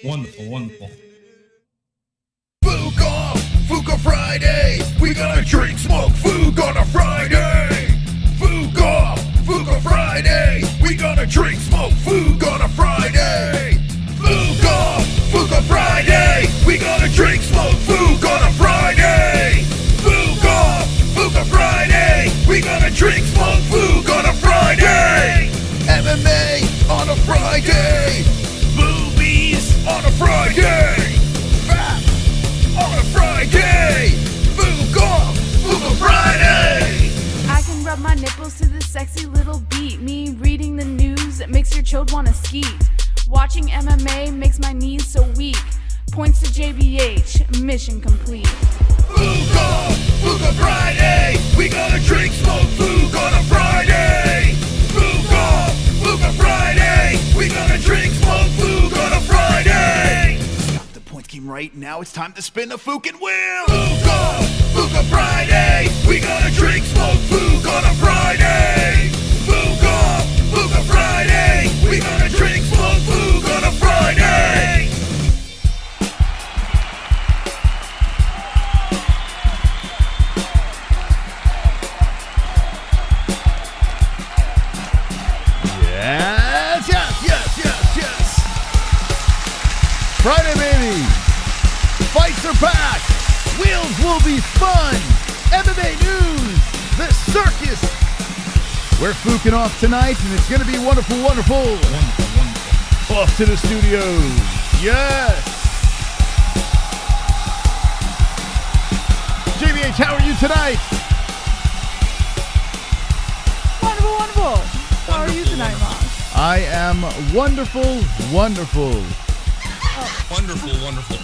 Wonderful, wonderful. Fuka Friday. We gonna drink, smoke, fook on a Friday. Fuka Friday. We gonna drink, smoke, fook on a Friday. Fuka Friday. We gonna drink, smoke, fook on a Friday. Fuka Friday. We gonna drink, smoke, fook on a Friday. MMA on a Friday. Boobies on a Friday. Fat on a Friday. Fuka Friday. I can rub my nipples to this sexy little beat. Me reading the news makes your chode wanna skeet. Watching MMA makes my knees so weak. Points to JBH, mission complete. Fuka Friday. We gonna drink, smoke, fook on a Friday. Fuka Friday. We gonna drink, smoke, fook on a Friday. Stop, the points came right. Now it's time to spin the fucking wheel. Fuka Friday. We gonna drink, smoke, fook on a Friday. Fuka Friday. We gonna drink, smoke, fook on a Friday. Yes. Friday, baby. Fights are back. Wheels will be spun. MMA news. The circus. We're fooking off tonight, and it's going to be wonderful, wonderful. Wonderful, wonderful. Off to the studios. Yes. JBH, how are you tonight? Wonderful, wonderful. How are you tonight, Mom? I am wonderful, wonderful. Wonderful, wonderful.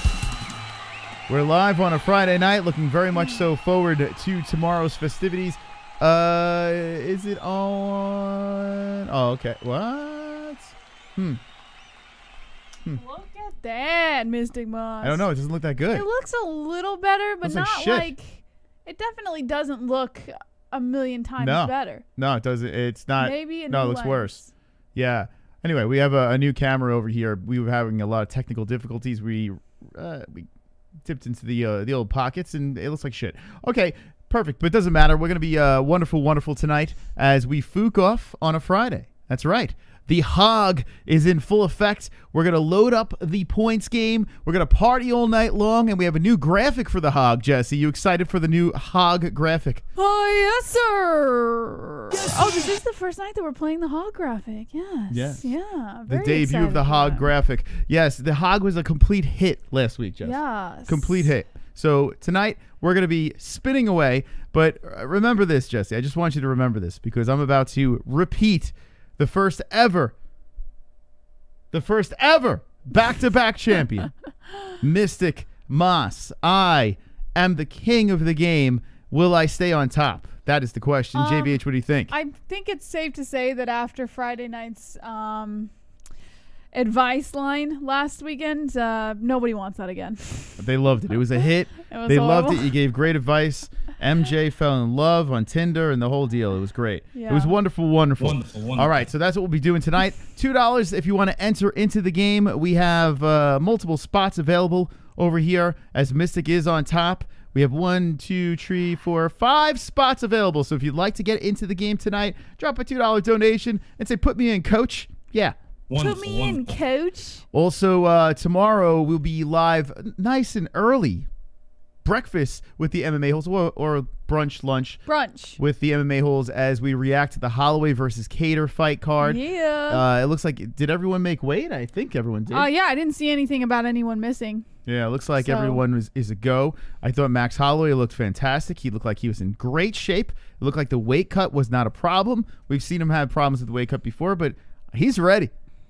We're live on a Friday night, looking very much so forward to tomorrow's festivities. Is it on? Oh, okay. What? Look at that, Mystic Moss. I don't know. It doesn't look that good. It looks a little better, but Looks like not shit. like. It definitely doesn't look a million times No. better. No, it doesn't. It's not. Maybe a no, it new looks lens. worse. Yeah. Anyway, we have a new camera over here. We were having a lot of technical difficulties. We dipped into the old pockets, and it looks like shit. Okay, perfect. But it doesn't matter. We're going to be wonderful, wonderful tonight as we fook off on a Friday. That's right. The hog is in full effect. We're going to load up the points game. We're going to party all night long, and we have a new graphic for the hog, Jesse. You excited for the new hog graphic? Oh, yes, sir. Oh, this is the first night that we're playing the hog graphic. Yes. Yes. Yeah. The Very debut excited of the for hog that. graphic. Yes, the hog was a complete hit last week, Jess. Yes. Complete hit. So tonight we're going to be spinning away. But remember this, Jesse. I just want you to remember this because I'm about to repeat the first ever back-to-back champion, Mystic Moss. I am the king of the game. Will I stay on top? That is the question. JBH, what do you think? I think it's safe to say that after Friday night's advice line last weekend, nobody wants that again. They loved it. It was a hit. It was They loved horrible. it. You gave great advice. MJ fell in love on Tinder and the whole deal. It was great. Yeah. It was wonderful, wonderful. Wonderful, wonderful. All right, so that's what we'll be doing tonight. $2 if you want to enter into the game. We have multiple spots available over here as Mystic is on top. We have 1, 2, 3, 4, 5 spots available. So if you'd like to get into the game tonight, drop a $2 donation and say, put me in, coach. Yeah. Wonderful, Put me in, wonderful. coach. Also, tomorrow we'll be live nice and early. Breakfast with the MMA-Holes or brunch, lunch Brunch. with the MMA-Holes as we react to the Holloway versus Kattar fight card. Yeah. It looks like, did everyone make weight? I think everyone did. Oh, yeah. I didn't see anything about anyone missing. Yeah, it looks like So- everyone is a go. I thought Max Holloway looked fantastic. He looked like he was in great shape. It looked like the weight cut was not a problem. We've seen him have problems with the weight cut before, but he's ready.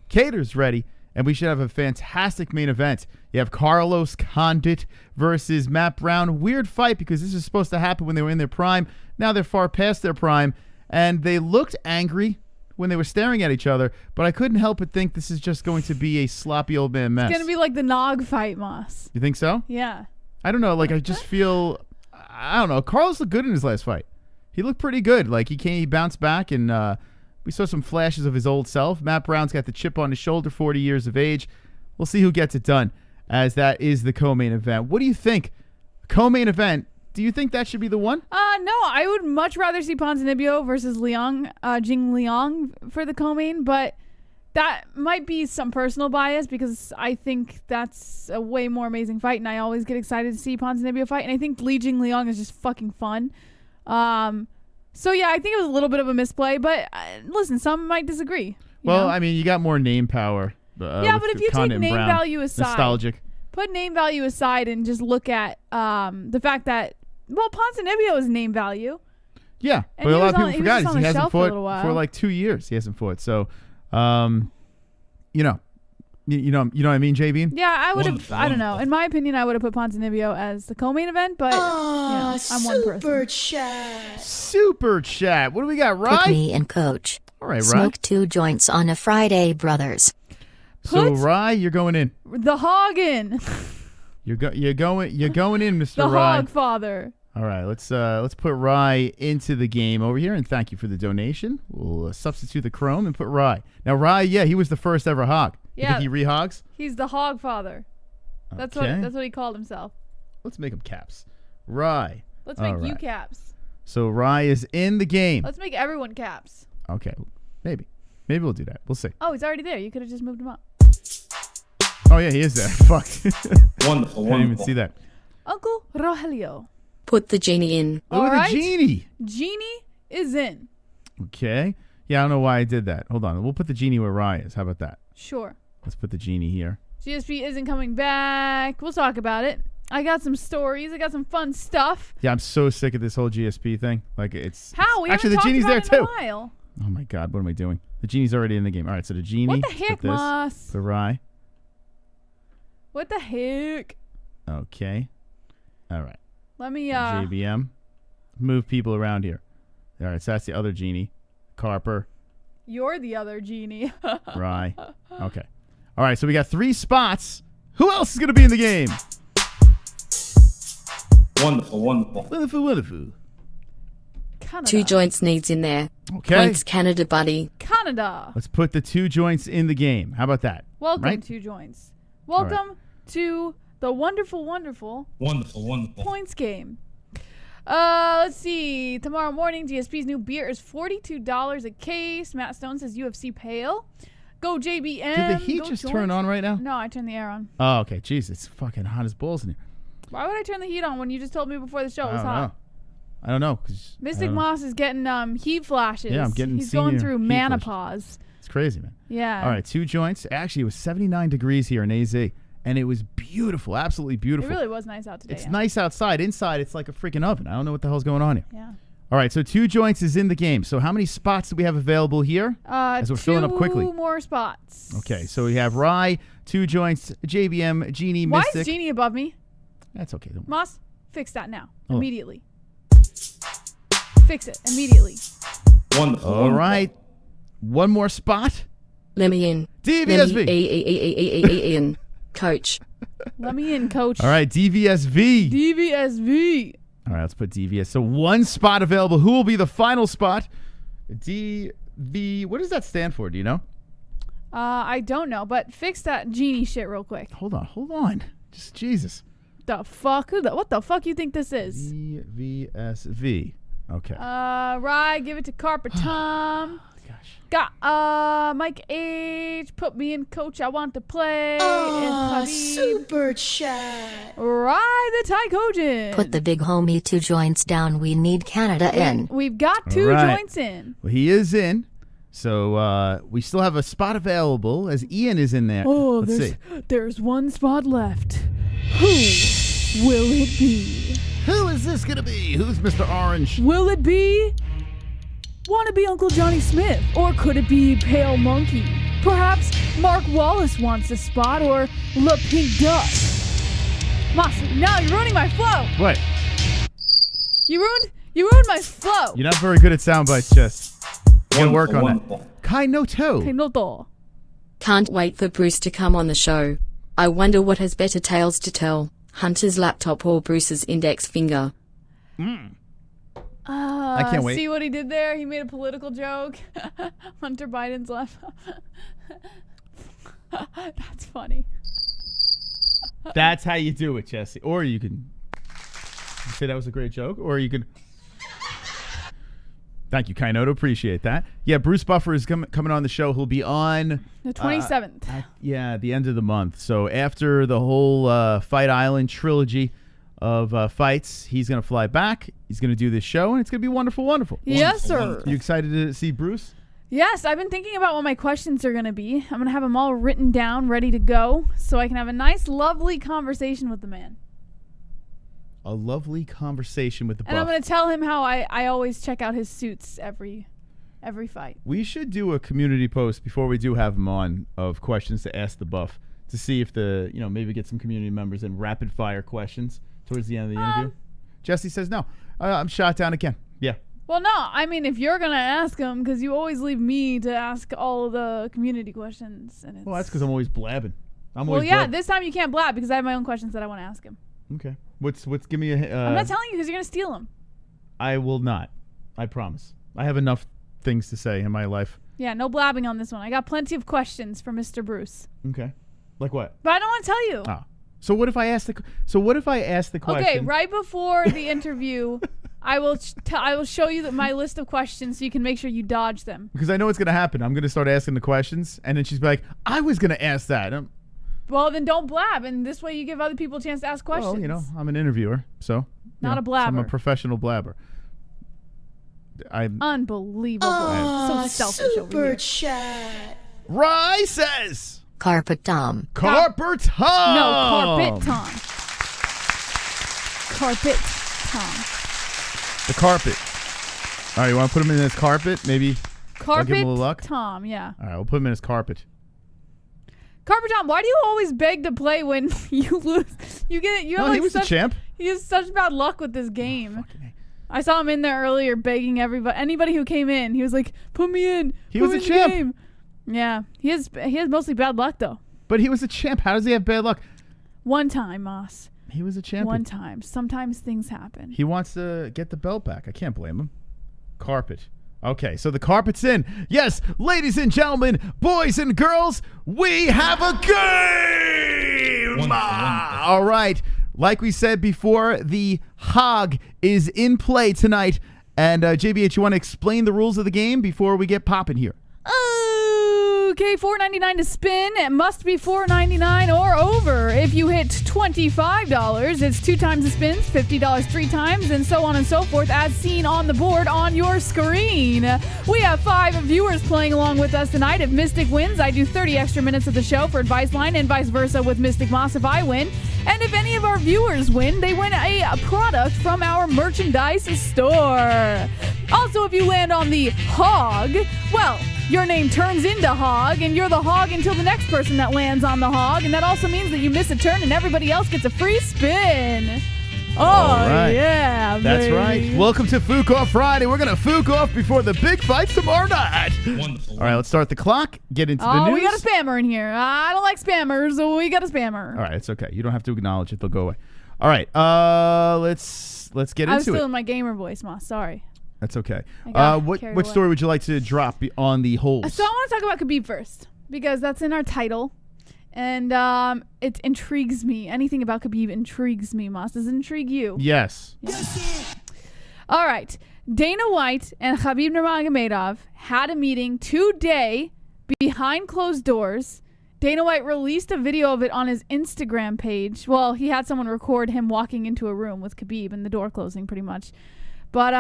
Kattar's ready, and we should have a fantastic main event. You have Carlos Condit versus Matt Brown. Weird fight because this is supposed to happen when they were in their prime. Now they're far past their prime, and they looked angry when they were staring at each other, but I couldn't help but think this is just going to be a sloppy old man mess. It's going to be like the Nog fight, Moss. You think so? Yeah. I don't know. Like, I just feel, I don't know. Carlos looked good in his last fight. He looked pretty good. Like, he bounced back and We saw some flashes of his old self. Matt Brown's got the chip on his shoulder, 40 years of age. We'll see who gets it done, as that is the co-main event. What do you think? Co-main event, do you think that should be the one? No, I would much rather see Ponzinibbio versus Jing Liang for the co-main, but that might be some personal bias because I think that's a way more amazing fight, and I always get excited to see Ponzinibbio fight, and I think Li Jing Liang is just fucking fun. So, yeah, I think it was a little bit of a misplay, but listen, some might disagree. Well, I mean, you got more name power. Yeah, but if you take name value aside, nostalgic. Put name value aside and just look at the fact that, well, Ponzinibbio is name value. Yeah, And but a he lot was of on- people he was forgot just on he the hasn't shelf for a fought little while. for like 2 years. He hasn't fought. So, you know what I mean, JB? Yeah, I would have, Wonderful, I don't know. wonderful. In my opinion, I would have put Ponzinibbio as the co-main event, but I'm one person. Super chat. What do we got, Put Rye? me and Coach. All right, Rye. Smoke 2 joints on a Friday, brothers. So, Put Rye, you're going in. The Hoggin. You're going in, Mr. The Rye. Hog Father. All right, let's put Rye into the game over here, and thank you for the donation. We'll substitute the Chrome and put Rye. Now, Rye, yeah, he was the first ever hog. You Yeah. think he re-hogs? He's the Hog Father. That's Okay. what he called himself. Let's make him caps. Rye. Let's All make you right. caps. So Rye is in the game. Let's make everyone caps. Okay, maybe we'll do that. We'll see. Oh, he's already there. You could have just moved him up. Oh yeah, he is there. Fuck. Wonderful, I didn't even wonderful. see that. Uncle Rogelio. Put the genie in. Look All at right. the genie. Genie is in. Okay. Yeah, I don't know why I did that. Hold on. We'll put the genie where Rye is. How about that? Sure. Let's put the genie here. GSP isn't coming back. We'll talk about it. I got some stories. I got some fun stuff. Yeah, I'm so sick of this whole GSP thing. Like it's How? We actually the haven't genie's talked there about it too. in a while. Oh my god, what am I doing? The genie's already in the game. All right, so the genie. What the let's heck, put this. Moss? The Rye. What the heck? Okay. All right. Let me JBM. Move people around here. All right, so that's the other genie. Carper. You're the other genie. Rye. Okay. All right, so we got 3 spots. Who else is going to be in the game? Wonderful, wonderful. Wonderful. Canada. 2 joints needs in there. Okay. Points Canada, buddy. Canada. Let's put the 2 joints in the game. How about that? Welcome Right? to Joints. Welcome to the wonderful, wonderful Wonderful, wonderful. points game. Let's see. Tomorrow morning, GSP's new beer is $42 a case. Matt Stone says UFC Pale. Go JBM. Did the heat Go just Joints. turn on right now? No, I turned the air on. Oh, okay. Jeez, it's fucking hot as balls in here. Why would I turn the heat on when you just told me before the show it was I don't hot? know. I don't know. 'Cause I Mystic don't know. Moss is getting heat flashes. Yeah, I'm getting He's going senior through heat menopause. It's crazy, man. Yeah. All right, 2 joints. Actually, it was 79 degrees here in AZ, and it was beautiful, absolutely It beautiful. really was nice out today. It's yeah. nice outside. Inside, it's like a freaking oven. I don't know what the hell's going on here. Yeah. All right, so 2 joints is in the game. So how many spots do we have available here? As we're filling up quickly. 2 more spots. Okay, so we have Rye, 2 joints, JBM, Genie, Why Mystic. is Genie above me? That's okay. Don't worry. Moss, fix that now. Oh. Immediately. Fix it immediately. Wonderful. All right, 1 more spot. Let me in. DVSV. In. Coach. Let me in, coach. All right, DVSV. DVSV. All right, let's put DVS. So 1 spot available. Who will be the final spot? DV. What does that stand for? Do you know? I don't know, but fix that Genie shit real quick. Hold on. Just Jesus. The fuck? What the fuck you think this is? DVSV. Okay. Rye, give it to Carper Tom. Gosh. Got Mike H. Put me in, coach. I want to play. And Khabib. Super chat. Rye the Tycogen. Put the big homie 2 joints down. We need Canada in. We've got 2 right. joints in. Well, he is in. So we still have a spot available as Ian is in there. Oh, Let's see. there's 1 spot left. Who will it be? Who is this going to be? Who's Mr. Orange? Will it be wannabe Uncle Johnny Smith? Or could it be Pale Monkey? Perhaps Mark Wallace wants a spot, or Le Pink Duck. Moss, now you're ruining my flow. What? You ruined my flow. You're not very good at sound bites, Jess. You gotta work on Wonderful. that. Kai no toe. Okay, no to. Can't wait for Bruce to come on the show. I wonder what has better tales to tell. Hunter's laptop or Bruce's index finger. I can't wait. See what he did there? He made a political joke. Hunter Biden's left. That's funny. That's how you do it, Jesse. Or you can say that was a great joke, or you can. Thank you, Kainoto. Appreciate that. Yeah, Bruce Buffer is coming on the show. He'll be on The 27th. at the end of the month. So after the whole Fight Island trilogy of fights, he's going to fly back. He's going to do this show, and it's going to be wonderful, wonderful. Yes, sir. Wonderful. You excited to see Bruce? Yes, I've been thinking about what my questions are going to be. I'm going to have them all written down, ready to go, so I can have a nice, lovely conversation with the man. A lovely conversation with the buff. And I'm going to tell him how I always check out his suits every fight. We should do a community post before we do have him on of questions to ask the buff to see if maybe get some community members in rapid fire questions towards the end of the interview. Jesse says no. I'm shot down again. Yeah. Well, no, I mean, if you're going to ask him, because you always leave me to ask all of the community questions. And Well, that's because I'm always blabbing. This time you can't blab because I have my own questions that I want to ask him. Okay. What's give me a I'm not telling you because you're going to steal them. I will not. I promise. I have enough things to say in my life. Yeah, no blabbing on this one. I got plenty of questions for Mr. Bruce. Okay. Like what? But I don't want to tell you. Oh. So what if I ask the question? Okay, right before the interview, I will show you my list of questions so you can make sure you dodge them. Because I know what's going to happen. I'm going to start asking the questions, and then she's like, I was going to ask that. Well, then don't blab, and this way you give other people a chance to ask questions. Well, I'm an interviewer, so. Not a blabber. So I'm a professional blabber. Unbelievable. So selfish over here. Super chat. Rye says. Carpet Tom. Carpet Tom. No, Carpet Tom. Carpet Tom. The carpet. All right, you want to put him in his carpet? Maybe. Carpet give him a little luck? Tom, yeah. All right, we'll put him in his carpet. Carpet Tom, why do you always beg to play when you lose? He was the champ. He has such bad luck with this game. I saw him in there earlier begging anybody who came in. He was like, "Put me in." He was a champ. Game. Yeah, he has mostly bad luck though. But he was a champ. How does he have bad luck? One time, Moss. He was a champion. One time. Sometimes things happen. He wants to get the belt back. I can't blame him. Carpet. Okay, so the carpet's in. Yes, ladies and gentlemen, boys and girls, we have a game! Wonderful. All right. Like we said before, the hog is in play tonight. And JBH, you want to explain the rules of the game before we get popping here? Okay, $4.99 to spin. It must be $4.99 or over. If you hit $25, it's 2 times the spins, $50 3 times, and so on and so forth, as seen on the board on your screen. We have 5 viewers playing along with us tonight. If Mystic wins, I do 30 extra minutes of the show for Advice Line, and vice versa with Mystic Moss if I win. And if any of our viewers win, they win a product from our merchandise store. Also, if you land on the hog, well, your name turns into hog, and you're the hog until the next person that lands on the hog, and that also means that you miss a turn and everybody else gets a free spin. Oh, right. yeah, That's baby. right. Welcome to Fook Off Friday. We're going to Fook Off before the big fight tomorrow night. Wonderful. All right, let's start the clock. Get into the news. We got a spammer in here. I don't like spammers, so we got a spammer. All right, it's okay. You don't have to acknowledge it. They'll go away. All right, let's get I into was still it. in my gamer voice, Moss. Sorry. That's okay. I got What carried away. story would you like to drop on the holes? So I want to talk about Khabib first because that's in our title, and it intrigues me. Anything about Khabib intrigues me. Moss, does it intrigue you? Yes. All right. Dana White and Khabib Nurmagomedov had a meeting today behind closed doors. Dana White released a video of it on his Instagram page. Well, he had someone record him walking into a room with Khabib and the door closing pretty much. But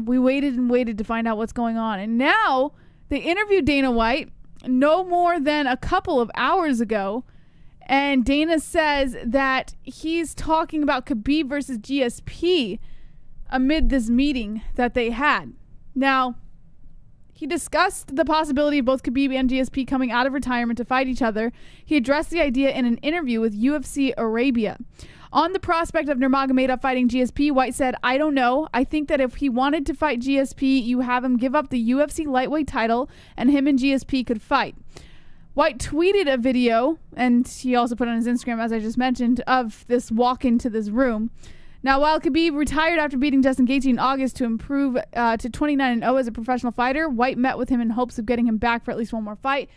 we waited and waited to find out what's going on. And now they interviewed Dana White no more than a couple of hours ago. And Dana says that he's talking about Khabib versus GSP amid this meeting that they had. Now, he discussed the possibility of both Khabib and GSP coming out of retirement to fight each other. He addressed the idea in an interview with UFC Arabia. On the prospect of Nurmagomedov fighting GSP, White said, "I don't know. I think that if he wanted to fight GSP, you have him give up the UFC lightweight title and him and GSP could fight." White tweeted a video, and he also put on his Instagram, as I just mentioned, of this walk into this room. Now, while Khabib retired after beating Justin Gaethje in August to improve to 29-0 as a professional fighter, White met with him in hopes of getting him back for at least one more fight.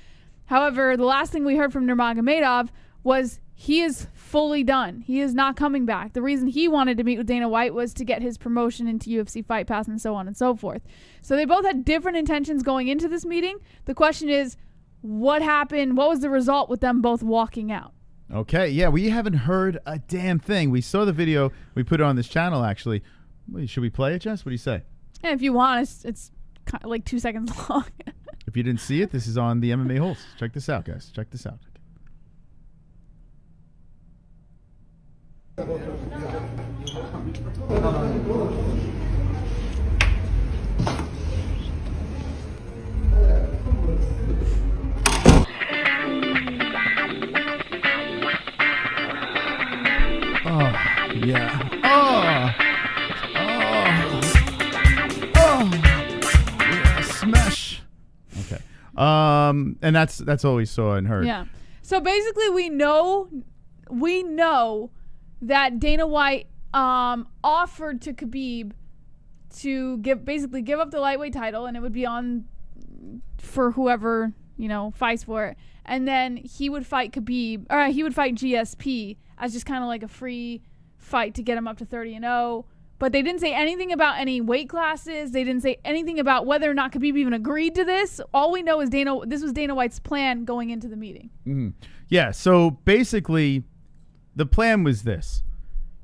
However, the last thing we heard from Nurmagomedov was he is fully done. He is not coming back. The reason he wanted to meet with Dana White was to get his promotion into UFC Fight Pass and so on and so forth. So they both had different intentions going into this meeting. The question is, what happened? What was the result with them both walking out? Okay, yeah, we haven't heard a damn thing. We saw the video. We put it on this channel, actually. Should we play it, Jess? What do you say? Yeah, if you want, it's kind of like 2 seconds long. If you didn't see it, this is on the MMA-Holes. Check this out, guys. Check this out. Yeah. Yeah, smash. Okay. And that's all we saw and heard. Yeah. So basically, we know that Dana White offered to Khabib to give up the lightweight title, and it would be on for whoever fights for it, and then he would fight Khabib, or he would fight GSP as just kind of like a free fight to get him up to 30-0. But they didn't say anything about any weight classes. They didn't say anything about whether or not Khabib even agreed to this. All we know is this was Dana White's plan going into the meeting. Mm-hmm. Yeah, so basically the plan was this.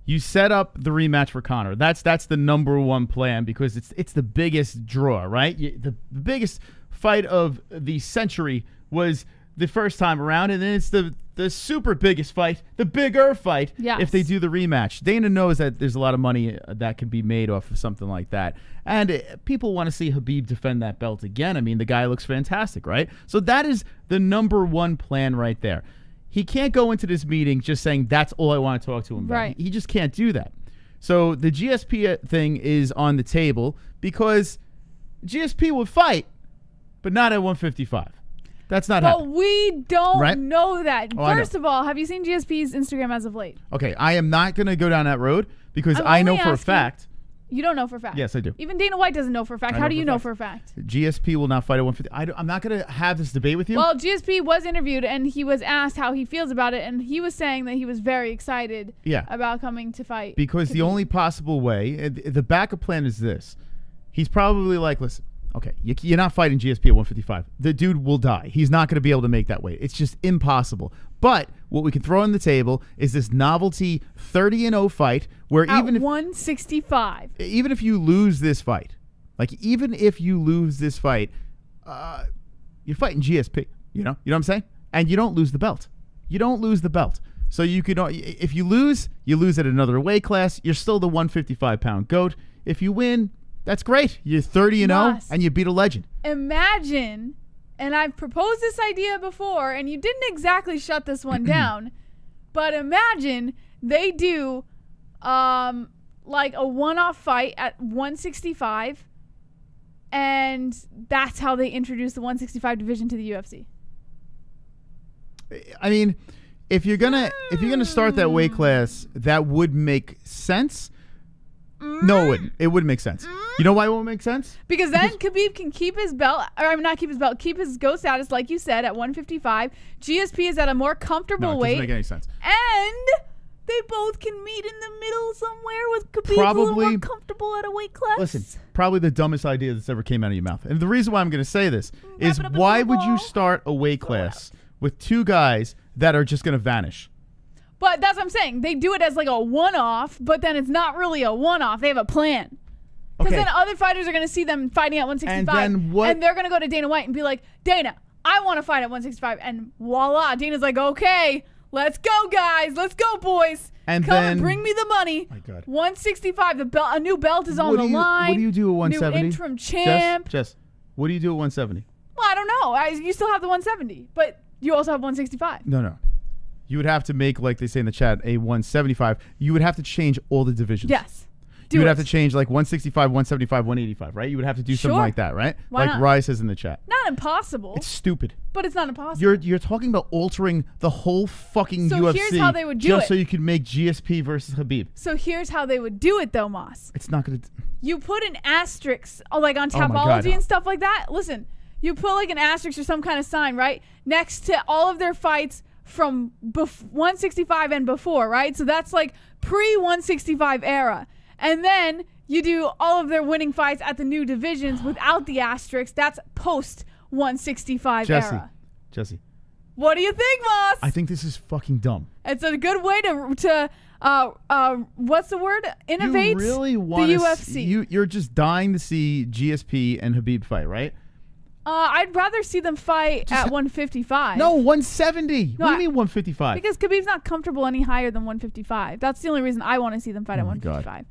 You set up the rematch for Conor. That's the number one plan because it's the biggest draw, right? The biggest fight of the century was the first time around, and then it's the super biggest fight, the bigger fight, yes, if they do the rematch. Dana knows that there's a lot of money that can be made off of something like that. And people want to see Khabib defend that belt again. I mean, the guy looks fantastic, right? So that is the number one plan right there. He can't go into this meeting just saying, that's all I want to talk to him about. Right. He just can't do that. So the GSP thing is on the table because GSP will fight, but not at 155. That's not happening. But we don't know that. Oh, First of all, have you seen GSP's Instagram as of late? Okay, I am not going to go down that road because I know for a fact. You don't know for a fact. Yes, I do. Even Dana White doesn't know for a fact. How do you know for a fact? GSP will not fight at 150. I'm not going to have this debate with you. Well, GSP was interviewed and he was asked how he feels about it, and he was saying that he was very excited about coming to fight. Because the only possible way, the backup plan is this. He's probably like, listen, okay, you're not fighting GSP at 155. The dude will die. He's not going to be able to make that weight. It's just impossible. But what we can throw on the table is this novelty 30-0 fight where at even if 165, even if you lose this fight, you're fighting GSP. You know what I'm saying? And you don't lose the belt. You don't lose the belt. So you could, if you lose at another weight class. You're still the 155-pound GOAT. If you win, that's great. You're 30-0 and you beat a legend. Imagine, and I've proposed this idea before, and you didn't exactly shut this one down, but imagine they do like a one-off fight at 165, and that's how they introduce the 165 division to the UFC. I mean, if you're gonna start that weight class, that would make sense. No, it wouldn't. It wouldn't make sense. You know why it won't make sense? Because then Khabib can keep his belt, or not keep his belt, keep his GOAT status, like you said, at 155. GSP is at a more comfortable weight. It doesn't make any sense. And they both can meet in the middle somewhere with Khabib a little more comfortable at a weight class. Listen, probably the dumbest idea that's ever came out of your mouth. And the reason why I'm going to say this is why would you start a weight class with two guys that are just going to vanish? But that's what I'm saying. They do it as like a one-off, but then it's not really a one-off. They have a plan. Because then other fighters are going to see them fighting at 165. And they're going to go to Dana White and be like, Dana, I want to fight at 165. And voila, Dana's like, okay, let's go, guys. Let's go, boys. And Come and bring me the money. My God. 165. A new belt is on the line. What do you do at 170? New interim champ. Jess, what do you do at 170? Well, I don't know. You still have the 170, but you also have 165. No. You would have to make, like they say in the chat, a 175. You would have to change all the divisions. Yes. You would have to change like 165, 175, 185, right? You would have to do something Sure. like that, right? Why like not? Rye says in the chat. Not impossible, It's stupid. but it's not impossible. You're talking about altering the whole fucking So UFC here's how they would do just it. so you could make GSP versus Khabib. So here's how they would do it, though, Moss. It's not going to... You put an asterisk, like on Oh my God. Tapology and stuff like that. Listen, you put like an asterisk or some kind of sign, right? Next to all of their fights from 165 and before, right? So that's like pre-165 era. And then you do all of their winning fights at the new divisions without the asterisk. That's post-165 era. Jesse, What do you think, Moss? I think this is fucking dumb. It's a good way to what's the word? Innovate You really want the UFC. You're just dying to see GSP and Khabib fight, right? I'd rather see them fight at 155. No, 170. No, what do you mean 155? Because Khabib's not comfortable any higher than 155. That's the only reason I want to see them fight at Oh my God. 155.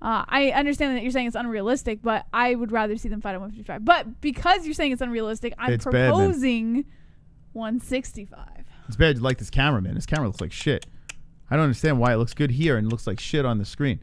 I understand that you're saying it's unrealistic, but I would rather see them fight at 155. But because you're saying it's unrealistic, I'm It's bad, man. proposing 165. It's bad you like this camera, man. This camera looks like shit. I don't understand why it looks good here and looks like shit on the screen.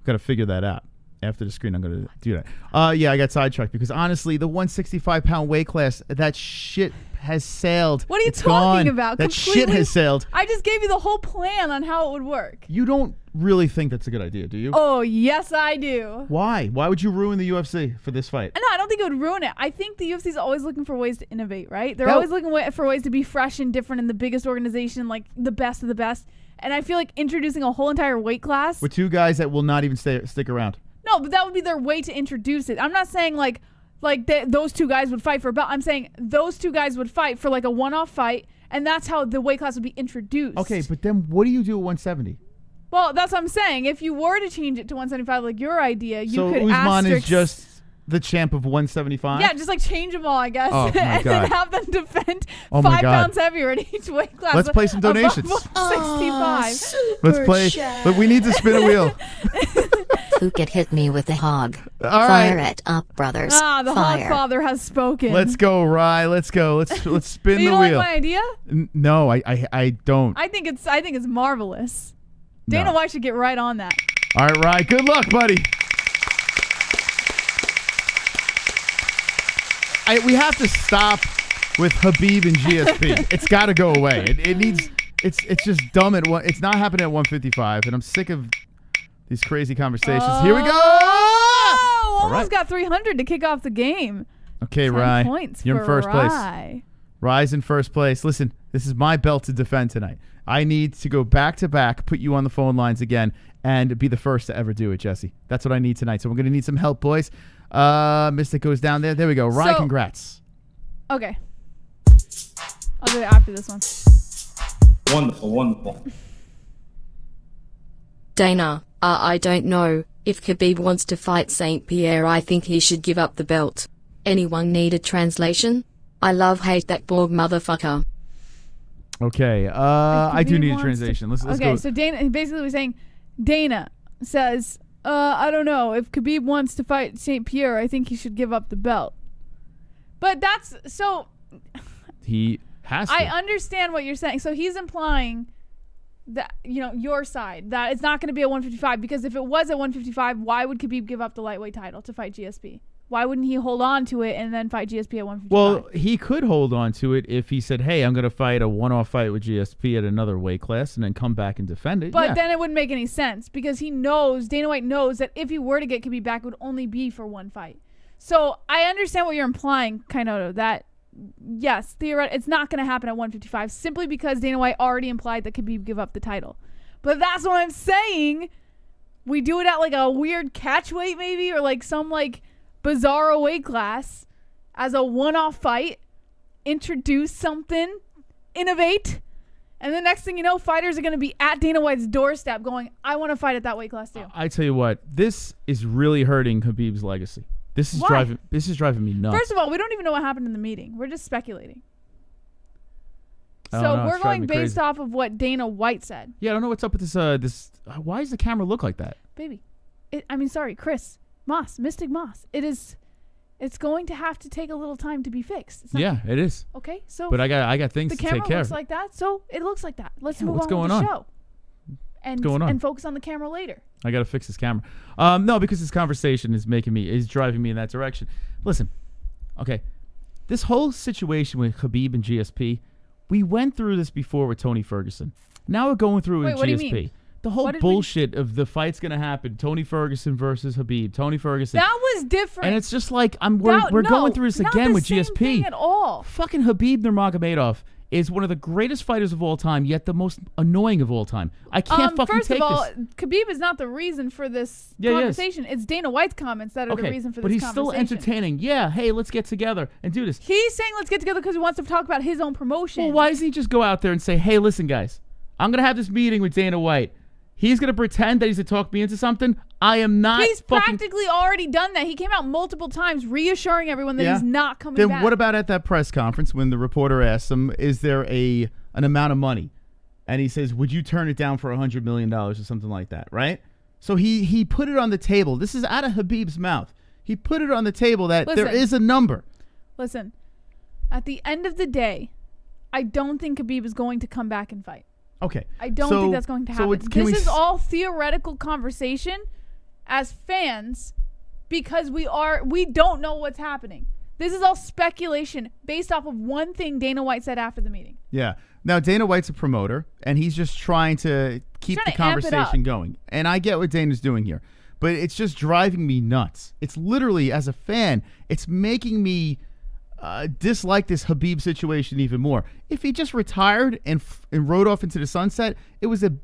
Got to figure that out. After the screen, I'm going to do that. Yeah, I got sidetracked because honestly, the 165-pound weight class, that shit has sailed. What are you It's talking gone. about? That shit Completely- has sailed. I just gave you the whole plan on how it would work. You don't really think that's a good idea, do you? Oh, yes, I do. Why? Why would you ruin the UFC for this fight? No, I don't think it would ruin it. I think the UFC is always looking for ways to innovate, right? They're That- always looking for ways to be fresh and different in the biggest organization, like the best of the best. And I feel like introducing a whole entire weight class. With two guys that will not even stick around. No, but that would be their way to introduce it. I'm not saying like those two guys would fight for a belt. I'm saying those two guys would fight for like a one-off fight, and that's how the weight class would be introduced. Okay, but then what do you do at 170? Well, that's what I'm saying. If you were to change it to 175, like your idea, you So could Usman asterisk. is just the champ of 175? Yeah, just like change them all, I guess, Oh, my and God. then have them defend Oh, my 5 God. pounds heavier at each weight class. Let's play some above donations. 165. Let's play. But we need to spin a wheel. Phuket hit me with a hog. All Fire right. it up, brothers. Ah, the Fire. hog father has spoken. Let's go, Rye. Let's go. Let's spin you the don't wheel. like my idea? No, I don't. I think it's marvelous. Dana No. White should get right on that. All right, Rye. Good luck, buddy. We have to stop with Khabib and GSP. It's got to go away. It needs. It's just dumb at one. It's not happening at 155, and I'm sick of these crazy conversations. Here we go. Oh, All almost right. got 300 to kick off the game. Okay, 10 Rye. points You're for in first place. Rye. Rye's in first place. Listen, this is my belt to defend tonight. I need to go back to back, put you on the phone lines again, and be the first to ever do it, Jesse. That's what I need tonight. So we're going to need some help, boys. Mystic goes down there. There we go. Rye, So- congrats. Okay. I'll do it after this one. Wonderful, wonderful. Dana, I don't know. If Khabib wants to fight St. Pierre, I think he should give up the belt. Anyone need a translation? I hate that Borg motherfucker. Okay. I do Khabib need a wants translation. Let's Okay, go. so Dana basically was saying, Dana says, I don't know. If Khabib wants to fight St. Pierre, I think he should give up the belt. But that's so. He has to. I understand what you're saying. So he's implying that, your side, that it's not going to be at 155, because if it was at 155, why would Khabib give up the lightweight title to fight GSP? Why wouldn't he hold on to it and then fight GSP at 155? Well, he could hold on to it if he said, hey, I'm going to fight a one-off fight with GSP at another weight class and then come back and defend it. But Yeah. then it wouldn't make any sense, because Dana White knows that if he were to get Khabib back, it would only be for one fight. So I understand what you're implying, kind of, that yes, theoretically, it's not going to happen at 155 simply because Dana White already implied that Khabib give up the title. But that's what I'm saying. We do it at like a weird catch weight maybe, or like some like bizarro weight class as a one-off fight, introduce something, innovate, and the next thing you know, fighters are going to be at Dana White's doorstep going, I want to fight at that weight class too. I tell you what, this is really hurting Khabib's legacy. This is Why? driving me nuts. First of all, we don't even know what happened in the meeting. We're just speculating. I don't So know, we're it's driving going me based crazy. off of what Dana White said. Yeah, I don't know what's up with this. Why does the camera look like that? Baby. Chris. Moss. Mystic Moss. It's going to have to take a little time to be fixed. It's not- Yeah, it is. Okay, so But I got things the to take camera care looks of. like that, so it looks like that. Let's Yeah, move what's on going with the on? show. and going on? and focus on the camera later. I got to fix this camera. No, because this conversation is driving me in that direction. Listen, okay, this whole situation with Khabib and GSP, we went through this before with Tony Ferguson. Now we're going through it with What do you GSP. mean? The whole What did bullshit of the fight's gonna happen. Tony Ferguson versus Khabib. Tony Ferguson. That was different. And it's just like we're going through this again with Not the GSP. same thing at all. Fucking Khabib Nurmagomedov is one of the greatest fighters of all time, yet the most annoying of all time. I can't fucking First take of all, this. Khabib is not the reason for this conversation. It's Dana White's comments that are the reason for this conversation. But he's still entertaining. Yeah, hey, let's get together and do this. He's saying let's get together because he wants to talk about his own promotion. Well, why doesn't he just go out there and say, hey, listen, guys, I'm going to have this meeting with Dana White. He's going to pretend that he's going to talk me into something. I am not. He's practically already done that. He came out multiple times reassuring everyone that he's not coming back. Then what about at that press conference when the reporter asked him, is there an amount of money? And he says, would you turn it down for $100 million or something like that, right? So he put it on the table. This is out of Khabib's mouth. He put it on the table that there is a number. Listen, at the end of the day, I don't think Khabib is going to come back and fight. Okay. I don't think that's going to happen. This is all theoretical conversation as fans because we don't know what's happening. This is all speculation based off of one thing Dana White said after the meeting. Yeah. Now, Dana White's a promoter, and he's just trying to keep the conversation going. And I get what Dana's doing here. But it's just driving me nuts. It's literally, as a fan, it's making me dislike this Khabib situation even more. If he just retired and rode off into the sunset, it was the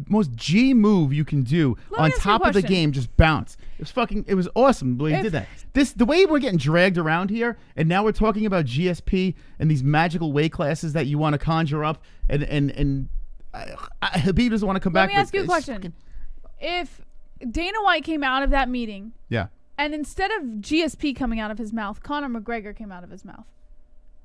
most G move you can do on top of the game. Just bounce. It was awesome the way he did that. The way we're getting dragged around here, and now we're talking about GSP and these magical weight classes that you want to conjure up, and Khabib doesn't want to come back. Let me ask you a question. If Dana White came out of that meeting, and instead of GSP coming out of his mouth, Conor McGregor came out of his mouth,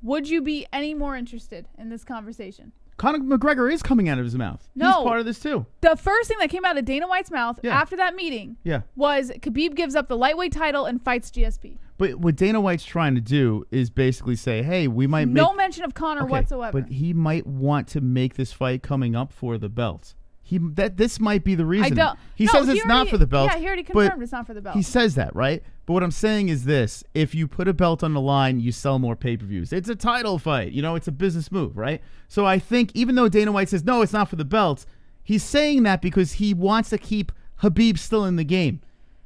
would you be any more interested in this conversation? Conor McGregor is coming out of his mouth. No. He's part of this too. The first thing that came out of Dana White's mouth after that meeting was Khabib gives up the lightweight title and fights GSP. But what Dana White's trying to do is basically say, hey, we might make... No mention of Conor whatsoever. But he might want to make this fight coming up for the belt. This might be the reason. He says it's not for the belt. Yeah, he already confirmed it's not for the belt. He says that, right? But what I'm saying is this. If you put a belt on the line, you sell more pay-per-views. It's a title fight. You know, it's a business move, right? So I think even though Dana White says, no, it's not for the belt, he's saying that because he wants to keep Khabib still in the game.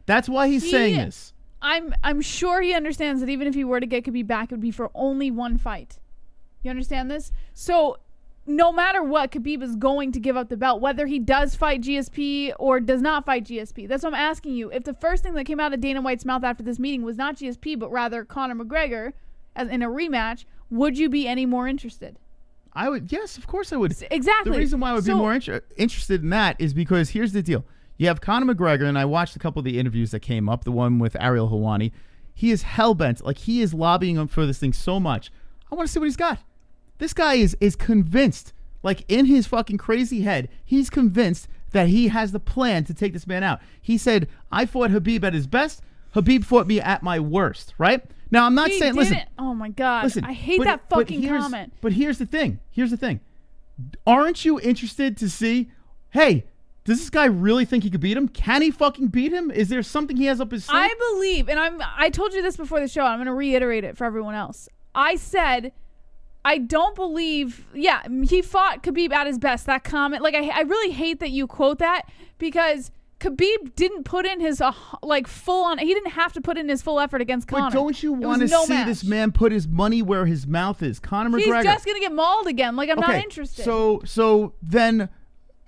That's why he's saying this. I'm sure he understands that even if he were to get Khabib back, it would be for only one fight. You understand this? So no matter what, Khabib is going to give up the belt, whether he does fight GSP or does not fight GSP. That's what I'm asking you. If the first thing that came out of Dana White's mouth after this meeting was not GSP, but rather Conor McGregor as in a rematch, would you be any more interested? I would. Yes, of course I would. Exactly. The reason why I would be more interested in that is because here's the deal. You have Conor McGregor, and I watched a couple of the interviews that came up, the one with ARIEL HELWANI. He is hell-bent. Like, he is lobbying him for this thing so much. I want to see what he's got. This guy is convinced, like in his fucking crazy head, he's convinced that he has the plan to take this man out. He said, I fought Khabib at his best. Khabib fought me at my worst, right? Now, I'm not saying, listen. Oh, my God. Listen, I hate that fucking comment. But here's the thing. Here's the thing. Aren't you interested to see, hey, does this guy really think he could beat him? Can he fucking beat him? Is there something he has up his sleeve? I believe, and I told you this before the show. I'm going to reiterate it for everyone else. I said, I don't believe, he fought Khabib at his best. That comment, like, I really hate that you quote that because Khabib didn't put in his full on. He didn't have to put in his full effort against Conor. But don't you want to see this man put his money where his mouth is? Conor McGregor. He's just gonna get mauled again. Like, I'm not interested. So then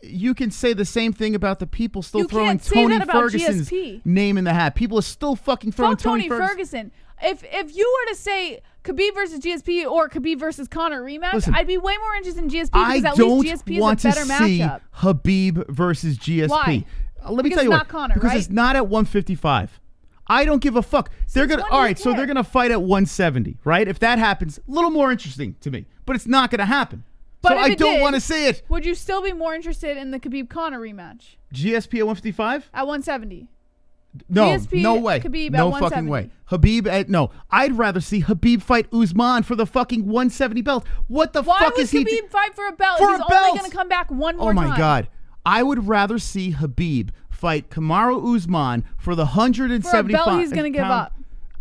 you can say the same thing about the people still throwing Tony Ferguson's name in the hat. People are still fucking throwing Tony Ferguson. If you were to say Khabib versus GSP or Khabib versus Conor rematch, listen, I'd be way more interested in GSP because at least GSP is a better matchup. I don't want to see Khabib versus GSP. Why? Let me tell you what. Conor, because right? it's not at 155. I don't give a fuck. They're gonna so they're gonna fight at 170, right? If that happens, a little more interesting to me. But it's not gonna happen. But so I don't want to see it. Would you still be more interested in the Khabib Conor rematch? GSP at 155? At 170. No, GSP, no way. Khabib no at fucking 170. way. Khabib at no. I'd rather see Khabib fight Usman for the fucking 170 belt. What the fuck is he? Why would Khabib fight for a belt? For He's a belt? only gonna come back one more time. Oh my God. I would rather see Khabib fight Kamaru Usman for the 175. For a belt he's going to give up.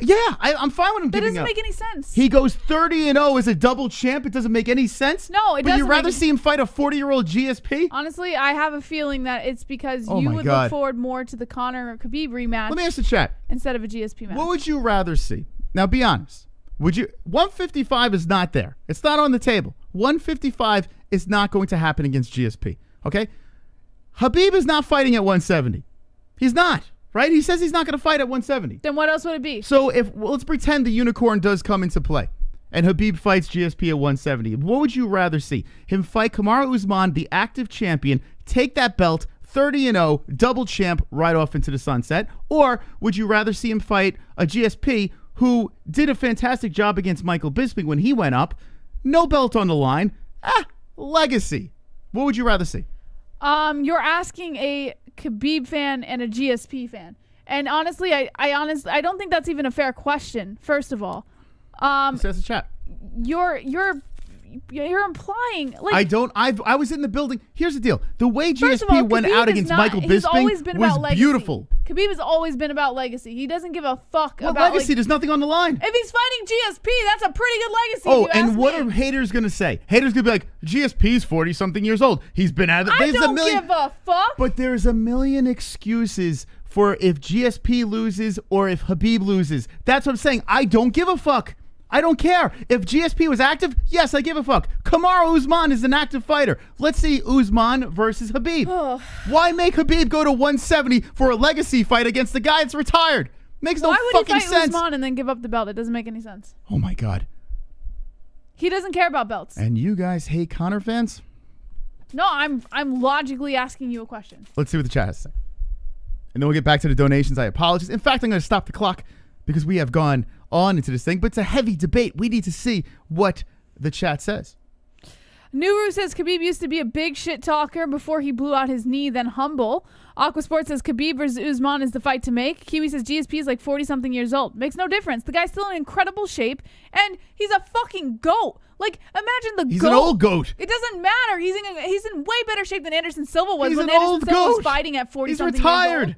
Yeah, I'm fine with him That giving doesn't up. make any sense. He goes 30-0 as a double champ. It doesn't make any sense. No, it But doesn't you'd rather make- see him fight a 40-year-old GSP? Honestly, I have a feeling that it's because Oh you my would God. look forward more to the Conor or Khabib rematch Let me ask the chat. instead of a GSP match. What would you rather see? Now, be honest. Would you? 155 is not there. It's not on the table. 155 is not going to happen against GSP. Okay? Khabib is not fighting at 170. He's not. Right? He says he's not going to fight at 170. Then what else would it be? So let's pretend the unicorn does come into play and Khabib fights GSP at 170. What would you rather see? Him fight Kamaru Usman, the active champion, take that belt, 30-0, double champ, right off into the sunset? Or would you rather see him fight a GSP who did a fantastic job against Michael Bisping when he went up, no belt on the line, legacy? What would you rather see? You're asking a Khabib fan and a GSP fan, and honestly, I don't think that's even a fair question. First of all, Says the chat. you're implying like I was in the building. Here's the deal. The way First of all, GSP went Khabib out is against not- Michael he's always Bisping been was about legacy. beautiful. Khabib has always been about legacy. He doesn't give a fuck What about legacy? like, There's nothing on the line. if he's fighting GSP, that's a pretty good legacy. Oh, if you and ask what me. are haters going to say? Haters going to be like, GSP's 40-something years old. He's been at it. I don't give a fuck. But there's a million excuses for if GSP loses or if Khabib loses. That's what I'm saying. I don't give a fuck. I don't care. If GSP was active, yes, I give a fuck. Kamaru Usman is an active fighter. Let's see Usman versus Khabib. Why make Khabib go to 170 for a legacy fight against the guy that's retired? Makes no Why would fucking he fight sense. Usman and then give up the belt? It doesn't make any sense. Oh my God. He doesn't care about belts. And you guys hate Conor fans? No, I'm logically asking you a question. Let's see what the chat has to say. And then we'll get back to the donations. I apologize. In fact, I'm going to stop the clock because we have gone on into this thing. But it's a heavy debate. We need to see what the chat says. Nuru says Khabib used to be a big shit talker before he blew out his knee, then humble. Aquasport says Khabib versus Usman is the fight to make. Kiwi says GSP is like 40-something years old. Makes no difference. The guy's still in incredible shape, and he's a fucking goat. Like, imagine the He's goat. an old goat. It doesn't matter. He's in way better shape than Anderson Silva was He's when an Anderson old Silva was goat. fighting at 40-something He's years retired. old.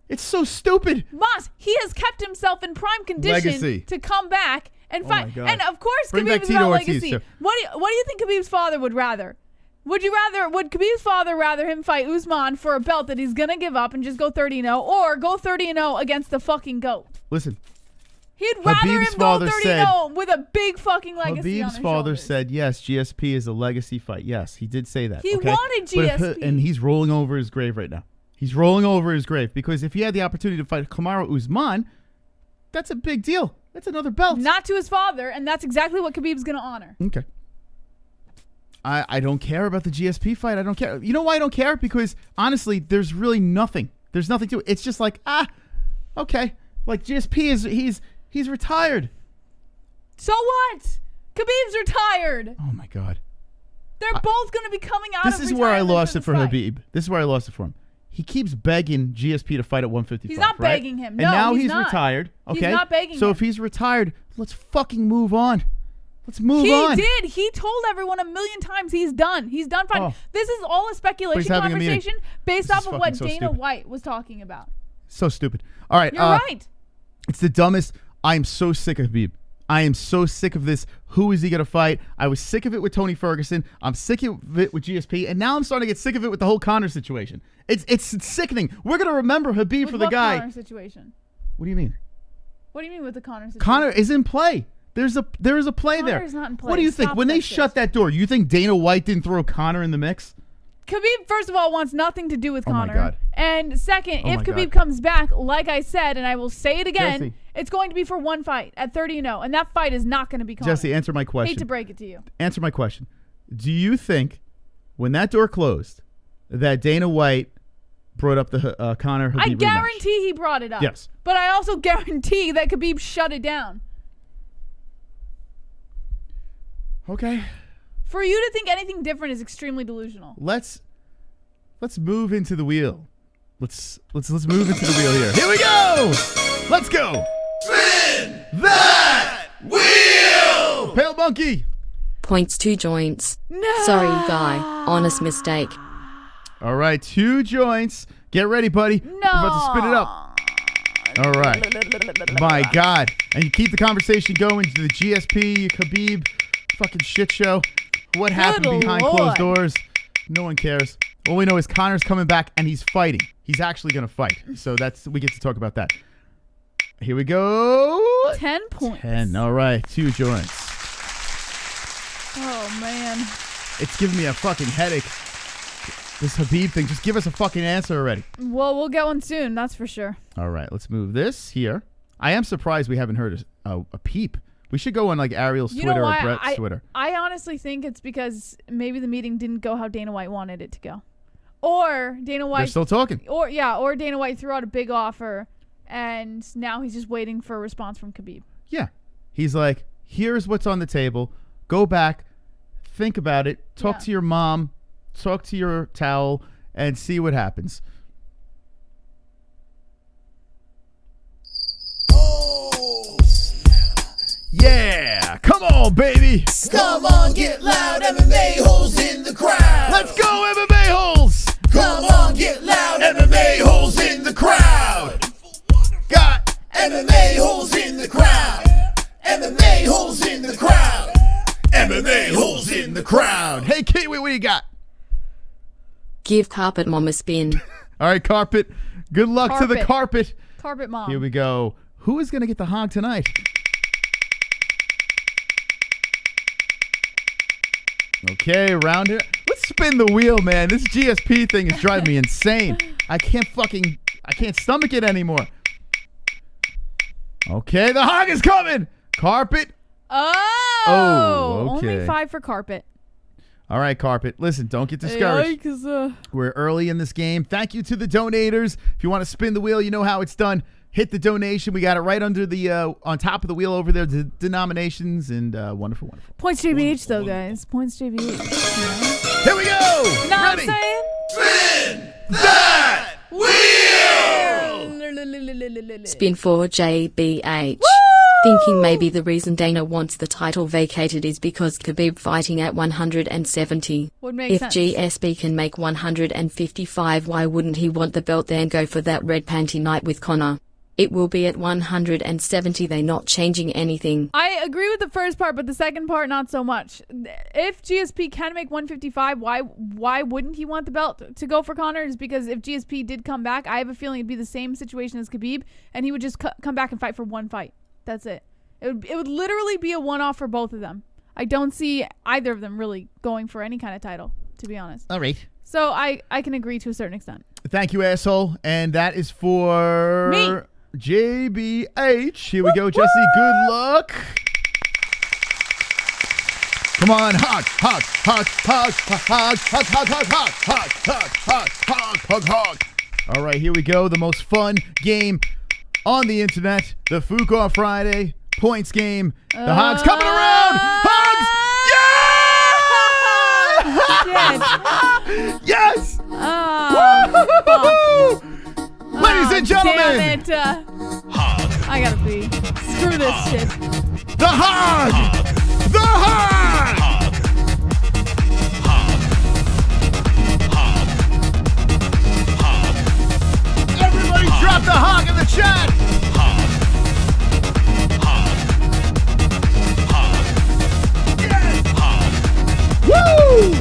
It's so stupid. Moss, he has kept himself in prime condition Legacy. to come back and Oh fight. my God. And of course, Bring Khabib back is Tito about Ortiz, legacy. too. What do you think Khabib's father would rather? Would Khabib's father rather him fight Usman for a belt that he's gonna give up and just go 30-0, or go 30-0 against the fucking GOAT? Listen, He'd rather Khabib's him go father 30-0 with a big fucking legacy on Khabib's his father shoulders. said, yes, GSP is a legacy fight. Yes, he did say that. He okay? wanted But if- GSP. and he's rolling over his grave right now. He's rolling over his grave because if he had the opportunity to fight Kamaru Usman, that's a big deal. That's another belt. Not to his father, and that's exactly what Khabib's gonna honor. Okay. I don't care about the GSP fight. I don't care. You know why I don't care? Because honestly, there's really nothing. There's nothing to it. It's just like, okay. Like GSP he's retired. So what? Khabib's retired. Oh my God. They're both going to be coming out This of is where I retirement lost it this for fight. Habib. This is where I lost it for him. He keeps begging GSP to fight at 155. He's not right? begging him. And No, now he's he's not. retired. He's Okay. not begging So him. if he's retired, let's fucking move on. Let's move He on. did. He told everyone a million times he's done. He's done fighting. Oh. This is all a speculation having a meeting. conversation based This off is of fucking what so Dana stupid. White was talking about. So stupid. All right. You're right. It's the dumbest. I am so sick of Habib. I am so sick of this. Who is he going to fight? I was sick of it with Tony Ferguson. I'm sick of it with GSP. And now I'm starting to get sick of it with the whole Conor situation. It's sickening. We're going to remember Habib With for the what guy. Conor situation? What do you mean? What do you mean with the Conor situation? Conor is in play. There is a play there. Connor's not in play. What do you think? Stop When they that shut shit. that door, you think Dana White didn't throw Conor in the mix? Khabib, first of all, wants nothing to do with Oh my Conor. God. And second, Oh if my Khabib God. comes back, like I said, and I will say it again, Jesse. it's going to be for one fight at 30-0. And that fight is not going to be Conor. Jesse, answer my question. Hate to break it to you. Answer my question. Do you think when that door closed that Dana White brought up the Conor Habib I rematch? guarantee he brought it up. Yes. But I also guarantee that Khabib shut it down. Okay. For you to think anything different is extremely delusional. Let's move into the wheel. Let's move into the wheel here. Here we go. Let's go. Spin that wheel! Pale Monkey. Points 2 joints. No. Sorry, guy. Honest mistake. All right, 2 joints. Get ready, buddy. No. We're about to spin it up. All right. My God. And you keep the conversation going to the GSP, Khabib, fucking shit show. What happened behind closed doors? No one cares. All we know is Conor's coming back and he's fighting. He's actually going to fight. So we get to talk about that. Here we go. 10 points. 10. All right. 2 joints. Oh, man. It's giving me a fucking headache. This Khabib thing. Just give us a fucking answer already. Well, we'll get one soon. That's for sure. All right. Let's move this here. I am surprised we haven't heard a peep. We should go on like Ariel's Twitter or Brett's Twitter. I honestly think it's because maybe the meeting didn't go how Dana White wanted it to go. Or Dana White... They're still talking. Or Dana White threw out a big offer, and now he's just waiting for a response from Khabib. Yeah. He's like, here's what's on the table. Go back. Think about it. Talk to your mom. Talk to your towel. And see what happens. Yeah, come on, baby. Come on, get loud, MMA-Holes in the crowd. Let's go, MMA-Holes. Come on, get loud, MMA-Holes in the crowd. Got MMA-Holes in the crowd. MMA-Holes in the crowd. MMA-Holes in the crowd. Hey, Kiwi, what do you got? Give Carpet Mom a spin. All right, Carpet. Good luck to the carpet. Carpet Mom. Here we go. Who is going to get the hog tonight? Okay, around here. Let's spin the wheel, man. This GSP thing is driving me insane. I can't stomach it anymore. Okay, the hog is coming. Carpet. Oh, okay. Only 5 for Carpet. All right, Carpet. Listen, don't get discouraged. We're early in this game. Thank you to the donators. If you want to spin the wheel, you know how it's done. Hit the donation. We got it right under the, on top of the wheel over there, the denominations, and wonderful, wonderful. Points JBH, though, guys. Points JBH. Here we go. You know Ready? what I'm saying? Spin that wheel. Spin for JBH. Thinking maybe the reason Dana wants the title vacated is because Khabib fighting at 170. Would make If sense. GSP can make 155, why wouldn't he want the belt then go for that red panty night with Conor? It will be at 170. They're not changing anything. I agree with the first part, but the second part, not so much. If GSP can make 155, why wouldn't he want the belt to go for Conor? Is because if GSP did come back, I have a feeling it'd be the same situation as Khabib, and he would just come back and fight for one fight. That's it. It would literally be a one-off for both of them. I don't see either of them really going for any kind of title, to be honest. All right. So I can agree to a certain extent. Thank you, asshole. And that is for Me. JBH. Here we go, Jesse. Good luck. Come on, hug, hug, hug, hug, hug, hug, hug, hug, hug, hug, hug, hug, hug, hug, hug. All right, here we go. The most fun game on the internet. The Fuqua Friday points game. The Hogs coming around. Hogs! Yeah! Yes! Woo-hoo-hoo-hoo! Ladies and gentlemen, Damn it. I gotta pee. Screw this shit. the Hog! The Hog! Everybody drop the Hog in the chat! Woo!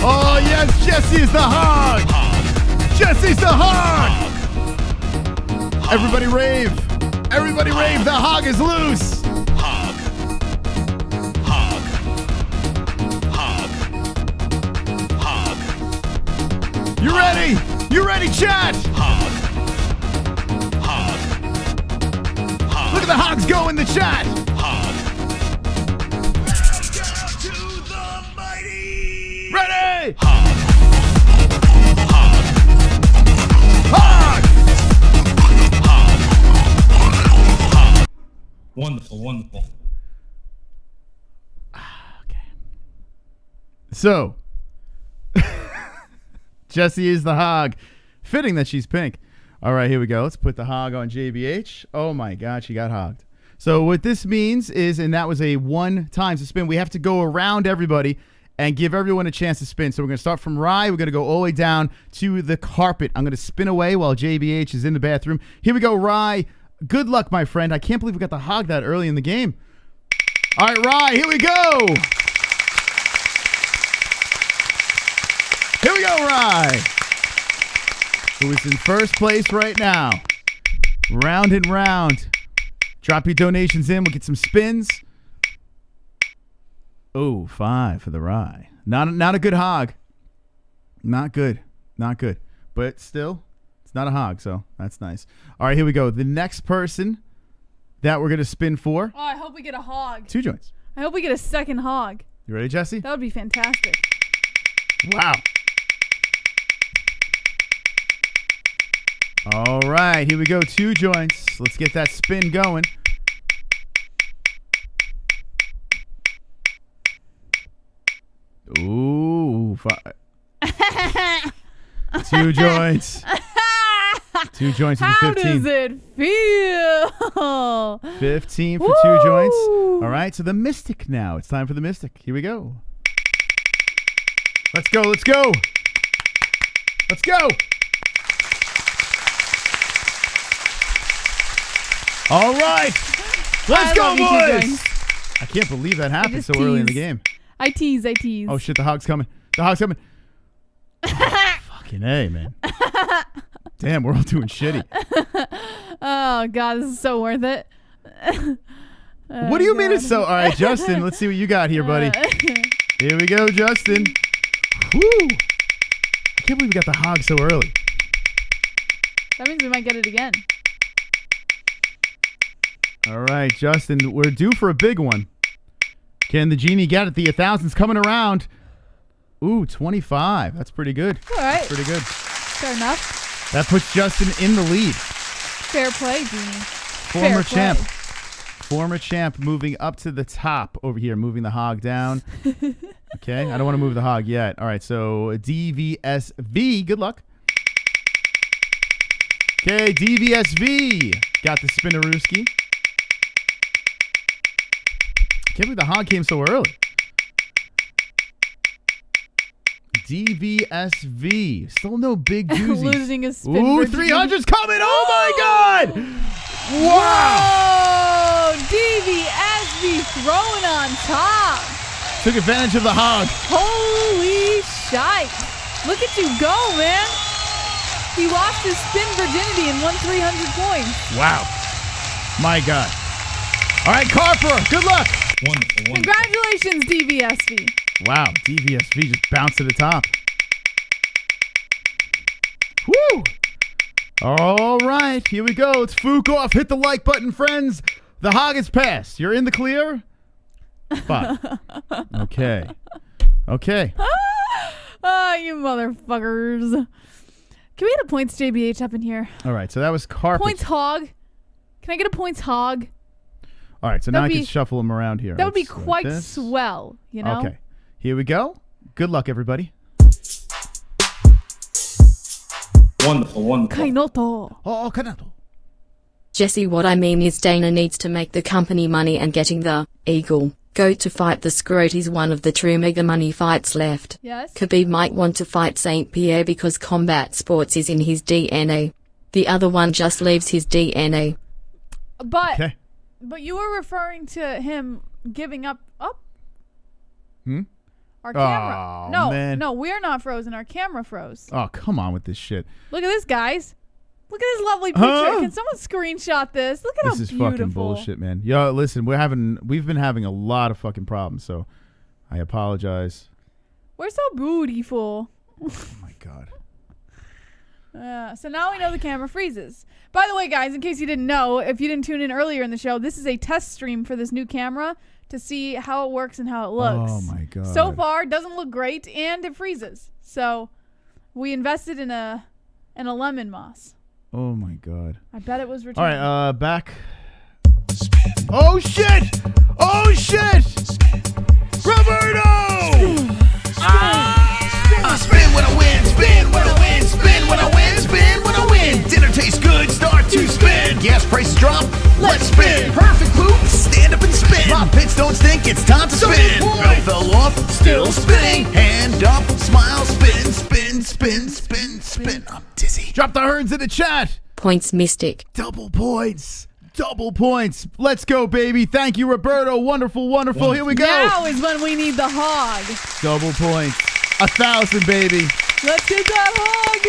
Oh yes, Jesse's the Hog! Jesse's the Hog! Everybody rave! Everybody rave! The Hog is loose! You ready? You ready, chat? Look at the Hogs go in the chat! Ready? Hog! Wonderful, wonderful. Okay. So, Jessie is the Hog. Fitting that she's pink. All right, here we go. Let's put the Hog on JBH. Oh my God, she got hogged. So what this means is, and that was a one time to spin, we have to go around everybody and give everyone a chance to spin. So we're going to start from Rye. We're going to go all the way down to the carpet. I'm going to spin away while JBH is in the bathroom. Here we go, Rye. Good luck, my friend. I can't believe we got the hog that early in the game. All right, Rye, here we go. Here we go, Rye. Who is in first place right now. Round and round. Drop your donations in. We'll get some spins. Oh, 5 for the Rye. Not a good hog. Not good. Not good. But still, it's not a hog, so that's nice. All right, here we go. The next person that we're going to spin for. Oh, I hope we get a hog. 2 joints. I hope we get a second hog. You ready, Jesse? That would be fantastic. Wow. All right, here we go. 2 joints. Let's get that spin going. Ooh, 2 joints. 2 joints into 15. How does it feel? 15 for 2 joints. All right, so the Mystic now. It's time for the Mystic. Here we go. Let's go, let's go. Let's go. All right. Let's go, boys. I can't believe that happened so early in the game. I tease. Oh, shit, the hog's coming. The hog's coming. Oh, fucking A, man. Damn, we're all doing shitty. Oh, God, this is so worth it. What do you mean it's so... All right, Justin, let's see what you got here, buddy. Here we go, Justin. Woo! I can't believe we got the hog so early. That means we might get it again. All right, Justin, we're due for a big one. Can the genie get it? The 1,000's coming around. Ooh, 25. That's pretty good. All right. That's pretty good. Fair enough. That puts Justin in the lead. Fair play, genie. Former champ. Former champ moving up to the top over here, moving the hog down. Okay, I don't want to move the hog yet. All right, so DVSV, good luck. Okay, DVSV got the Spinarooski. Can't believe the hog came so early. DVSV. Still no big doozies. Losing a spin. Ooh, 300's coming. Oh, my God. Wow. Whoa. DVSV throwing on top. Took advantage of the hog. Holy shite. Look at you go, man. He lost his spin virginity and won 300 points. Wow. My God. All right, Carper, good luck. Wonderful. Congratulations, DVSV. Wow, DVSV just bounced to the top. Woo! All right, here we go. It's Fook off. Hit the like button, friends. The hog is passed. You're in the clear. 5. Okay. Okay. Oh, you motherfuckers. Can we get a points JBH up in here? All right, so that was Carpet. Points hog. Can I get a points hog? All right, so now I can shuffle them around here. That would be Let's quite this. swell, you know? Okay, here we go. Good luck, everybody. Wonderful. Kainoto. Oh, Kanato. Jesse, what I mean is Dana needs to make the company money and getting the Eagle go to fight the Scrote is one of the true mega money fights left. Yes? Khabib might want to fight St. Pierre because combat sports is in his DNA. The other one just leaves his DNA. But Okay. but you were referring to him giving up our Oh, camera. No, man. we're not frozen. Our camera froze. Oh, come on with this shit. Look at this, guys. Look at this lovely picture. Huh? Can someone screenshot this? Look at This how is beautiful. fucking bullshit, man. Yo, listen, we've been having a lot of fucking problems, so I apologize. We're so beautiful. Oh my God. So now we know the camera freezes. By the way, guys, in case you didn't know, if you didn't tune in earlier in the show, this is a test stream for this new camera to see how it works and how it looks. Oh my God. So far, it doesn't look great and it freezes. So we invested in a lemon moss. Oh my God. I bet it was All returned. right, back. Oh shit! Oh shit! Roberto! I spin when I win, spin when I win, spin when I win, spin when I win. Dinner tastes good, start to spin. Gas prices drop, let's spin. Perfect poop, stand up and spin. My pits don't stink, it's time to spin. I fell off, still spinning. Hand up, smile, spin, spin, spin, spin, spin. I'm dizzy. Drop the herds in the chat. Points Mystic. Double points. Double points. Let's go, baby. Thank you, Roberto. Wonderful, wonderful. Here we go. Now is when we need the hog. Double points. 1,000, baby. Let's get that hog.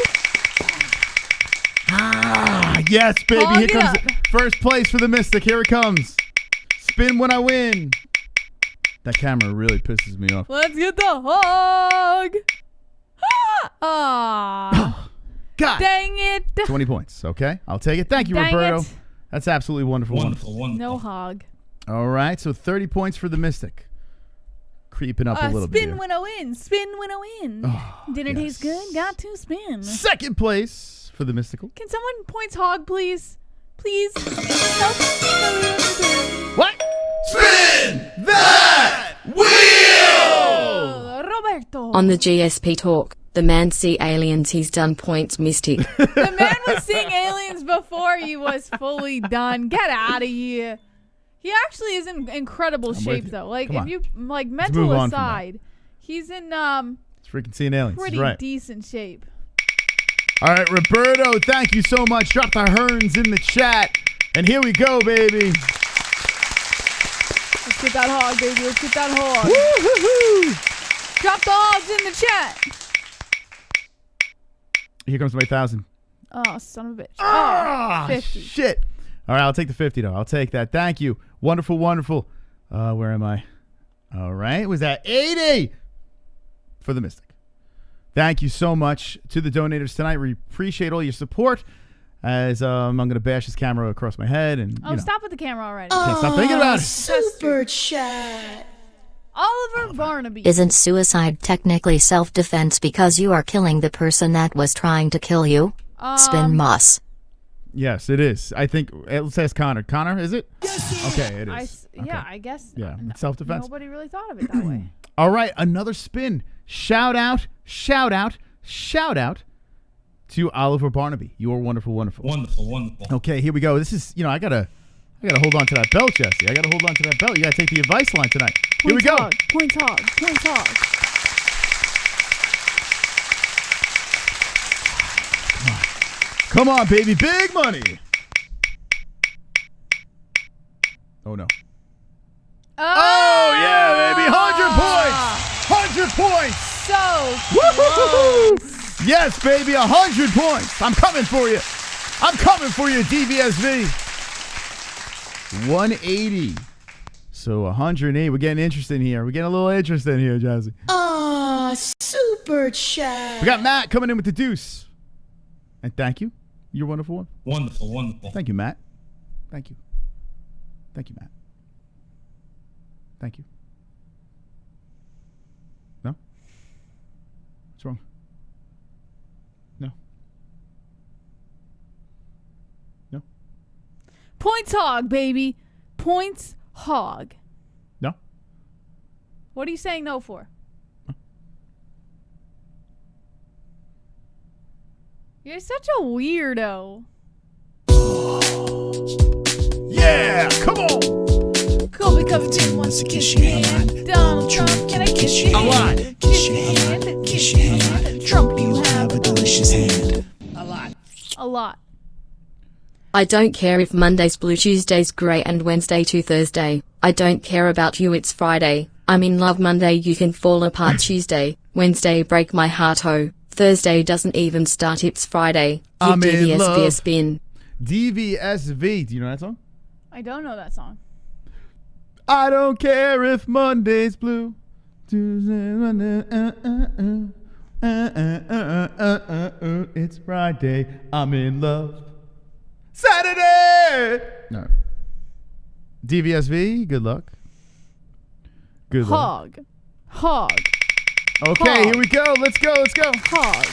Yes, baby. Hog Here it comes up. first place for the Mystic. Here it comes. Spin when I win. That camera really pisses me off. Let's get the hog. Ah. God. Dang it. 20 points. Okay. I'll take it. Thank you, Dang Roberto. it. That's absolutely wonderful. Wonderful. No hog. All right. So 30 points for the Mystic. Creeping up a little bit. Spin here. when I win. Spin when I win. Dinner tastes good. Got to spin. Second place for the Mystical. Can someone points hog, please? Please. Help. What? Spin that wheel! Roberto. On the GSP talk, the man see aliens, he's done. Points Mystic. The man was seeing aliens before he was fully done. Get out of here. He actually is in incredible with shape, you. though. Like, Come if on. you, like, move mental on from that. aside, he's in It's freaking seeing aliens. pretty He's right. decent shape. All right, Roberto, thank you so much. Drop the herns in the chat. And here we go, baby. Let's get that hog, baby. Let's get that hog. Woo-hoo-hoo. Drop the hogs in the chat. Here comes my 1,000. Oh, son of a bitch. Ah, 50. shit. All right, I'll take the 50, though. I'll take that. Thank you. Wonderful, wonderful. Where am I? All right. Was that 80 for the Mystic? Thank you so much to the donators tonight. We appreciate all your support. As I'm going to bash this camera across my head. And, Oh, stop with the camera already. Can't stop thinking about it. Super chat. Oliver Barnaby. Isn't suicide technically self-defense because you are killing the person that was trying to kill you? Spin Moss. Yes, it is. I think it says Connor. Connor, is it? Okay, it is. Yeah, I guess. Yeah, it's self-defense. Nobody really thought of it that way. All right, another spin. Shout out to Oliver Barnaby. You're wonderful, wonderful. Wonderful. Okay, here we go. This is, I gotta hold on to that belt, Jesse. I gotta hold on to that belt. You gotta take the advice line tonight. Here we go. Points hog. Points hog. Come on, baby. Big money. Oh, no. Oh, yeah, baby. 100 points. 100 points. So Woo-hoo-hoo-hoo. close. Yes, baby. 100 points. I'm coming for you. I'm coming for you, DVSV. 180. So 108. We're getting interested here. We're getting a little interested here, Jazzy. Super chat. We got Matt coming in with the deuce. And thank you. You're wonderful one. Wonderful. Thank you, Matt. Thank you. Thank you, Matt. Thank you. No? What's wrong? No. No? Points hog, baby. Points hog. No? What are you saying no for? You're such a weirdo. Yeah, come on. Colby Covington wants to kiss your hand. Donald Trump, can I kiss your hand? Kiss your hand. Kiss your hand. Trump, you have a delicious hand. A lot. I don't care if Monday's blue, Tuesday's grey and Wednesday to Thursday. I don't care about you, it's Friday. I'm in love Monday, you can fall apart Tuesday. Wednesday break my heart, oh. Thursday doesn't even start, it's Friday. I'm Give in DVSV love. a spin. DVSV. Do you know that song? I don't know that song. I don't care if Monday's blue. Tuesday, Monday, it's Friday. I'm in love. Saturday. No. DVSV. Good luck. Good luck. Hog. Okay, Hog. here we go. Let's go. Hog.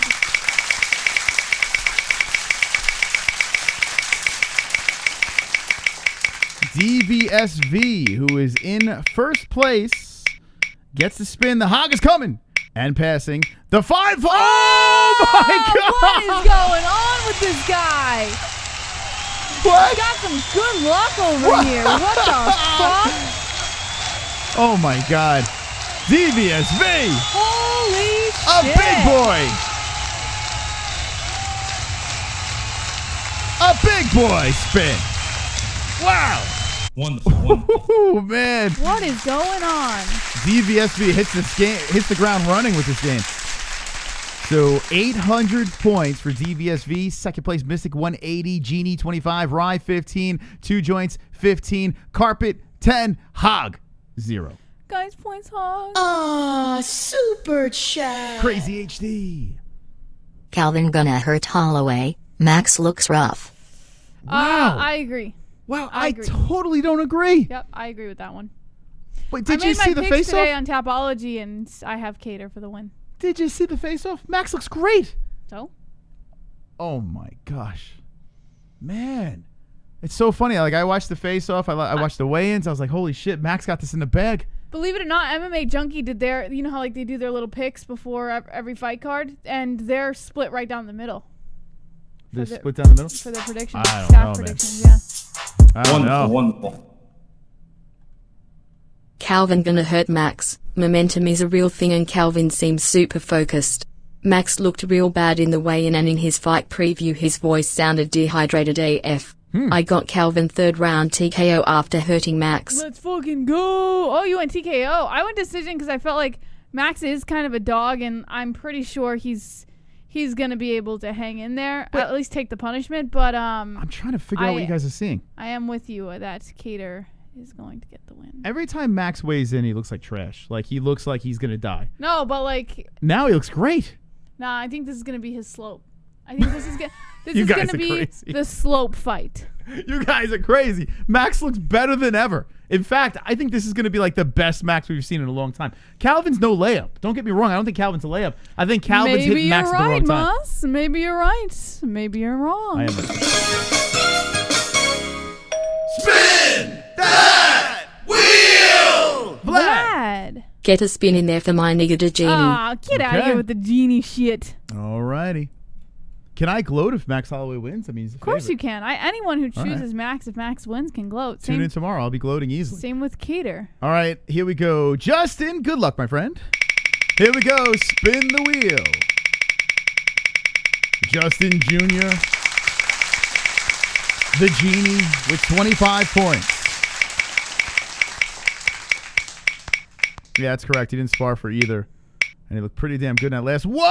DVSV, who is in first place, gets to spin. The hog is coming and passing. The 5. Oh my God! What is going on with this guy? What? Got some good luck over here. What the fuck? Oh my God! DVSV. Holy A shit. big boy. A big boy spin. Wow. Wonderful. Wonderful. Oh, man. What is going on? DVSV hits the ground running with this game. So 800 points for DVSV. Second place, Mystic 180, Genie 25, Rye 15, Two Joints 15, Carpet 10, Hog 0. Guys, points hog. Ah, super chat. Crazy HD. Calvin gonna hurt Holloway. Max looks rough. Wow. I agree. Wow, I I agree. totally don't agree. Yep, I agree with that one. Wait, did you see I made the my picks face-off? today on Tapology, and I have Kattar for the win. Did you see the face-off? Max looks great. So? Oh my gosh, man, it's so funny. Like I watched the face-off. I watched the weigh-ins. I was like, holy shit, Max got this in the bag. Believe it or not, MMA Junkie did their, you know how like they do their little picks before every fight card, and they're split right down the middle They the- split down the middle. for their predictions. I don't staff know, man. predictions, yeah. I don't know. Wonderful. Calvin gonna hurt Max. Momentum is a real thing and Calvin seems super focused. Max looked real bad in the weigh-in and in his fight preview his voice sounded dehydrated AF. I got Calvin third round TKO after hurting Max. Let's fucking go. Oh, you went TKO. I went decision because I felt like Max is kind of a dog, and I'm pretty sure he's going to be able to hang in there, at least take the punishment. But I'm trying to figure out what you guys are seeing. I am with you that Kattar is going to get the win. Every time Max weighs in, he looks like trash. Like he looks like he's gonna die. No, but like, Now he looks great. nah, I think this is going to be his slope. I think this is going You guys to are be crazy. the slope fight. You guys are crazy. Max looks better than ever. In fact, I think this is going to be like the best Max we've seen in a long time. Calvin's no layup. Don't get me wrong. I don't think Calvin's a layup. I think Calvin's Maybe hitting Max you're at the right, wrong time. Moss. Maybe you're right. Maybe you're wrong. I am. Spin that wheel! Vlad. Get a spin in there for my nigga to Genie. Ah, get out of Okay. here with the genie shit. Alrighty. Can I gloat if Max Holloway wins? I mean, he's Of course you can. Anyone who All right. chooses Max, if Max wins, can gloat. Tune in tomorrow. I'll be gloating easily. Same with Kattar. All right, here we go. Justin, good luck, my friend. Here we go. Spin the wheel. Justin Jr., the Genie, with 25 points. Yeah, that's correct. He didn't spar for either. And he looked pretty damn good in that last. Whoa!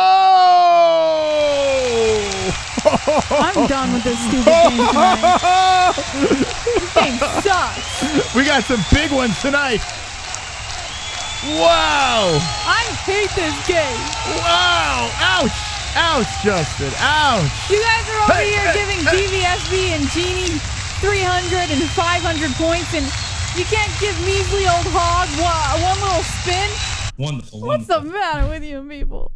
I'm done with this stupid game tonight. This game sucks. We got some big ones tonight. Wow! I hate this game. Wow! Ouch! Ouch, Justin! Ouch! You guys are over Hey, here hey, giving hey. DVSB and Genie 300 and 500 points, and you can't give measly old hog one little spin? Wonderful. What's the Wonderful. matter with you people?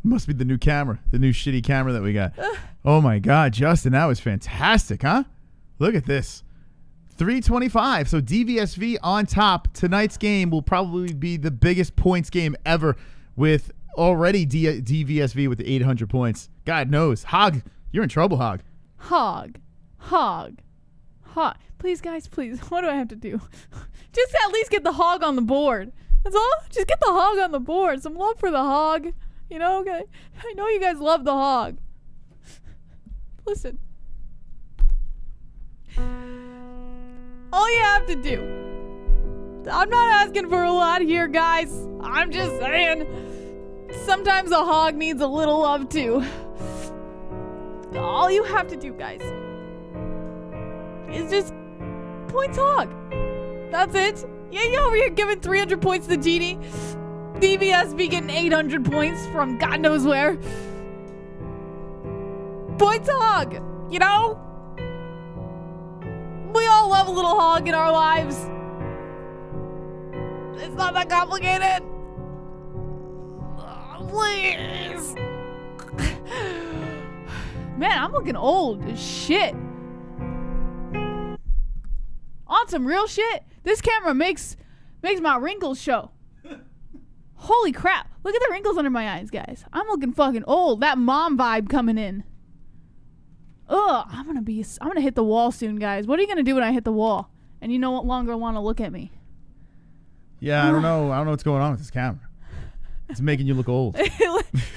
Must be the new camera, the new shitty camera that we got. Oh my God, Justin, that was fantastic, huh? Look at this. 325. So DVSV on top. Tonight's game will probably be the biggest points game ever with already DVSV with the 800 points. God knows. Hog, you're in trouble, Hog. Hog. Please, guys, please. What do I have to do? Just at least get the hog on the board. That's all. Just get the hog on the board. Some love for the hog. You know, okay? I know you guys love the hog. Listen. All you have to do. I'm not asking for a lot here, guys. I'm just saying. Sometimes a hog needs a little love, too. All you have to do, guys, is just points hog. That's it. Yeah, you over here giving 300 points to Genie. DVSB getting 800 points from God knows where. Points hog. You know? We all love a little hog in our lives. It's not that complicated. Oh, please. Man, I'm looking old as shit. On some real shit, this camera makes my wrinkles show. Holy crap. Look at the wrinkles under my eyes, guys. I'm looking fucking old. That mom vibe coming in. Ugh, I'm gonna hit the wall soon, guys. What are you gonna do when I hit the wall? And you no longer want to look at me? Yeah, I don't know. I don't know what's going on with this camera. It's making you look old.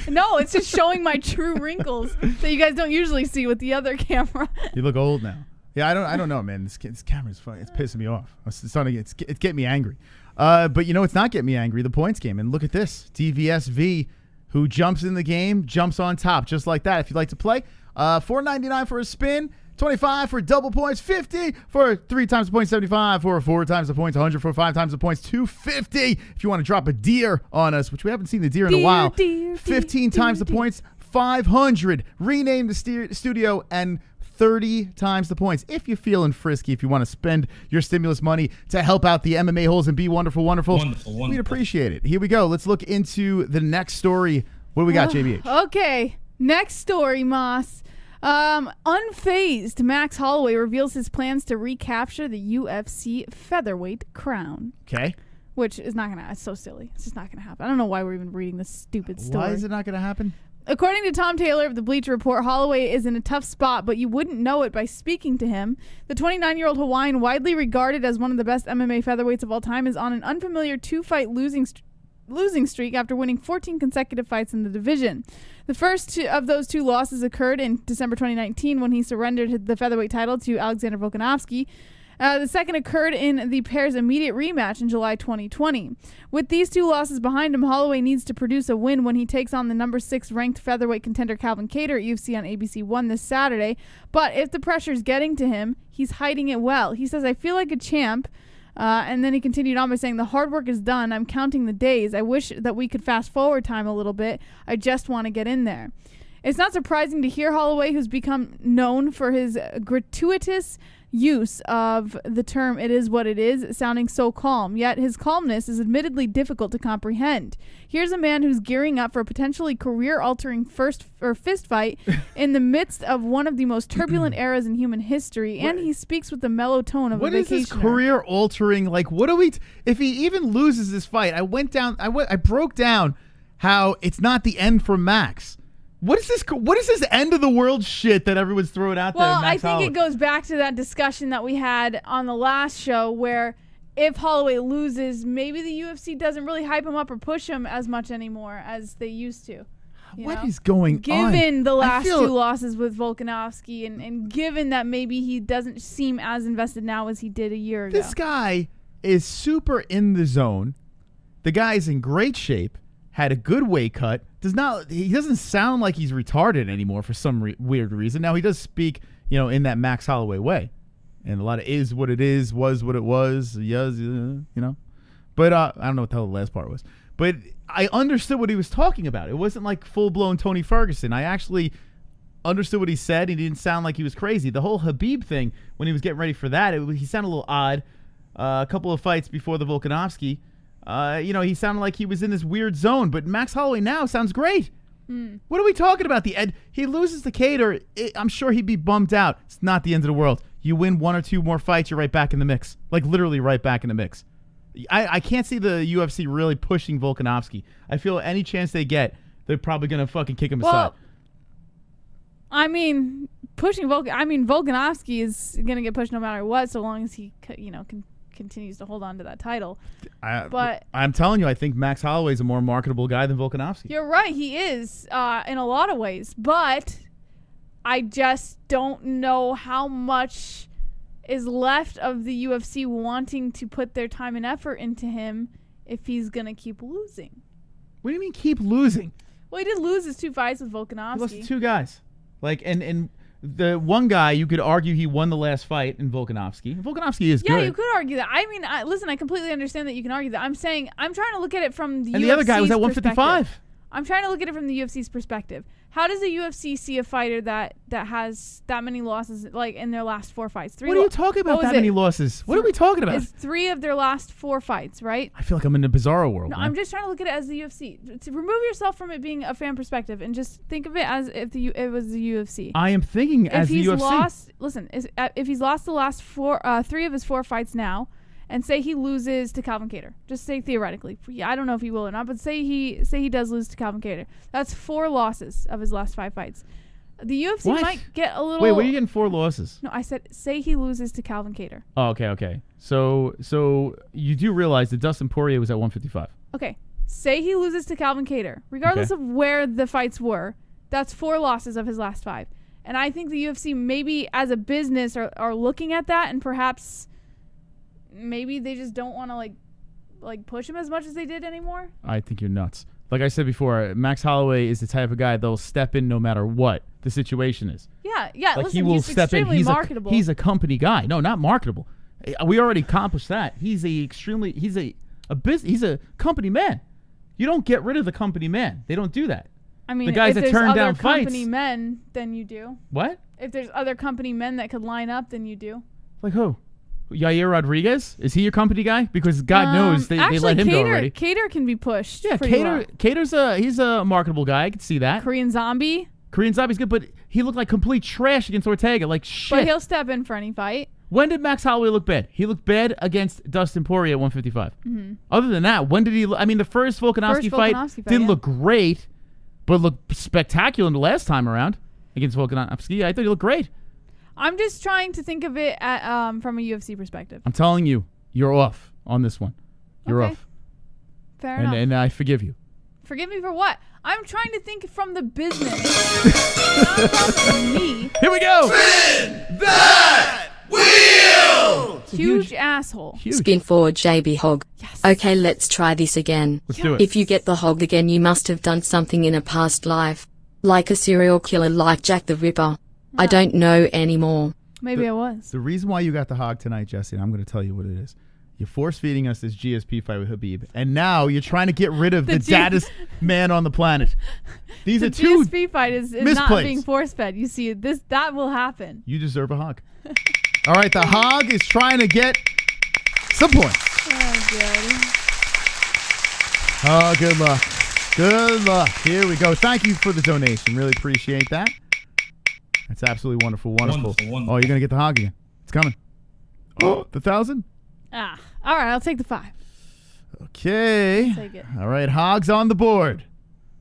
No, it's just showing my true wrinkles that you guys don't usually see with the other camera. You look old now. Yeah, I don't know, man. This camera's funny. It's pissing me off. It's starting. It's getting me angry. But you know, it's not getting me angry. The points game. And look at this. DVSV, who jumps in the game, jumps on top just like that. If you'd like to play, $4.99 for a spin. 25 for double points, 50 for 3 times the points, 75 for 4 times the points, 100 for 5 times the points, 250 if you want to drop a deer on us, which we haven't seen the deer in a while. 15 times the points, 500. Rename the studio, and 30 times the points. If you're feeling frisky, if you want to spend your stimulus money to help out the MMA holes and be wonderful, we'd appreciate it. Here we go. Let's look into the next story. What do we got, JBH? Okay, next story, Moss. Unfazed, Max Holloway reveals his plans to recapture the UFC featherweight crown. Okay. Which is not going to, it's so silly. It's just not going to happen. I don't know why we're even reading this stupid story. Why is it not going to happen? According to Tom Taylor of the Bleacher Report, Holloway is in a tough spot, but you wouldn't know it by speaking to him. The 29-year-old Hawaiian, widely regarded as one of the best MMA featherweights of all time, is on an unfamiliar 2-fight losing streak after winning 14 consecutive fights in the division. The first of those 2 losses occurred in December 2019 when he surrendered the featherweight title to Alexander Volkanovski. The second occurred in the pair's immediate rematch in July 2020. With these 2 losses behind him, Holloway needs to produce a win when he takes on the number 6 ranked featherweight contender Calvin Kattar at UFC on ABC 1 this Saturday. But if the pressure's getting to him, he's hiding it well. He says, "I feel like a champ." And then he continued on by saying, "The hard work is done. I'm counting the days. I wish that we could fast forward time a little bit. I just want to get in there." It's not surprising to hear Holloway, who's become known for his gratuitous use of the term "it is what it is," sounding so calm. Yet his calmness is admittedly difficult to comprehend. Here's a man who's gearing up for a potentially career-altering fist fight in the midst of one of the most turbulent eras in human history, and he speaks with the mellow tone of a vacationer. What is this career-altering? Like, what do we? If he even loses this fight, I broke down how it's not the end for Max. What is this? What is this end of the world shit that everyone's throwing out there? Well, I think it goes back to that discussion that we had on the last show, where if Holloway loses, maybe the UFC doesn't really hype him up or push him as much anymore as they used to. What is going on? Given the last 2 losses with Volkanovski, and given that maybe he doesn't seem as invested now as he did a year ago. This guy is super in the zone. The guy's in great shape. Had a good weight cut. He doesn't sound like he's retarded anymore for some weird reason. Now he does speak, in that Max Holloway way, and a lot of "is what it is, was what it was," yes, But I don't know what the hell the last part was. But I understood what he was talking about. It wasn't like full blown Tony Ferguson. I actually understood what he said. He didn't sound like he was crazy. The whole Khabib thing, when he was getting ready for that, he sounded a little odd. A couple of fights before the Volkanovski. He sounded like he was in this weird zone, but Max Holloway now sounds great. What are we talking about? He loses to Kattar. I'm sure he'd be bummed out. It's not the end of the world. You win 1 or 2 more fights, you're right back in the mix. Like, literally right back in the mix. I can't see the UFC really pushing Volkanovski. I feel any chance they get, they're probably going to fucking kick him aside. I mean, Volkanovski is going to get pushed no matter what, so long as he, continues to hold on to that title. But I'm telling you, I think Max Holloway is a more marketable guy than Volkanovski. You're right, he is in a lot of ways, but I just don't know how much is left of the UFC wanting to put their time and effort into him if he's going to keep losing. What do you mean keep losing? Well, he did lose his 2 fights with Volkanovski. He lost to 2 guys. And the one guy, you could argue he won the last fight in Volkanovski. Volkanovski is good. Yeah, you could argue that. I mean, listen, I completely understand that you can argue that. I'm saying, I'm trying to look at it from the UFC's And the other guy was at 155. I'm trying to look at it from the UFC's perspective. How does the UFC see a fighter that has that many losses, like, in their last 4 fights? What are you talking about, that many losses? What are we talking about? It's 3 of their last 4 fights, right? I feel like I'm in a bizarro world. No, man. I'm just trying to look at it as the UFC. To remove yourself from it being a fan perspective and just think of it as if it was the UFC. I am thinking as the UFC. If he's lost the last 3 of his 4 fights now, and say he loses to Calvin Kattar, just say theoretically, I don't know if he will or not, but say he does lose to Calvin Kattar. That's 4 losses of his last 5 fights. The UFC What? might get a little. Wait, where are you getting 4 losses? No, I said say he loses to Calvin Kattar. Oh, okay. So you do realize that Dustin Poirier was at 155. Okay, say he loses to Calvin Kattar, regardless of where the fights were. That's 4 losses of his last 5, and I think the UFC maybe as a business are looking at that, and perhaps maybe they just don't want to like push him as much as they did anymore. I think you're nuts. Like I said before, Max Holloway is the type of guy that'll step in no matter what the situation is. Yeah. Like Listen, he will he's step in. extremely marketable. He's a company guy. No, not marketable. We already accomplished that. He's a company man. You don't get rid of the company man. They don't do that. I mean, the guys if that there's turn other down fights. company men, then you do. What? If there's other company men that could line up, then you do. Like who? Yair Rodriguez? Is he your company guy? Because God knows they let him go already. Kattar can be pushed. Yeah, pretty well. Kattar's he's a marketable guy. I can see that. Korean Zombie. Korean Zombie's good, but he looked like complete trash against Ortega. Like shit. But he'll step in for any fight. When did Max Holloway look bad? He looked bad against Dustin Poirier at 155. Mm-hmm. Other than that, when did he I mean, the first Volkanovski fight didn't look great, but looked spectacular in the last time around against Volkanovski. I thought he looked great. I'm just trying to think of it from a UFC perspective. I'm telling you, you're off on this one. You're off. Fair enough. And I forgive you. Forgive me for what? I'm trying to think from the business. Not from me. Here we go. Spin that wheel! Huge asshole. Huge. Spin forward, JB Hog. Yes. Okay, let's try this again. Let's do it. If you get the hog again, you must have done something in a past life. Like a serial killer like Jack the Ripper. I don't know anymore. Maybe I was. The reason why you got the hog tonight, Jesse, and I'm going to tell you what it is. You're force-feeding us this GSP fight with Khabib, and now you're trying to get rid of the daddest man on the planet. These are two GSP fight is not misplays. being force-fed. You see, that will happen. You deserve a hog. All right, the hog is trying to get some points. Oh, good. Oh, good luck. Good luck. Here we go. Thank you for the donation. Really appreciate that. That's absolutely wonderful. Wonderful. Oh, you're going to get the hog again. It's coming. Oh, the 1,000? All right, I'll take the 5. Okay. I'll take it. All right, hog's on the board.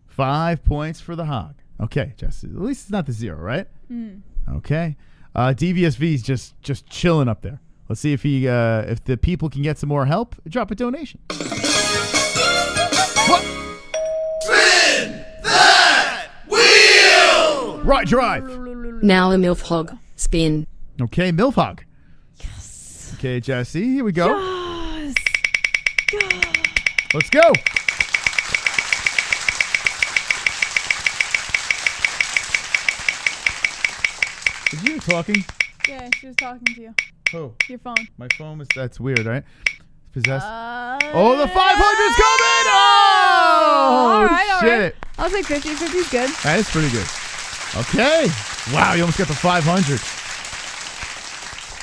5 points for the hog. Okay, Jesse. At least it's not the 0, right? Okay. DVSV's just chilling up there. Let's see if if the people can get some more help. Drop a donation. What? Spin that wheel! Right drive. Now a MILF hog. Spin. Okay, MILF hog. Yes. Okay, Jesse. Here we go. Yes. Let's go. Is you talking? Yeah, she was talking to you. Who? Your phone. My phone was. That's weird, right? Possessed. Oh, the 500's coming! Oh, all right. shit. I'll take 50. 50's good. That is pretty good. Okay. Wow, you almost got the 500.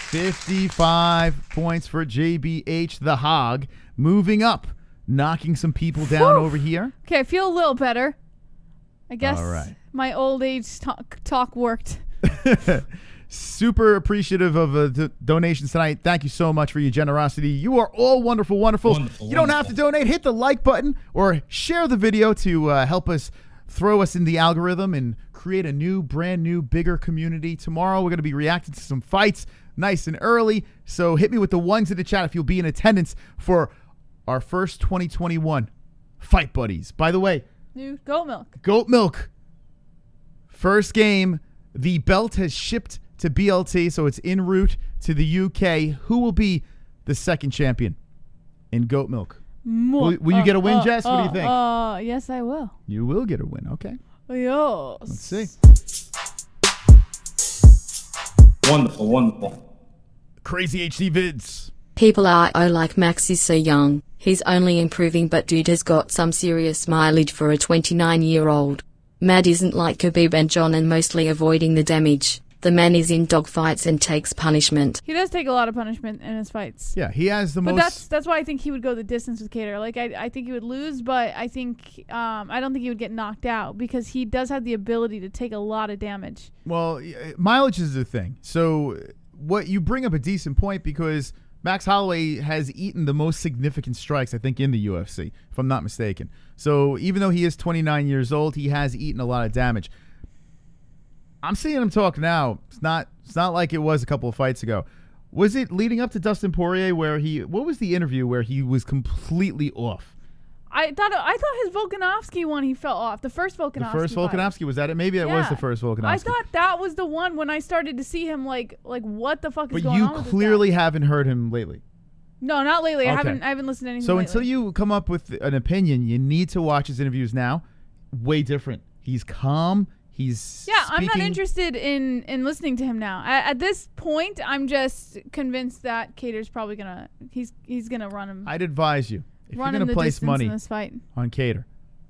55 points for JBH the Hog. Moving up. Knocking some people down over here. Okay, I feel a little better. I guess All right. my old age talk worked. Super appreciative of the donations tonight. Thank you so much for your generosity. You are all wonderful, wonderful. You don't have to donate. Hit the like button or share the video to help us throw us in the algorithm and create a new, brand new, bigger community. Tomorrow we're going to be reacting to some fights nice and early. So hit me with the ones in the chat if you'll be in attendance for our first 2021 Fight Buddies. By the way, New goat milk. Goat Milk. First game. The belt has shipped to BLT, so it's en route to the UK. Who will be the second champion in Goat Milk? Will you get a win, Jess? What do you think? Yes, I will. You will get a win. Okay. Yes. Let's see. Wonderful, wonderful. Crazy HD vids. People are like Max is so young. He's only improving, but dude has got some serious mileage for a 29-year-old. Mad isn't like Khabib and John and mostly avoiding the damage. The man is in dogfights and takes punishment. He does take a lot of punishment in his fights. Yeah, he has the But most. that's why I think he would go the distance with Kattar. Like I think he would lose, but I think I don't think he would get knocked out because he does have the ability to take a lot of damage. Well, mileage is the thing. So what you bring up a decent point because Max Holloway has eaten the most significant strikes, I think, in the UFC, if I'm not mistaken. So even though he is 29 years old, he has eaten a lot of damage. I'm seeing him talk now. It's not like it was a couple of fights ago. Was it leading up to Dustin Poirier where what was the interview where he was completely off? I thought his Volkanovski one he fell off. The first Volkanovski. The first Volkanovski, was that it? Maybe that was the first Volkanovski. I thought that was the one when I started to see him like what the fuck is going on with this guy? But you clearly haven't heard him lately. No, not lately. Okay. I haven't listened to anything. So lately. until you come up with an opinion, you need to watch his interviews now. Way different. He's calm. He's speaking. I'm not interested in listening to him now. At this point, I'm just convinced that Kattar's probably he's gonna run him. I'd advise you, if you're Run gonna him the place distance money in this fight. on Kattar,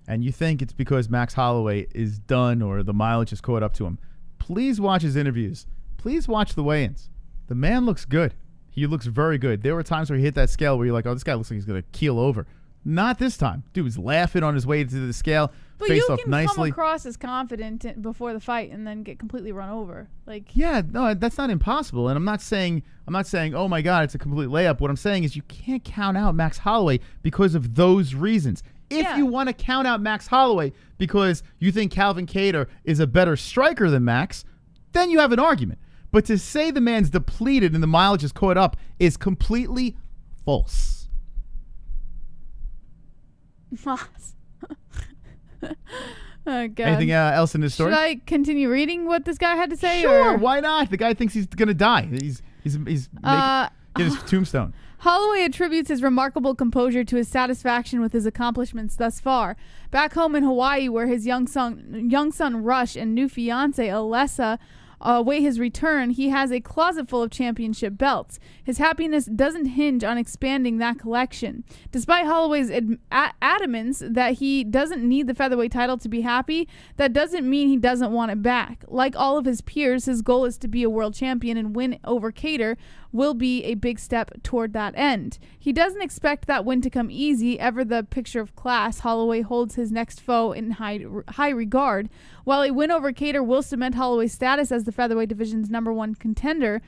and you think it's because Max Holloway is done or the mileage has caught up to him, please watch his interviews. Please watch the weigh-ins. The man looks good. He looks very good. There were times where he hit that scale where you're like, oh, this guy looks like he's gonna keel over. Not this time. Dude was laughing on his way to the scale. But faced you off can nicely. come across as confident before the fight and then get completely run over. Like, yeah, no, that's not impossible. And I'm not saying, oh my God, it's a complete layup. What I'm saying is you can't count out Max Holloway because of those reasons. If you want to count out Max Holloway because you think Calvin Kattar is a better striker than Max, then you have an argument. But to say the man's depleted and the mileage is caught up is completely false. God. Anything else in this story? Should I continue reading what this guy had to say? Sure, or? why not? The guy thinks he's gonna die. He's get his tombstone. Holloway attributes his remarkable composure to his satisfaction with his accomplishments thus far. Back home in Hawaii, where his young son Rush and new fiance Alessa await his return, he has a closet full of championship belts. His happiness doesn't hinge on expanding that collection. Despite Holloway's adamance that he doesn't need the featherweight title to be happy, that doesn't mean he doesn't want it back. Like all of his peers, his goal is to be a world champion, and win over Kattar will be a big step toward that end. He doesn't expect that win to come easy. Ever the picture of class, Holloway holds his next foe in high regard. While a win over Kattar will cement Holloway's status as the featherweight division's #1 contender,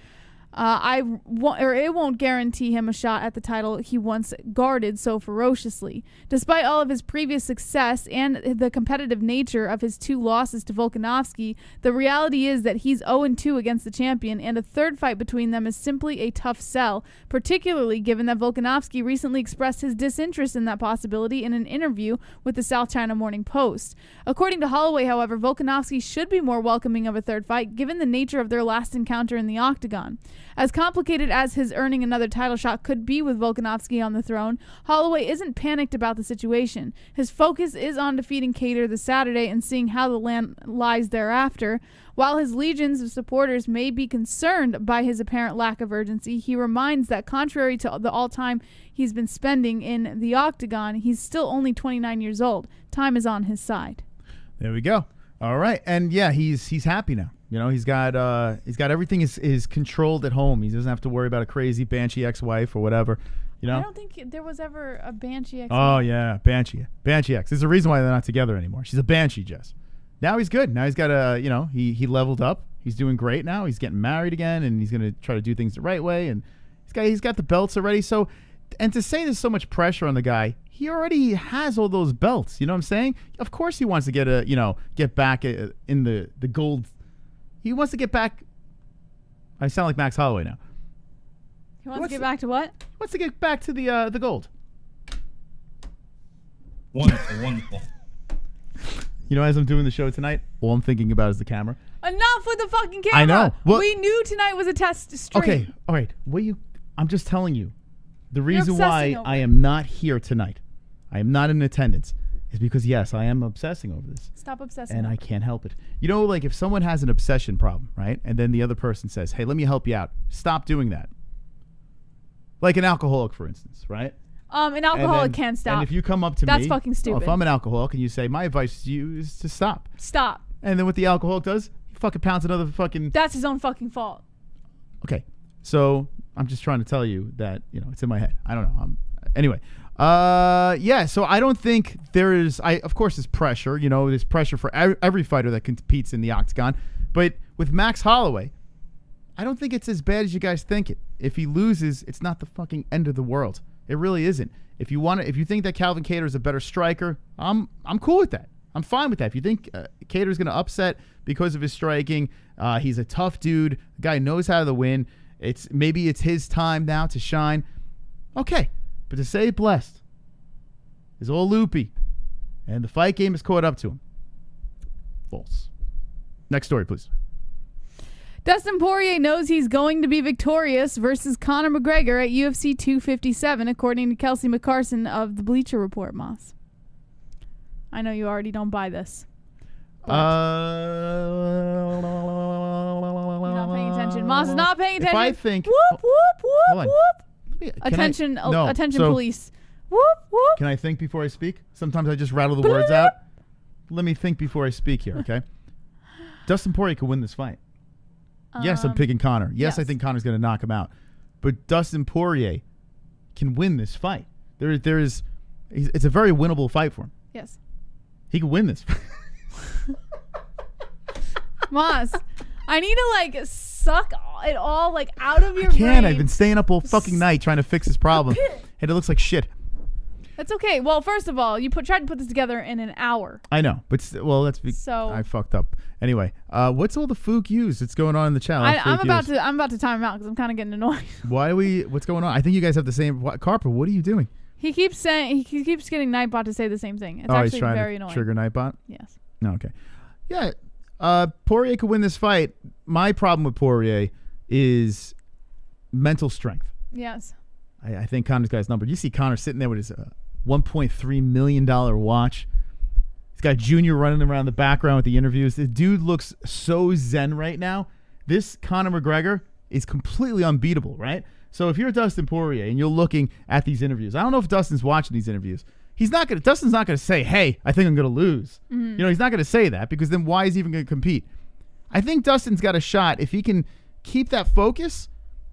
it won't guarantee him a shot at the title he once guarded so ferociously. Despite all of his previous success and the competitive nature of his 2 losses to Volkanovski, the reality is that he's 0-2 against the champion, and a third fight between them is simply a tough sell, particularly given that Volkanovski recently expressed his disinterest in that possibility in an interview with the South China Morning Post. According to Holloway, however, Volkanovski should be more welcoming of a third fight, given the nature of their last encounter in the octagon. As complicated as his earning another title shot could be with Volkanovski on the throne, Holloway isn't panicked about the situation. His focus is on defeating Kattar this Saturday and seeing how the land lies thereafter. While his legions of supporters may be concerned by his apparent lack of urgency, he reminds that contrary to the all-time he's been spending in the octagon, he's still only 29 years old. Time is on his side. There we go. All right, and yeah, he's happy now. You know, he's got everything is controlled at home. He doesn't have to worry about a crazy Banshee ex-wife or whatever. You know. I don't think there was ever a Banshee ex-wife. Oh yeah, Banshee ex. There's a reason why they're not together anymore. She's a Banshee, Jess. Now he's good. Now he's got he leveled up. He's doing great now. He's getting married again, and he's gonna try to do things the right way. And he's got the belts already. So, and to say there's so much pressure on the guy, he already has all those belts. You know what I'm saying? Of course he wants to get back in the gold. He wants to get back. I sound like Max Holloway now. He wants to get back to what? He wants to get back to the gold. Wonderful, wonderful. You know, as I'm doing the show tonight, all I'm thinking about is the camera. Enough with the fucking camera. I know. Well, we knew tonight was a test stream. Okay, all right. I'm just telling you. The reason why I am not here tonight, I am not in attendance, is because, yes, I am obsessing over this. Stop obsessing. And I can't help it. You know, like if someone has an obsession problem, right? And then the other person says, hey, let me help you out. Stop doing that. Like an alcoholic, for instance, right? An alcoholic can't stop. And if you come up to me. That's fucking stupid. If I'm an alcoholic and you say, my advice to you is to stop. Stop. And then what the alcoholic does, he fucking pounds another fucking. That's his own fucking fault. Okay. So I'm just trying to tell you that, it's in my head. I don't know. Anyway. Yeah, so I don't think there is, of course there's pressure, there's pressure for every fighter that competes in the octagon, but with Max Holloway, I don't think it's as bad as you guys think it. If he loses, it's not the fucking end of the world. It really isn't. If you think that Calvin Kattar is a better striker, I'm cool with that. I'm fine with that. If you think Kattar's going to upset because of his striking, he's a tough dude. The guy knows how to win. Maybe it's his time now to shine. Okay. But to say blessed is all loopy, and the fight game has caught up to him. False. Next story, please. Dustin Poirier knows he's going to be victorious versus Conor McGregor at UFC 257, according to Kelsey McCarson of the Bleacher Report, Moss. I know you already don't buy this. You're not paying attention. Moss is not paying attention. If I think... Whoop, whoop, whoop, whoop. Attention, Police. Whoop, whoop. Can I think before I speak? Sometimes I just rattle the words out. Let me think before I speak here, okay? Dustin Poirier could win this fight. Yes, I'm picking Conor. Yes, I think Conor's going to knock him out. But Dustin Poirier can win this fight. It's a very winnable fight for him. Yes. He can win this. Moss, I need to suck it all out of your I can't. brain. I've been staying up all fucking night trying to fix this problem, and it looks like shit. That's okay. Well, first of all, you tried to put this together in an hour. I know, but I fucked up. Anyway, what's all the fook use that's going on in the channel? I'm about to time him out because I'm kind of getting annoyed. What's going on? I think you guys have the same. Carper, what are you doing? He keeps getting Nightbot to say the same thing. It's he's actually trying very to annoying. trigger Nightbot? Yes. No, okay. Yeah. Poirier could win this fight. My problem with Poirier is mental strength. Yes. I think Conor's got his number. You see Conor sitting there with his $1.3 million watch. He's got Junior running around the background with the interviews. The dude looks so zen right now. This Conor McGregor is completely unbeatable, right? So if you're Dustin Poirier and you're looking at these interviews, I don't know if Dustin's watching these interviews. Dustin's not going to say, hey, I think I'm going to lose. Mm-hmm. He's not going to say that because then why is he even going to compete? I think Dustin's got a shot if he can keep that focus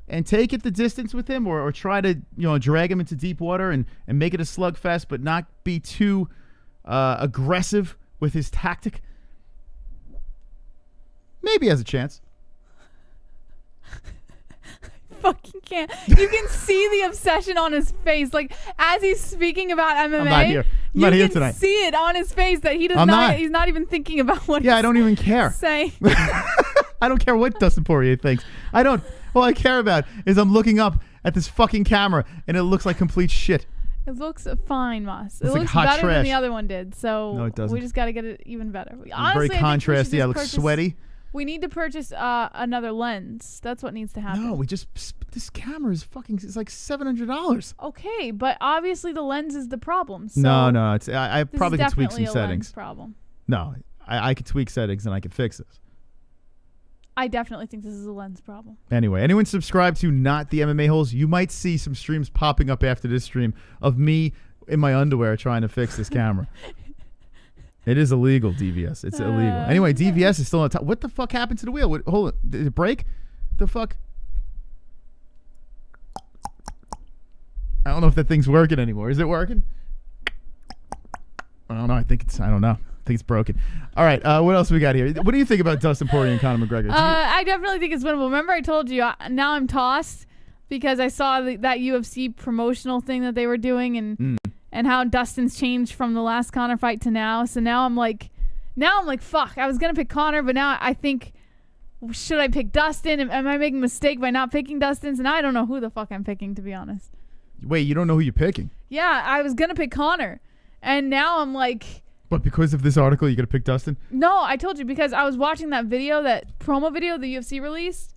and take it the distance with him or try to drag him into deep water and make it a slugfest but not be too aggressive with his tactic. Maybe he has a chance. Fucking can't. You can see the obsession on his face, as he's speaking about MMA. I'm not here. I'm not here tonight. You can see it on his face that he's not even thinking about what. Yeah, I don't even care. Saying. I don't care what Dustin Poirier thinks. All I care about is I'm looking up at this fucking camera and it looks like complete shit. It looks fine, Moss. It looks looks like hot better trash. than the other one did. So no, it doesn't. We just got to get it even better. Honestly, very contrasty. I look sweaty. We need to purchase another lens. That's what needs to happen. No, this camera is it's like $700. Okay, but obviously the lens is the problem. So no, I probably could tweak some settings. Problem. No, I could tweak settings and I could fix this. I definitely think this is a lens problem. Anyway, anyone subscribed to Not the MMA-Holes, you might see some streams popping up after this stream of me in my underwear trying to fix this camera. It is illegal, DVS. It's illegal. Anyway, DVS is still on top. What the fuck happened to the wheel? Hold on. Did it break? The fuck? I don't know if that thing's working anymore. Is it working? I don't know. I don't know. I think it's broken. All right. What else we got here? What do you think about Dustin Poirier and Conor McGregor? I definitely think it's winnable. Remember I told you, now I'm tossed because I saw that UFC promotional thing that they were doing and how Dustin's changed from the last Conor fight to now. So now I'm like, fuck. I was going to pick Conor, but now I think, should I pick Dustin? Am I making a mistake by not picking Dustin's? And I don't know who the fuck I'm picking, to be honest. Wait, you don't know who you're picking? Yeah, I was going to pick Conor. And now I'm like... But because of this article, you're going to pick Dustin? No, I told you because I was watching that promo video the UFC released.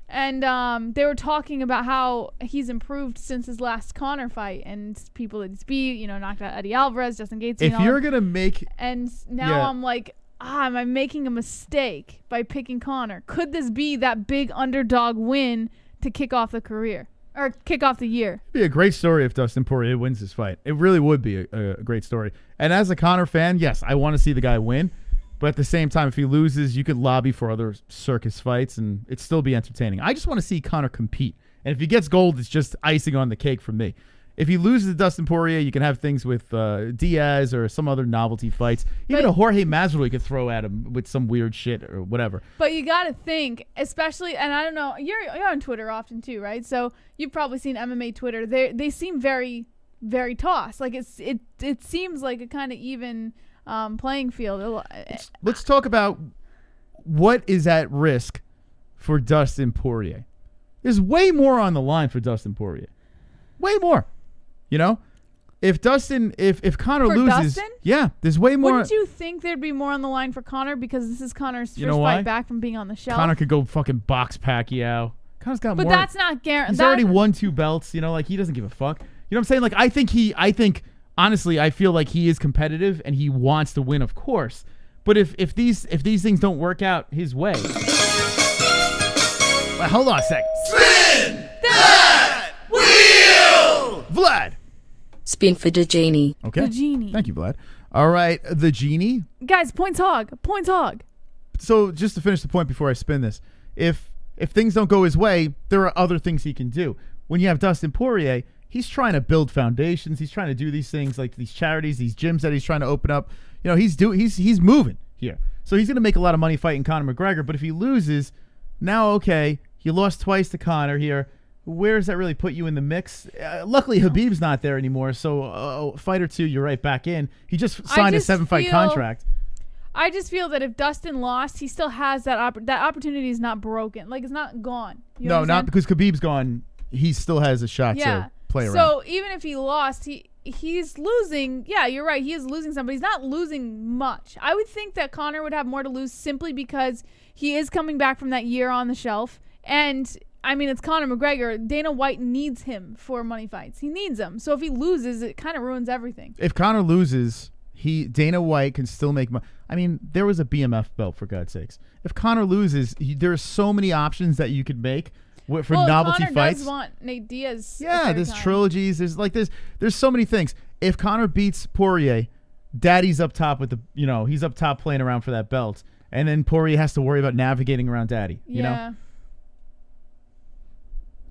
And they were talking about how he's improved since his last Conor fight and people that he's beat, knocked out Eddie Alvarez, Justin Gaethje. If you're going to make... And now I'm like, am I making a mistake by picking Conor? Could this be that big underdog win to kick off the career? Or kick off the year? It'd be a great story if Dustin Poirier wins this fight. It really would be a great story. And as a Conor fan, yes, I want to see the guy win. But at the same time, if he loses, you could lobby for other circus fights and it'd still be entertaining. I just want to see Conor compete. And if he gets gold, it's just icing on the cake for me. If he loses to Dustin Poirier, you can have things with Diaz or some other novelty fights. Even a Jorge Masvidal you could throw at him with some weird shit or whatever. But you got to think, especially, and I don't know, you're on Twitter often too, right? So you've probably seen MMA Twitter. They seem very, very tossed. Like it seems like a kind of even playing field. Let's talk about what is at risk for Dustin Poirier. There's way more on the line for Dustin Poirier. Way more. You know? If Conor For loses, Dustin? yeah, there's way more. Wouldn't you think there'd be more on the line for Conor because this is Conor's first know why? fight back from being on the shelf? Conor could go fucking box Pacquiao. Conor's got but more. that's not guaranteed. He's already won 2 belts. You know, like he doesn't give a fuck. You know what I'm saying? Like I think honestly, I feel like he is competitive and he wants to win, of course. But if these things don't work out his way, well, hold on a sec. Spin that wheel! Vlad. Spin for the genie. Okay. The genie. Thank you, Vlad. All right, the genie. Guys, points hog. Points hog. So just to finish the point before I spin this, if things don't go his way, there are other things he can do. When you have Dustin Poirier, he's trying to build foundations. He's trying to do these things like these charities, these gyms that he's trying to open up. You know, he's moving here. So he's going to make a lot of money fighting Conor McGregor. But if he loses, now, okay, you lost twice to Conor here. Where does that really put you in the mix? Luckily, Khabib's not there anymore. So a fight or two, you're right back in. He just signed a 7-fight contract. I just feel that if Dustin lost, he still has that opportunity is not broken. Like, it's not gone. You No, understand? not because Khabib's gone. He still has a shot to play around. So even if he lost, he's losing. Yeah, you're right. He is losing some, but he's not losing much. I would think that Conor would have more to lose simply because he is coming back from that year on the shelf. And, I mean, it's Conor McGregor. Dana White needs him for money fights. He needs him. So if he loses, it kind of ruins everything. If Conor loses, Dana White can still make money. I mean, there was a BMF belt, for God's sakes. If Conor loses, there are so many options that you could make for novelty Conor fights. Does want Nate Diaz. Yeah, there's trilogies. There's so many things. If Conor beats Poirier, Daddy's up top with he's up top playing around for that belt, and then Poirier has to worry about navigating around Daddy. You know.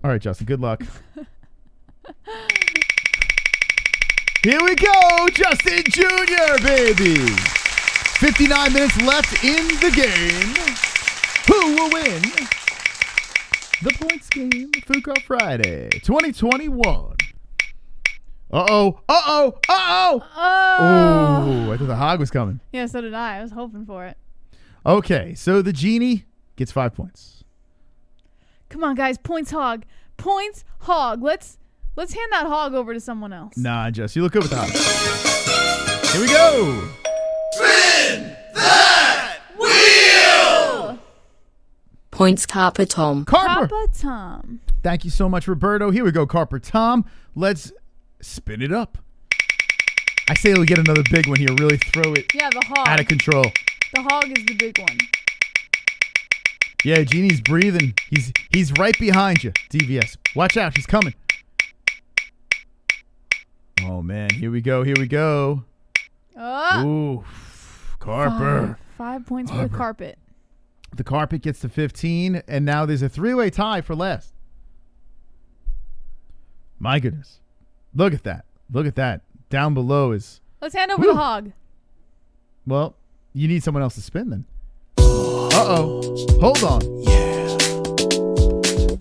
All right, Justin. Good luck. Here we go, Justin Jr., baby. 59 minutes left in the game. Who will win the points game? Food Court Friday, 2021. Uh-oh. Oh, I thought the hog was coming. Yeah, so did I. I was hoping for it. Okay, so the genie gets 5 points. Come on, guys. Points hog. Points hog. Let's hand that hog over to someone else. Nah, Jess, you look good with the hog. Here we go. Spin that wheel! Points Carper Tom. Carper. Papa Tom. Thank you so much, Roberto. Here we go, Carper Tom. Let's spin it up. I say we get another big one here. Really throw it Yeah, the hog. out of control. The hog is the big one. Yeah, Genie's breathing. He's right behind you, DVS. Watch out, he's coming. Oh, man. Here we go. Ooh, Carper. 5 points for the carpet. The carpet gets to 15, and now there's a 3-way tie for last. My goodness. Look at that. Down below is... Let's hand over the hog. Well, you need someone else to spin then. Uh-oh. Hold on.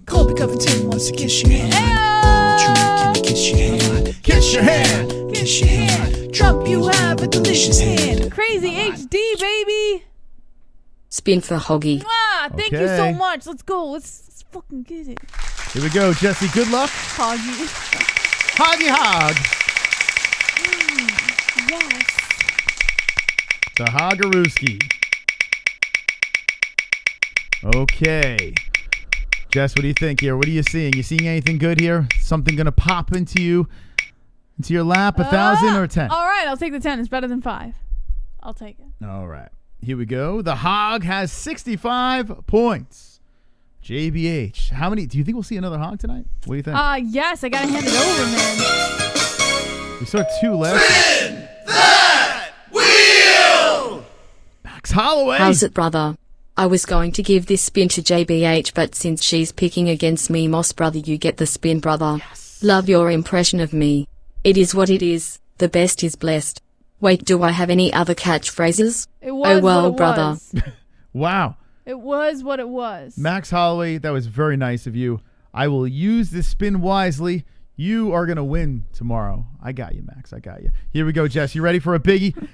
Colby Covington wants to kiss your hand. Can I kiss your hand? Kiss your hand. Kiss your hand. Trump, you have a delicious hand. Crazy HD, baby. Spin for Hoggy. Thank you so Okay. much. Let's go. Let's fucking get it. Here we go, Jesse. Good luck. Hoggy. Hoggy hog. Yes. The Hogarooski. Okay. Jess, what do you think here? What are you seeing? You seeing anything good here? Something going to pop into your lap? 1,000 or 10? All right, I'll take the 10. It's better than 5. I'll take it. All right. Here we go. The hog has 65 points. JBH. How many? Do you think we'll see another hog tonight? What do you think? Yes, I gotta hand it over, man. We saw 2 last. Spin that wheel! Max Holloway. How's it, brother? I was going to give this spin to JBH, but since she's picking against me, Moss brother, you get the spin, brother. Yes. Love your impression of me. It is what it is. The best is blessed. Wait, do I have any other catchphrases? It was well, what it brother. was. Wow. It was what it was. Max Holloway, that was very nice of you. I will use this spin wisely. You are going to win tomorrow. I got you, Max. I got you. Here we go, Jess. You ready for a biggie?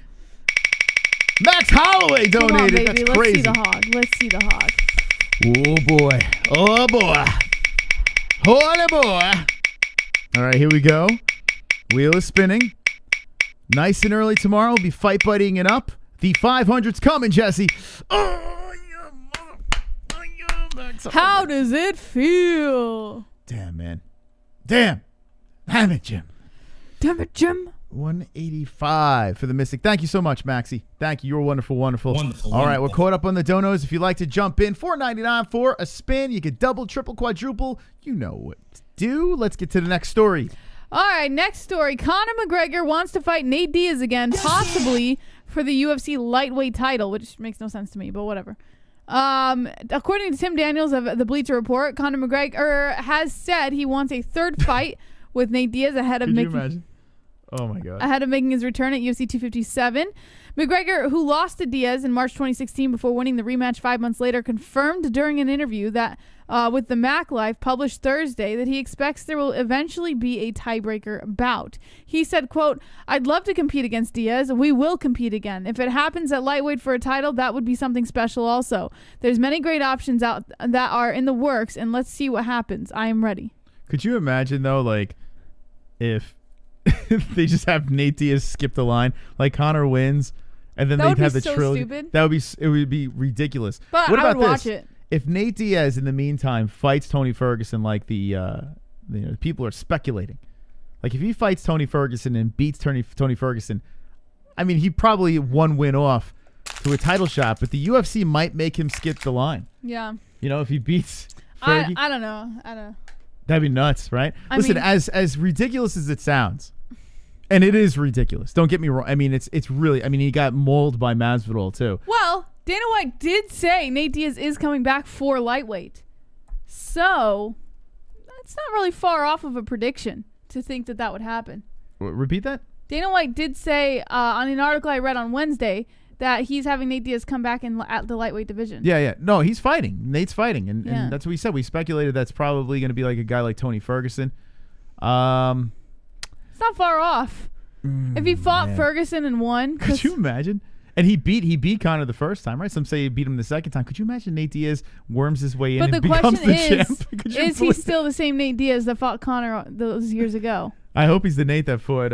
Max Holloway Come on, donated. baby. That's Let's crazy. see the hog. Let's see the hog. Oh boy. Oh boy. Oh boy. All right, here we go. Wheel is spinning. Nice and early tomorrow. We'll be fight buddying it up. The 500's coming, Jesse. Oh, yeah, Max Holloway. How does it feel? Damn, man. Damn. Damn it, Jim. Damn it, Jim. 185 for the Mystic. Thank you so much, Maxie. Thank you. You're wonderful, wonderful. Wonderful, All right, we're wonderful. caught up on the donos. If you'd like to jump in, $4.99 for a spin. You get double, triple, quadruple. You know what to do. Let's get to the next story. All right, next story. Conor McGregor wants to fight Nate Diaz again, possibly for the UFC lightweight title, which makes no sense to me, but whatever. According to Tim Daniels of the Bleacher Report, Conor McGregor has said he wants a third fight with Nate Diaz ahead of Could you making imagine? Oh, my God. ahead of making his return at UFC 257. McGregor, who lost to Diaz in March 2016 before winning the rematch 5 months later, confirmed during an interview that with the Mac Life published Thursday that he expects there will eventually be a tiebreaker bout. He said, quote, "I'd love to compete against Diaz. We will compete again. If it happens at lightweight for a title, that would be something special also. There's many great options out that are in the works, and let's see what happens. I am ready." Could you imagine, though, like, if they just have Nate Diaz skip the line, like Conor wins, and then That they'd would be have the so trilogy. stupid. It would be ridiculous. But what I about would watch this? it. If Nate Diaz, in the meantime, fights Tony Ferguson, like the people are speculating, like if he fights Tony Ferguson and beats Tony Ferguson, I mean, he probably one win off to a title shot, but the UFC might make him skip the line. Yeah. You know, if he beats Fergie, I don't know. I don't know. that'd be nuts, right? I Listen, mean- as ridiculous as it sounds, and it is ridiculous. Don't get me wrong. I mean, it's really. I mean, he got mauled by Masvidal too. Well, Dana White did say Nate Diaz is coming back for lightweight. So, that's not really far off of a prediction to think that that would happen. Repeat that. Dana White did say on an article I read on Wednesday that he's having Nate Diaz come back at the lightweight division. Yeah. No, he's fighting. Nate's fighting, and Yeah. that's what we said. We speculated that's probably going to be like a guy like Tony Ferguson. It's not far off. If he fought man. Ferguson and won, Could you imagine? And he beat Conor the first time, right? Some say he beat him the second time. Could you imagine Nate Diaz worms his way in but and the becomes question the is, champ? Could you is he believe still the same Nate Diaz that fought Conor those years ago? I hope he's the Nate that fought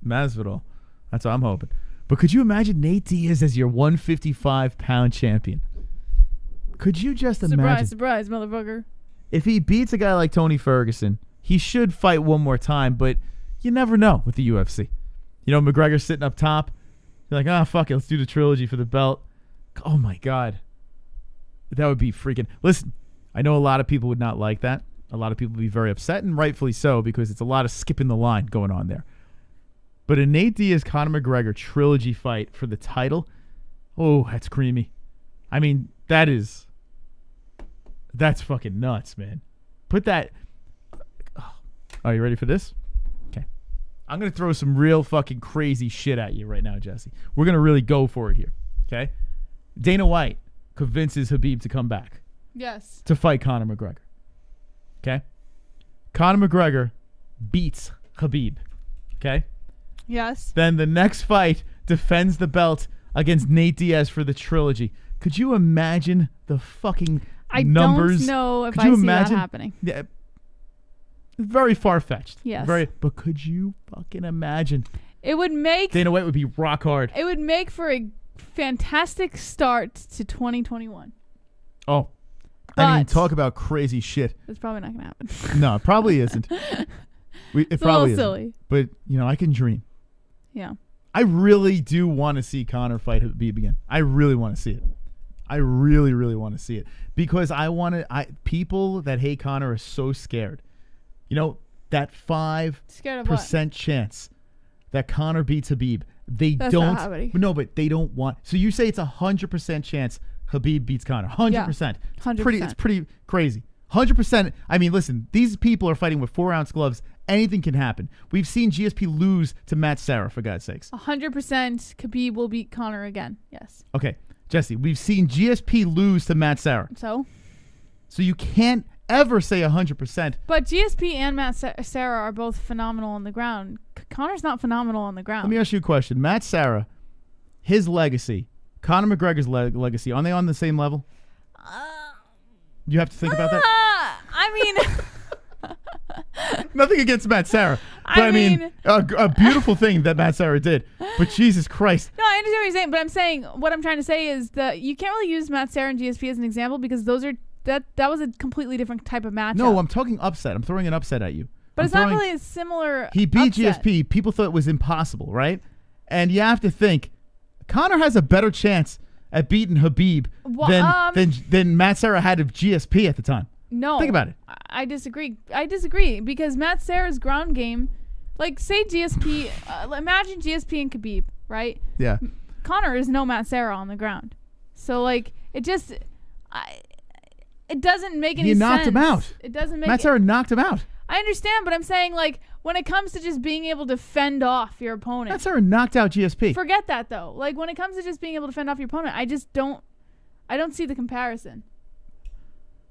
Masvidal. That's what I'm hoping. But could you imagine Nate Diaz as your 155-pound champion? Could you just imagine? Surprise, motherfucker. If he beats a guy like Tony Ferguson, he should fight one more time, but you never know with the UFC. You know, McGregor's sitting up top. You're like, oh, fuck it, let's do the trilogy for the belt. Oh, my God. That would be freaking... Listen, I know a lot of people would not like that. A lot of people would be very upset, and rightfully so, because it's a lot of skipping the line going on there. But a Nate Diaz-Conor McGregor trilogy fight for the title, oh, that's creamy. I mean, that's fucking nuts, man. Put that... Oh, are you ready for this? Okay. I'm going to throw some real fucking crazy shit at you right now, Jesse. We're going to really go for it here, okay? Dana White convinces Khabib to come back Yes. to fight Conor McGregor. Okay? Conor McGregor beats Khabib. Okay? Yes. Then the next fight defends the belt against Nate Diaz for the trilogy. Could you imagine the fucking I numbers? don't know if Could I you see imagine? that happening. Yeah. Very far-fetched. Yes. But could you fucking imagine? It would make Dana White would be rock hard. it would make for a fantastic start to 2021. Oh. I mean, But- talk about crazy shit. That's probably not going to happen. No, it probably isn't. It It's a probably little isn't. silly. But, you know, I can dream. Yeah. I really do want to see Conor fight Khabib again. I really want to see it. I really, really want to see it. Because people that hate Conor are so scared. You know, that 5% Scared of what? chance that Conor beats Khabib. They That's don't. not happening. No, but they don't want. So you say it's 100% chance Khabib beats Conor. 100%. It's 100%. It's pretty crazy. 100%. I mean, listen, these people are fighting with 4-ounce gloves. Anything can happen. We've seen GSP lose to Matt Serra, for God's sakes. 100% Khabib will beat Conor again. Yes. Okay, Jesse, we've seen GSP lose to Matt Serra. So? So you can't ever say 100%. But GSP and Matt Serra are both phenomenal on the ground. Conor's not phenomenal on the ground. Let me ask you a question. Matt Serra, his legacy Conor McGregor's legacy, are they on the same level? You have to think about that. I mean, Nothing against Matt Serra, but I mean a beautiful thing that Matt Serra did. But Jesus Christ. no, I understand what you're saying, but what I'm trying to say is that you can't really use Matt Serra and GSP as an example because those are that was a completely different type of matchup. No, I'm talking upset. I'm throwing an upset at you. But it's not really a similar. He beat upset. GSP. People thought it was impossible, right? And you have to think, Conor has a better chance at beating Khabib than Matt Serra had of GSP at the time. No. Think about it. I disagree. I disagree because Matt Serra's ground game, like say GSP, imagine GSP and Khabib, right? Yeah. Conor is no Matt Serra on the ground. So like it doesn't make any sense. He knocked him out. It doesn't make Matt Serra knocked him out. I understand, but I'm saying like when it comes to just being able to fend off your opponent. Matt Serra knocked out GSP. Forget that though. Like when it comes to just being able to fend off your opponent, I don't see the comparison.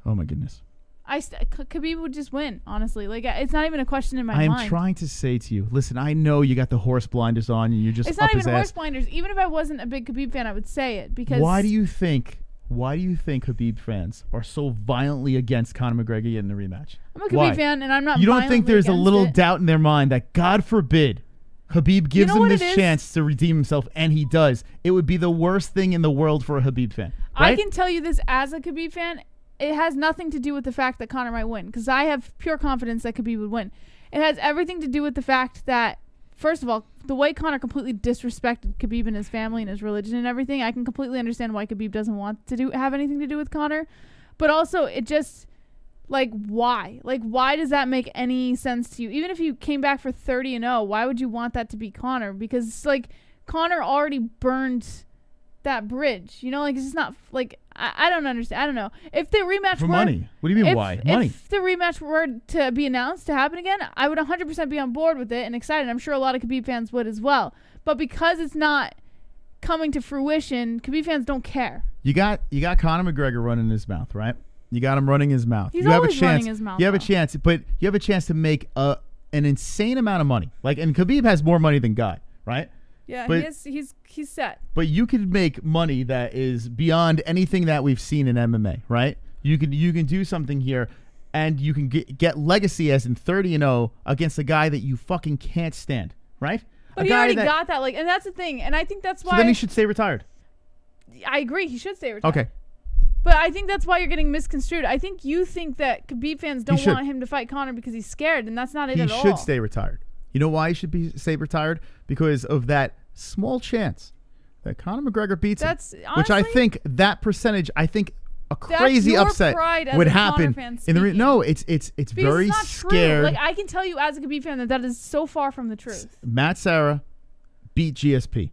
Oh my goodness. Khabib would just win, honestly. Like it's not even a question in my I am mind. trying to say to you, listen, I know you got the horse blinders on and you're just It's up not his even ass. horse blinders. Even if I wasn't a big Khabib fan, I would say it because Why do you think Khabib fans are so violently against Conor McGregor getting a rematch? I'm a Khabib Why? fan, and I'm not. You don't think there's a little doubt? doubt in their mind that, God forbid, Khabib gives him what this it is? chance to redeem himself, and he does. It would be the worst thing in the world for a Khabib fan. Right? I can tell you this as a Khabib fan. It has nothing to do with the fact that Conor might win, because I have pure confidence that Khabib would win. It has everything to do with the fact that, first of all, the way Conor completely disrespected Khabib and his family and his religion and everything, I can completely understand why Khabib doesn't want to have anything to do with Conor. But also, it just, like, why? Like, why does that make any sense to you? Even if you came back for 30-0, why would you want that to be Conor? Because, like, Conor already burned that bridge. You know, like, it's just not, like, I don't understand. I don't know. If the rematch For were... money. What do you mean, why? Money. If the rematch were to be announced to happen again, I would 100% be on board with it and excited. I'm sure a lot of Khabib fans would as well. But because it's not coming to fruition, Khabib fans don't care. You got Conor McGregor running his mouth, right? You got him running his mouth. He's you have always a chance. running his mouth, You have a though. chance, but you have a chance to make an insane amount of money. Like, and Khabib has more money than God, right? Yeah, But- he's set. But you could make money that is beyond anything that we've seen in MMA, right? You can do something here, and you can get legacy as in 30-0 against a guy that you fucking can't stand, right? But A he guy already that- got that, like, and that's the thing. And I think that's why So then he should stay retired. I agree. He should stay retired. Okay. But I think that's why you're getting misconstrued. I think you think that Khabib fans don't should. want him to fight Conor because he's scared, and that's not it He at all. should stay retired. You know why he should stay retired? Because of that small chance that Conor McGregor beats him. That's which I honestly- think that percentage, I think a That's crazy your upset pride as would a Conor happen fan in the speaking. no. It's Because very it's not scared. true. Like I can tell you as a Khabib fan that is so far from the truth. Matt Serra beat GSP.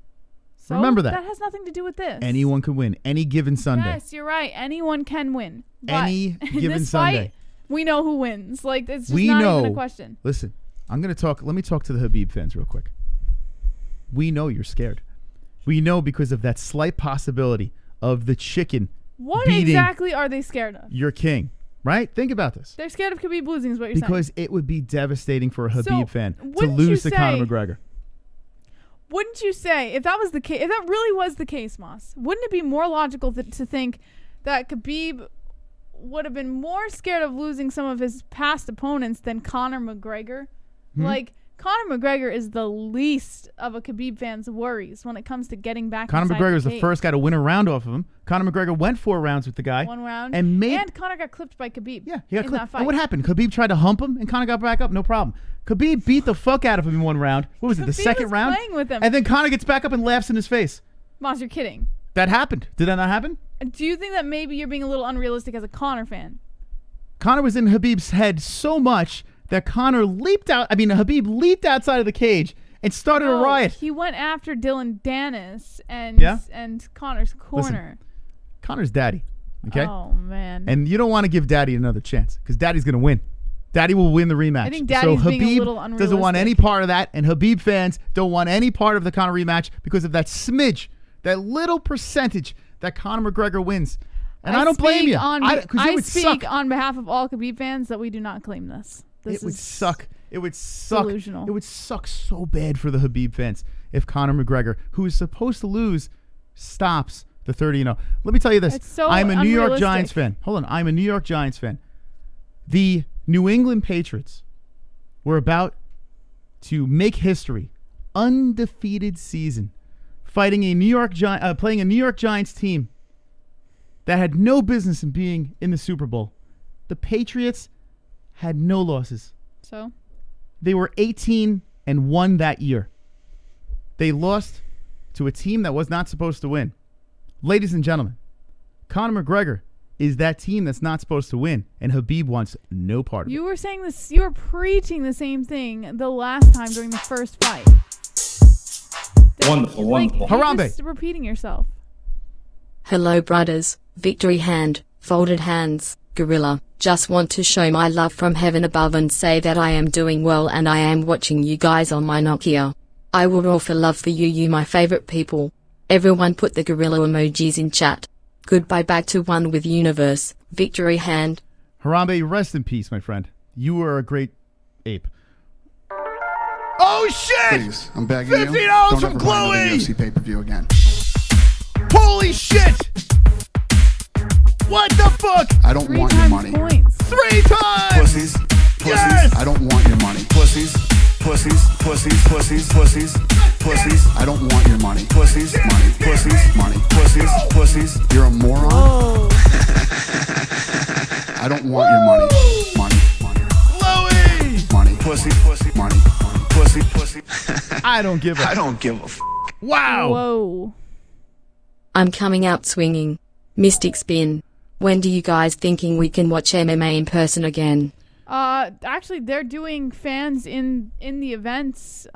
So Remember that. That has nothing to do with this. Anyone can win any given Sunday. Yes, you're right. Anyone can win. But Any in given this Sunday. Fight, we know who wins. Like it's just We not know. even a question. Listen, I'm gonna talk. Let me talk to the Khabib fans real quick. We know you're scared. We know because of that slight possibility of the chicken What beating exactly are they scared of? your king. Right? Think about this. They're scared of Khabib losing, is what you're saying. Because it would be devastating for a Khabib So, fan to wouldn't you lose to Conor say- McGregor. Wouldn't you say, if that was the case, if that really was the case, Moss, wouldn't it be more logical to think that Khabib would have been more scared of losing some of his past opponents than Conor McGregor? Like, Conor McGregor is the least of a Khabib fan's worries when it comes to getting back Conor inside McGregor was the cage. first guy to win a round off of him. Conor McGregor went 4 rounds with the guy. 1 round. And Conor got clipped by Khabib. Yeah, he got in clipped. that fight. And what happened? Khabib tried to hump him, and Conor got back up. No problem. Khabib beat the fuck out of him in 1 round. What was it, the Khabib second was round? playing with him. And then Conor gets back up and laughs in his face. Moss, you're kidding. That happened. Did that not happen? Do you think that maybe you're being a little unrealistic as a Conor fan? Conor was in Khabib's head so much that Khabib leaped outside of the cage and started a No, riot. He went after Dylan Dennis and Yeah? and Conor's corner. Conor's daddy. Okay? Oh man. And you don't want to give Daddy another chance because Daddy's going to win. Daddy will win the rematch. I think Daddy's so being a Khabib little doesn't want unrealistic. any part of that, and Khabib fans don't want any part of the Conor rematch because of that smidge, that little percentage that Conor McGregor wins. And I don't blame you. Because it would speak suck. on behalf of all Khabib fans that we do not claim this. It would suck. It would suck. delusional. It would suck so bad for the Khabib fans if Conor McGregor, who is supposed to lose, stops The 30-0. Let me tell you this. It's so I'm a New York unrealistic. Giants fan. Hold on. I'm a New York Giants fan. The New England Patriots were about to make history. Undefeated season. Fighting a playing a New York Giants team that had no business in being in the Super Bowl. The Patriots had no losses. So? They were 18-1 that year. They lost to a team that was not supposed to win. Ladies and gentlemen, Conor McGregor is that team that's not supposed to win, and Khabib wants no part of it. You were saying this. You were preaching the same thing the last time during the first fight. Wonderful, wonderful. You're Harambe. just repeating yourself. Hello brothers, victory hand, folded hands, gorilla. Just want to show my love from heaven above and say that I am doing well and I am watching you guys on my Nokia. I will offer love for you my favorite people. Everyone put the gorilla emojis in chat. Goodbye back to one with universe, victory hand. Harambe, rest in peace, my friend. You were a great ape. Oh, shit! Please, I'm begging $50 you. Don't from ever buy Chloe! another UFC pay-per-view again. Holy shit! What the fuck? I don't want your money. Points. 3 times! Pussies, pussies. Yes! I don't want your money. Pussies, pussies, pussies, pussies, pussies, pussies. I don't want your money. Pussies, money, pussies, money, pussies, pussies. You're a moron. Oh. I don't want your money. Money, money, Chloe! money. Pussy, pussy, money, money. Pussy, pussy. I don't give a I don't give a f. Wow! Whoa. I'm coming out swinging. Mystic spin. When do you guys thinking we can watch MMA in person again? Actually, they're doing fans in the events,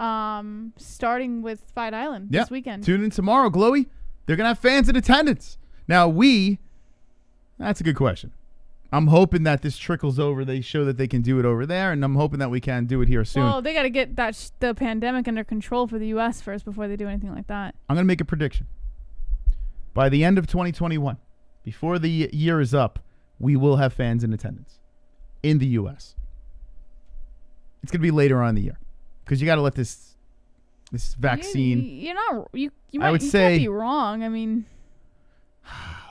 starting with Fight Island this weekend. Tune in tomorrow, Chloe. They're going to have fans in attendance. Now, that's a good question. I'm hoping that this trickles over. They show that they can do it over there, and I'm hoping that we can do it here soon. Well, they got to get the pandemic under control for the U.S. first before they do anything like that. I'm going to make a prediction. By the end of 2021, before the year is up, we will have fans in attendance in the U.S. It's going to be later on in the year because you got to let this vaccine. You're not. You I would say, can't be wrong. I mean,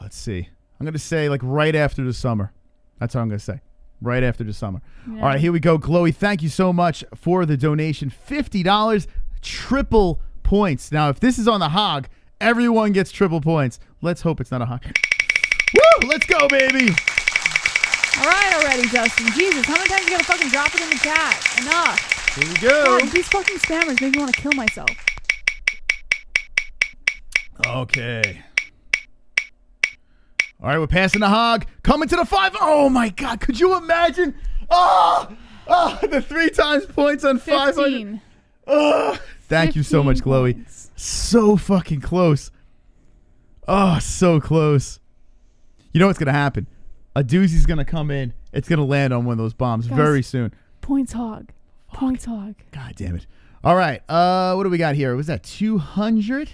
let's see. I'm going to say like right after the summer. That's what I'm going to say. Right after the summer. Yeah. All right, here we go. Chloe, thank you so much for the donation. $50, triple points. Now, if this is on the hog, everyone gets triple points. Let's hope it's not a hog. Woo! Let's go, baby. all right already, Justin. Jesus, how many times you got to fucking drop it in the chat? Enough. Here we go. God, these fucking spammers make me want to kill myself. Okay. All right, we're passing the hog. Coming to the 5. Oh, my God. Could you imagine? The 3 times points on 500. 15. Thank you so much, 15 Chloe. points. So fucking close. Oh, so close. You know what's going to happen? A doozy's going to come in. It's going to land on one of those bombs Guys. very soon. Points hog. Points hog. God damn it. All right. What do we got here? Was that 200?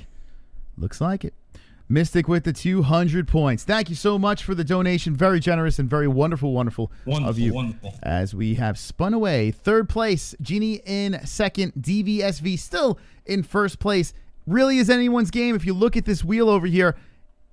Looks like it. Mystic with the 200 points. Thank you so much for the donation. Very generous and very wonderful of you. Wonderful. As we have spun away. 3rd place, Genie in 2nd, DVSV still in 1st place. Really is anyone's game. If you look at this wheel over here,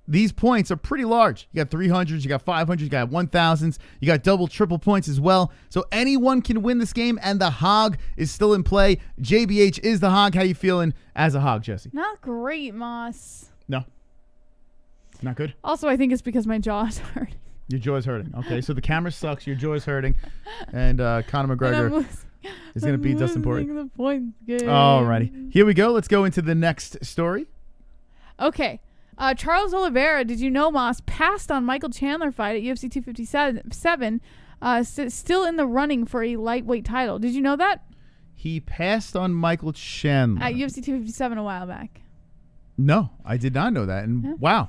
these points are pretty large. You got 300s, you got 500s, you got 1000s, you got double, triple points as well. So anyone can win this game, and the hog is still in play. JBH is the hog. How you feeling as a hog, Jesse? Not great, Moss. No. Not good? Also, I think it's because my jaw is hurting. Your jaw's hurting. Okay, so the camera sucks, your jaw's hurting, and Conor McGregor is going to beat Dustin Poirier. The points game. Alrighty. Here we go. Let's go into the next story. Okay. Charles Oliveira, did you know, Moss, passed on Michael Chandler fight at UFC 257, still in the running for a lightweight title. Did you know that? He passed on Michael Chandler. At UFC 257 a while back. No, I did not know that. And wow.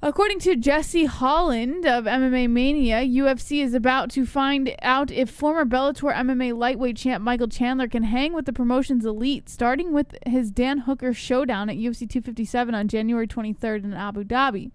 According to Jesse Holland of MMA Mania, UFC is about to find out if former Bellator MMA lightweight champ Michael Chandler can hang with the promotion's elite, starting with his Dan Hooker showdown at UFC 257 on January 23rd in Abu Dhabi.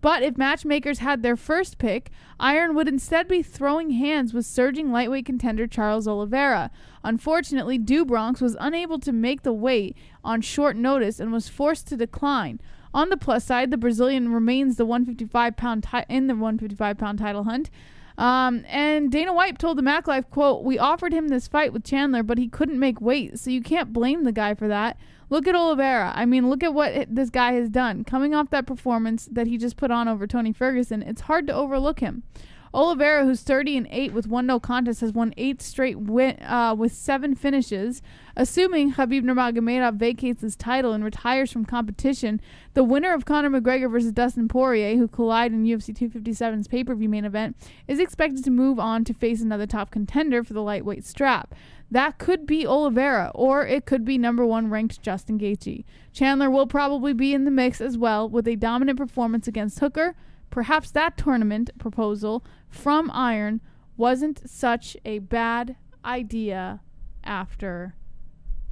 But if matchmakers had their first pick, Iron would instead be throwing hands with surging lightweight contender Charles Oliveira. Unfortunately, Dubronx was unable to make the weight on short notice and was forced to decline. On the plus side, the Brazilian remains the 155-pound in the 155-pound title hunt. And Dana White told the Mac Life, quote, "We offered him this fight with Chandler, but he couldn't make weight, so you can't blame the guy for that. Look at Oliveira. I mean, look at what this guy has done. Coming off that performance that he just put on over Tony Ferguson, it's hard to overlook him." Oliveira, who's 30-8 with 1 no contest, has won 8 straight with 7 finishes. Assuming Khabib Nurmagomedov vacates his title and retires from competition, the winner of Conor McGregor versus Dustin Poirier, who collide in UFC 257's pay-per-view main event, is expected to move on to face another top contender for the lightweight strap. That could be Oliveira, or it could be number 1 ranked Justin Gaethje. Chandler will probably be in the mix as well, with a dominant performance against Hooker. Perhaps that tournament proposal from Iron wasn't such a bad idea after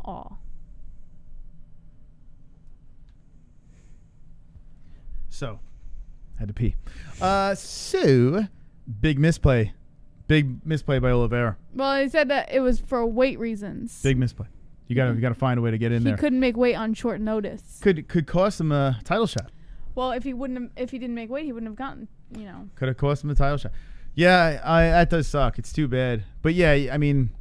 all. So, had to pee. So, big misplay. Big misplay by Oliveira. Well, he said that it was for weight reasons. Big misplay. You gotta find a way to get in there. He couldn't make weight on short notice. Could cost him a title shot. Well, if he didn't make weight, he wouldn't have gotten, Could have cost him a title shot. Yeah, that does suck. It's too bad. But yeah, I mean,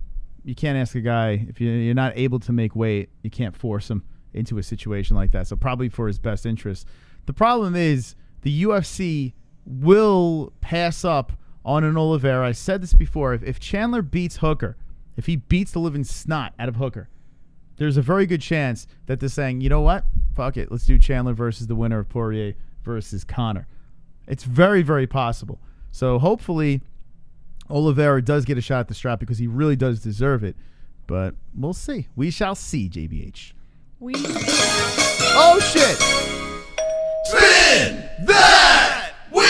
you can't ask a guy if you're not able to make weight. You can't force him into a situation like that. So probably for his best interest. The problem is the UFC will pass up on an Oliveira. I said this before. If Chandler beats Hooker, if he beats the living snot out of Hooker, there's a very good chance that they're saying, you know what? Fuck it. Let's do Chandler versus the winner of Poirier versus Conor. It's very, very possible. So hopefully Oliveira does get a shot at the strap because he really does deserve it. But we'll see. We shall see, JBH. Oh, shit. Spin that wheel!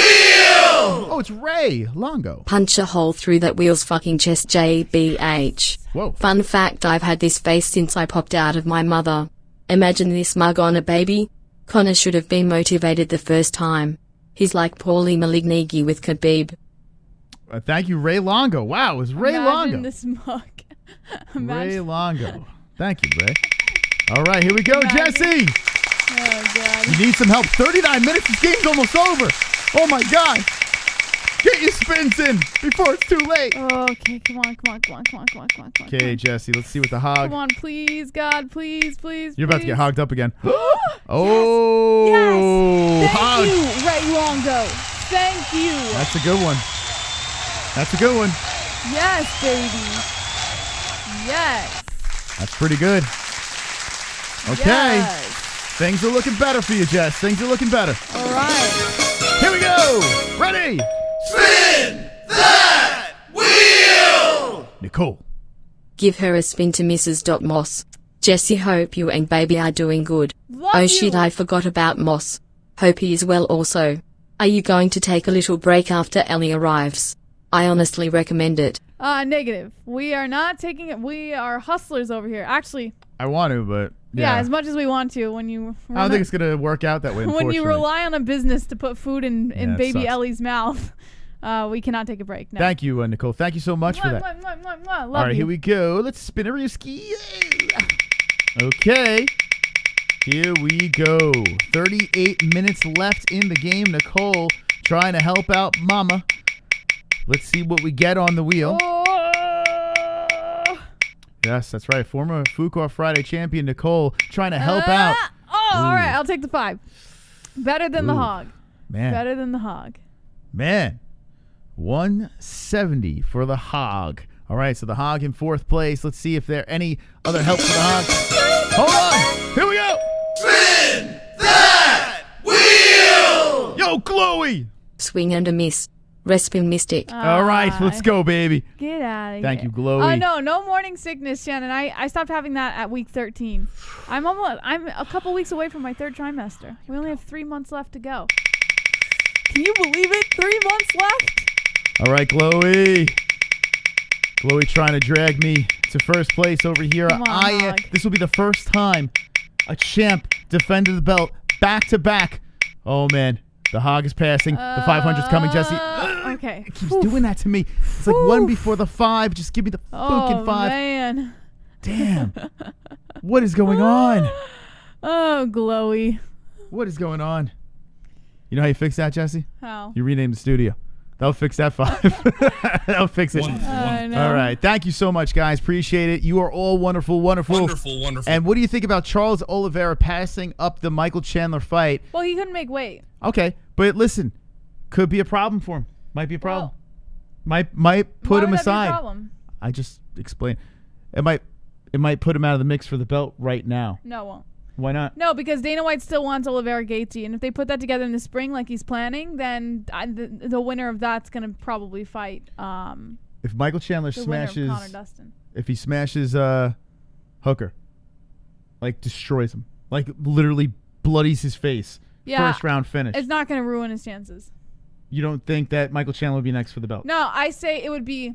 Oh, it's Ray Longo. Punch a hole through that wheel's fucking chest, JBH. Whoa. Fun fact, I've had this face since I popped out of my mother. Imagine this mug on a baby. Conor should have been motivated the first time. He's like Paulie Malignaggi with Khabib. Thank you, Ray Longo. Wow, it was Ray Longo. Imagine this mug. Ray Longo. Thank you, Ray. All right, here we go, Jesse. Oh, God. You need some help. 39 minutes. This game's almost over. Oh, my God. Get your spins in before it's too late. Okay, come on. Okay, Jesse, let's see what the hog. Come on, please, God, please. You're about to get hogged up again. Oh, yes. Hog. Thank you, Ray Longo. Thank you. That's a good one. Yes, baby. Yes. That's pretty good. Okay. Yes. Things are looking better for you, Jess. Things are looking better. All right. Here we go. Ready? Spin that wheel! Nicole. Give her a spin to Mrs. Moss. Jesse, hope you and baby are doing good. Love Oh you. shit, I forgot about Moss. Hope he is well also. Are you going to take a little break after Ellie arrives? I honestly recommend it. Negative. We are not taking it. We are hustlers over here. Actually, I want to, but yeah, as much as we want to. When you I don't think it's going to work out that way, when you rely on a business to put food in it baby sucks. Ellie's mouth, we cannot take a break. No. Thank you, Nicole. Thank you so much for that. Love All right, you. here we go. Let's spin a Ruski. Okay. Here we go. 38 minutes left in the game. Nicole trying to help out Mama. Let's see what we get on the wheel. Oh. Yes, that's right. Former Fuqua Friday champion Nicole trying to help out. Oh, all Ooh. right. I'll take the 5. Better than the Ooh. hog. Man. Better than the hog. Man. 170 for the hog. All right, so the hog in 4th place. Let's see if there are any other help for the hog. Hold on. Here we go. Spin that wheel! Yo, Chloe. Swing and a miss. Respin Mystic. All right, let's go, baby. Get out of here. Thank you, Chloe. No morning sickness, Shannon. I stopped having that at week 13. I'm a couple weeks away from my 3rd trimester. We only have 3 months left to go. Can you believe it? 3 months left? All right, Chloe. Chloe trying to drag me to first place over here. Come on, hog. This will be the first time a champ defended the belt back to back. Oh, man. The hog is passing. The 500's coming, Jesse. Okay. It keeps doing that to me. It's like one before the 5. Just give me the fucking 5. Man. Damn. What is going on? Oh, glowy. What is going on? You know how you fix that, Jesse? How? You rename the studio. That'll fix that 5. That'll fix it. I know. All right. Thank you so much, guys. Appreciate it. You are all wonderful, wonderful. Wonderful. And what do you think about Charles Oliveira passing up the Michael Chandler fight? Well, he couldn't make weight. Okay. But listen, could be a problem for him. Might be a problem. Might put him Why would that be a aside. problem? I just explained. It might put him out of the mix for the belt right now. No, it won't. Why not? No, because Dana White still wants Oliveira Gaethje, and if they put that together in the spring like he's planning, then the winner of that's gonna probably fight If Michael Chandler the winner of smashes, Conor Dustin. if he smashes Hooker, like destroys him, like literally bloodies his face, first round finish. It's not gonna ruin his chances. You don't think that Michael Chandler would be next for the belt? No, I say it would be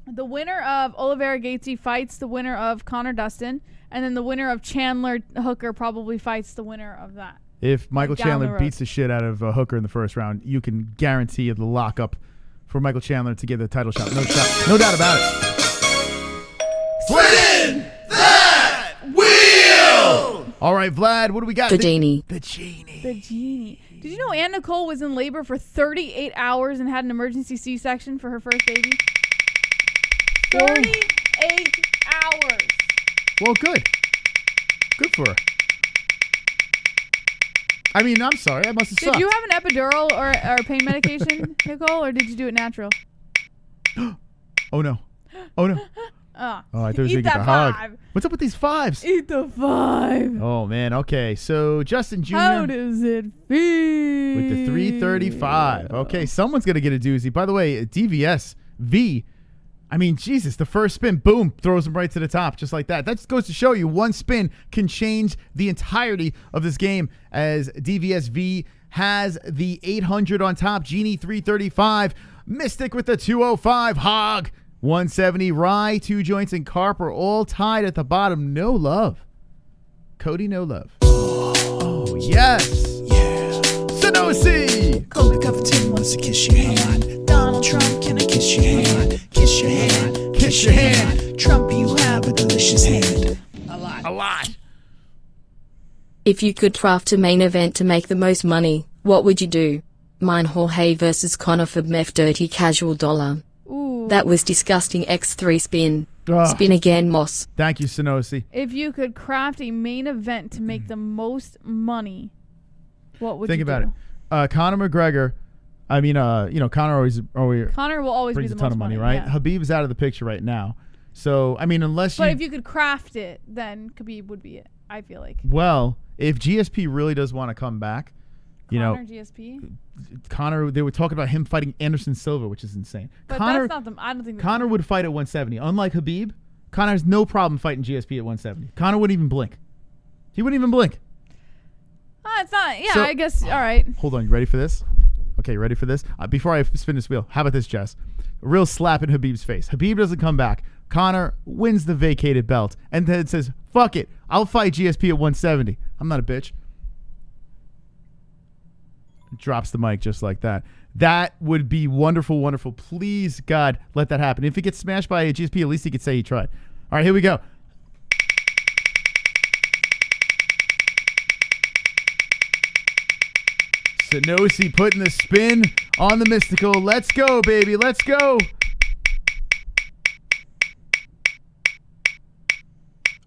the winner of Oliveira Gaethje fights the winner of Conor Dustin, and then the winner of Chandler Hooker probably fights the winner of that. If Michael down the Chandler road. beats the shit out of Hooker in the first round, you can guarantee the lockup for Michael Chandler to get the title shot. No doubt about it. Spin that wheel! All right, Vlad, what do we got? The genie. The genie. The genie. Did you know Ann Nicole was in labor for 38 hours and had an emergency C-section for her first baby? 38 hours. Well, good. Good for her. I mean, I'm sorry. I must have sucked. Did you have an epidural or pain medication, Nicole, or did you do it natural? Oh, no. Oh, no. Oh, I thought you were Eat going to get that the hog. 5. What's up with these 5s? Eat the 5. Oh, man. Okay, so Justin Jr. How does it feel? with the 335. Okay, someone's going to get a doozy. By the way, DVS V. I mean, Jesus, the first spin, boom, throws him right to the top, just like that. That just goes to show you one spin can change the entirety of this game, as DVSV has the 800 on top, Genie 335, Mystic with the 205, Hog 170, Rye, 2 joints, and Carp are all tied at the bottom. No love. Cody, no love. Oh, yes. Yeah. Sanosi. Colby Covington wants to kiss your hand. Donald Trump, can I kiss your hand? Kiss your hand. Kiss your hand. Trump, you have a delicious hand. A lot. If you could craft a main event to make the most money, what would you do? Mine Jorge versus Conor for MEF Dirty Casual $1. Ooh. That was disgusting. X3 spin. Ugh. Spin again, Moss. Thank you, Sanosi. If you could craft a main event to make the most money, what would Think you about do? it. Conor McGregor. I mean, Conor always Conor will always brings be a the ton most of money, money, right? yeah. Habib's out of the picture right now. So, I mean, unless But if you could craft it, then Khabib would be it, I feel like. well, if GSP really does want to come back, Conor GSP? Conor, they were talking about him fighting Anderson Silva, which is insane. But Conor, that's not the, I don't think Conor would fight at 170. Unlike Khabib, Conor has no problem fighting GSP at 170. Conor wouldn't even blink. He wouldn't even blink. it's not, yeah, So- I guess, all right. Hold on, you ready for this? Okay, ready for this? Before I spin this wheel, how about this, Jess? A real slap in Habib's face. Habib doesn't come back. Conor wins the vacated belt and then says, fuck it, I'll fight GSP at 170. I'm not a bitch. Drops the mic just like that. That would be wonderful, wonderful. Please, God, let that happen. If he gets smashed by a GSP, at least he could say he tried. All right, here we go. Sanosi putting the spin on the mystical. Let's go, baby. Let's go.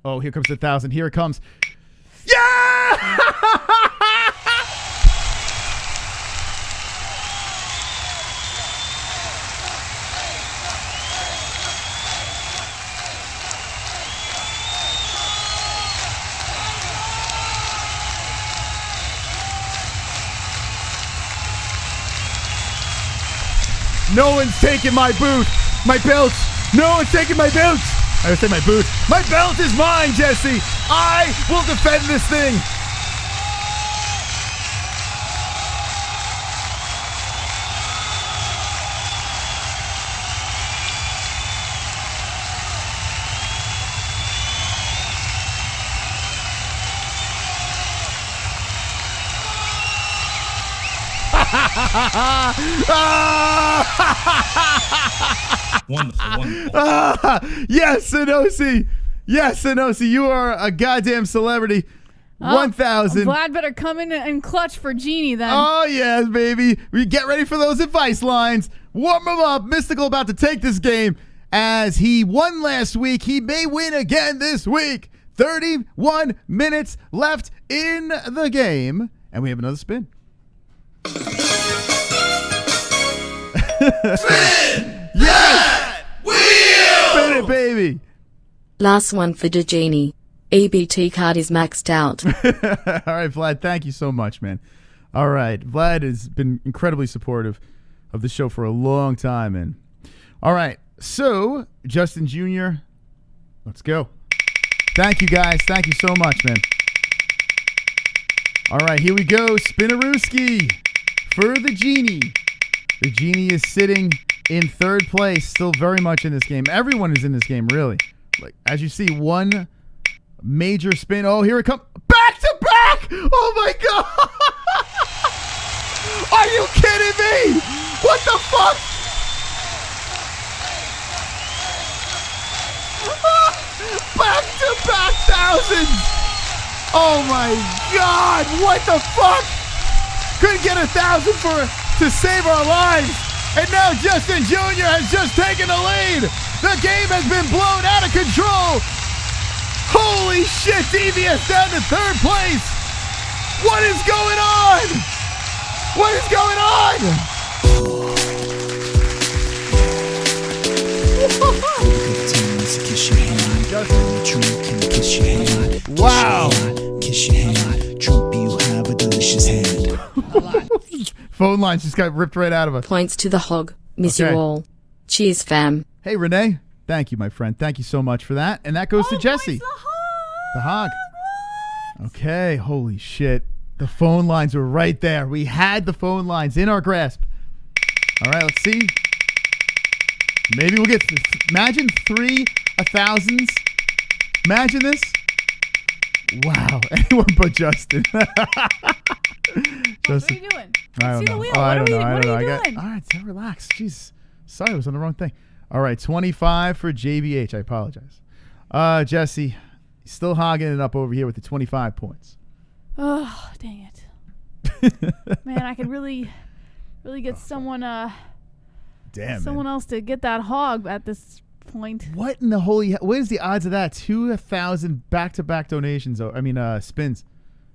Oh, here comes the 1,000. Here it comes. Yeah! No one's taking my boot. My belt. No one's taking my belt. I would say my boot. My belt is mine, Jesse. I will defend this thing. Wonderful, wonderful. Yes, Sanosi. Yes, Sanosi. You are a goddamn celebrity. 1,000. Vlad better come in and clutch for Genie then. Oh, yes, baby. We get ready for those advice lines. Warm them up. Mystical about to take this game. As he won last week, he may win again this week. 31 minutes left in the game. And we have another spin. Spin! Yes! Wheel! Spin it, baby. Last one for the Genie. EBT card is maxed out. All right, Vlad, thank you so much, man. All right, Vlad has been incredibly supportive of the show for a long time, man. All right, so Justin Jr., let's go. Thank you, guys. Thank you so much, man. All right, here we go. Spinarooski for the Genie. The Genie is sitting in third place, still very much in this game. Everyone is in this game, really. Like, as you see, one major spin. Oh, here it comes. Back to back. Oh, my God. Are you kidding me? What the fuck? Back to back thousands. Oh, my God. What the fuck? Couldn't get 1,000 to save our lives. And now Justin Jr. has just taken the lead. The game has been blown out of control. Holy shit, DVS down to third place. What is going on? What is going on? Wow. Kiss your hand. Trump, you have a delicious hand. Phone lines just got ripped right out of us. Points to the hog. Miss Okay. you all. Cheers, fam. Hey, Renee. Thank you, my friend. Thank you so much for that. And that goes to Jesse. The hog. Okay. Holy shit. The phone lines were right there. We had the phone lines in our grasp. All right, let's see. Maybe we'll get, imagine 3,000s. Imagine this. Wow. Anyone but Justin. What are you doing? I don't See the know. wheel. Oh, I What don't are know. we- I what don't are know. you I got, doing? all right, so relax. Jeez. Sorry, I was on the wrong thing. All right, 25 for JBH. I apologize. Jesse, still hogging it up over here with the 25 points. Oh, dang it. Man, I could really get someone Damn, someone man. else to get that hog at this point. What in the holy what is the odds of that? 2,000 back-to-back donations. I mean, spins.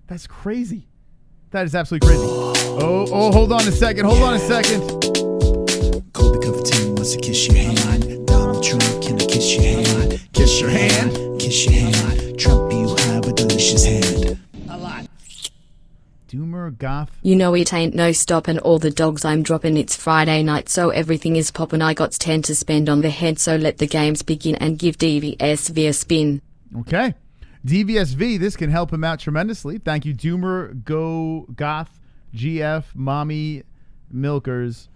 That's crazy. That is absolutely crazy. Oh, hold on a second. Hold on a second. Colby Covington wants to kiss your hand. Donald Trump, can I kiss your hand? Kiss your hand. Kiss your hand. Trump, you have a delicious hand. Doomer, Goth. You know it ain't no stoppin' all the dogs I'm droppin'. It's Friday night, so everything is poppin'. I got 10 to spend on the head, so let the games begin and give DVSV a spin. Okay. DVSV, this can help him out tremendously. Thank you, Doomer, Go, Goth, GF, Mommy, Milkers.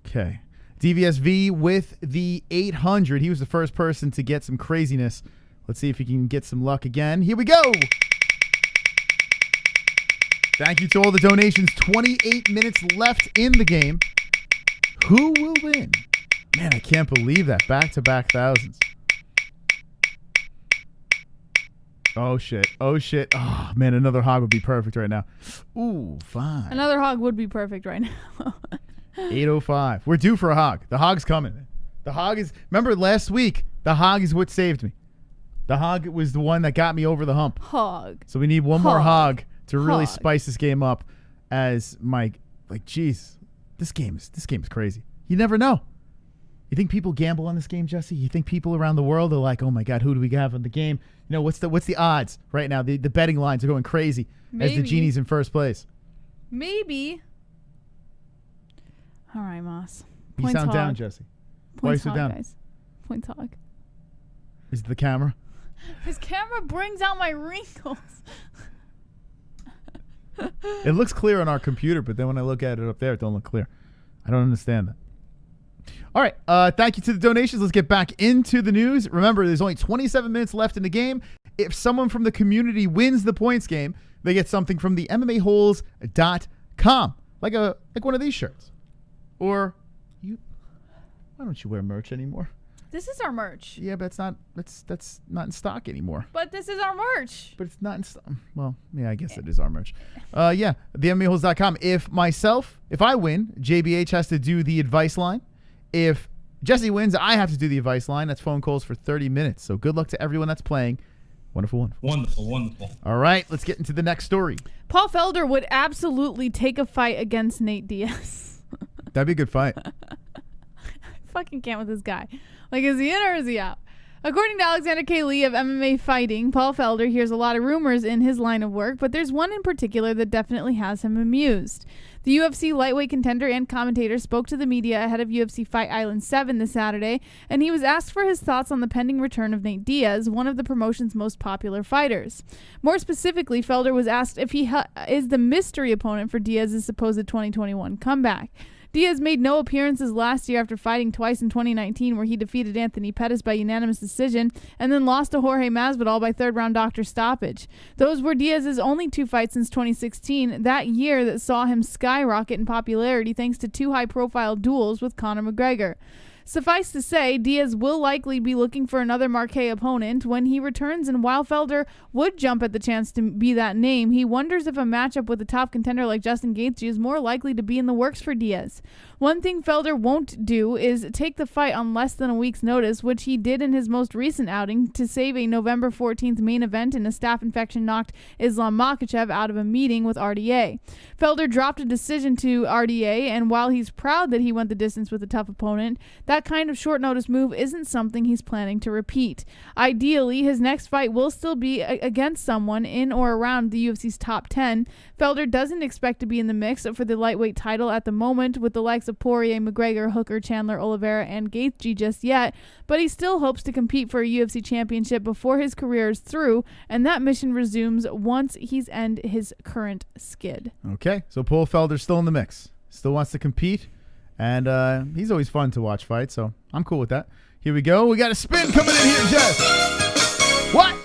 Okay. DVSV with the 800. He was the first person to get some craziness. Let's see if he can get some luck again. Here we go. Thank you to all the donations. 28 minutes left in the game. Who will win? Man, I can't believe that. Back-to-back thousands. Oh, shit. Oh, shit. Oh, man, another hog would be perfect right now. Ooh, fine. Another hog would be perfect right now. 805. We're due for a hog. The hog's coming. The hog is... Remember last week, the hog is what saved me. The hog was the one that got me over the hump. Hog. So we need one more hog to really Hog. spice this game up as my... Like, geez. This game is crazy. You never know. You think people gamble on this game, Jesse? You think people around the world are like, oh my God, who do we have in the game? You know, what's the odds right now? The betting lines are going crazy as the Maybe. Genie's in first place. Maybe. All right, Moss. You Points sound hog. down, Jesse. Why are you Points so hog, down? guys. Points hog. Is it the camera? His camera brings out my wrinkles. It looks clear on our computer, but then when I look at it up there, it don't look clear. I don't understand that. All right. Thank you to the donations. Let's get back into the news. Remember, there's only 27 minutes left in the game. If someone from the community wins the points game, they get something from the MMA-Holes.com. like one of these shirts, or you. Why don't you wear merch anymore? This is our merch. Yeah, but that's not in stock anymore. But this is our merch. But it's not in stock. Well, yeah, I guess it is our merch. Yeah, the MMA-Holes.com. If I win, JBH has to do the advice line. If Jesse wins, I have to do the advice line. That's phone calls for 30 minutes. So good luck to everyone that's playing. Wonderful. Wonderful. All right, let's get into the next story. Paul Felder would absolutely take a fight against Nate Diaz. That'd be a good fight. Fucking can't with this guy. Like, is he in or is he out? According to Alexander K. Lee of MMA Fighting, Paul Felder hears a lot of rumors in his line of work, but there's one in particular that definitely has him amused. The UFC lightweight contender and commentator spoke to the media ahead of UFC Fight Island 7 this Saturday, and he was asked for his thoughts on the pending return of Nate Diaz, one of the promotion's most popular fighters. More specifically, Felder was asked if he is the mystery opponent for Diaz's supposed 2021 comeback. Diaz made no appearances last year after fighting twice in 2019, where he defeated Anthony Pettis by unanimous decision and then lost to Jorge Masvidal by third-round doctor stoppage. Those were Diaz's only 2 fights since 2016, that year that saw him skyrocket in popularity thanks to 2 high-profile duels with Conor McGregor. Suffice to say, Diaz will likely be looking for another marquee opponent when he returns, and while Felder would jump at the chance to be that name, he wonders if a matchup with a top contender like Justin Gaethje is more likely to be in the works for Diaz. One thing Felder won't do is take the fight on less than a week's notice, which he did in his most recent outing to save a November 14th main event, and a staph infection knocked Islam Makhachev out of a meeting with RDA. Felder dropped a decision to RDA, and while he's proud that he went the distance with a tough opponent, that kind of short notice move isn't something he's planning to repeat. Ideally, his next fight will still be against someone in or around the UFC's top 10. Felder doesn't expect to be in the mix for the lightweight title at the moment with the likes of Poirier, McGregor, Hooker, Chandler, Oliveira, and Gaethje just yet, but he still hopes to compete for a UFC championship before his career is through, and that mission resumes once he's ended his current skid. Okay, so Paul Felder's still in the mix. Still wants to compete. And he's always fun to watch fight, so I'm cool with that. Here we go. We got a spin coming in here, Jess. What?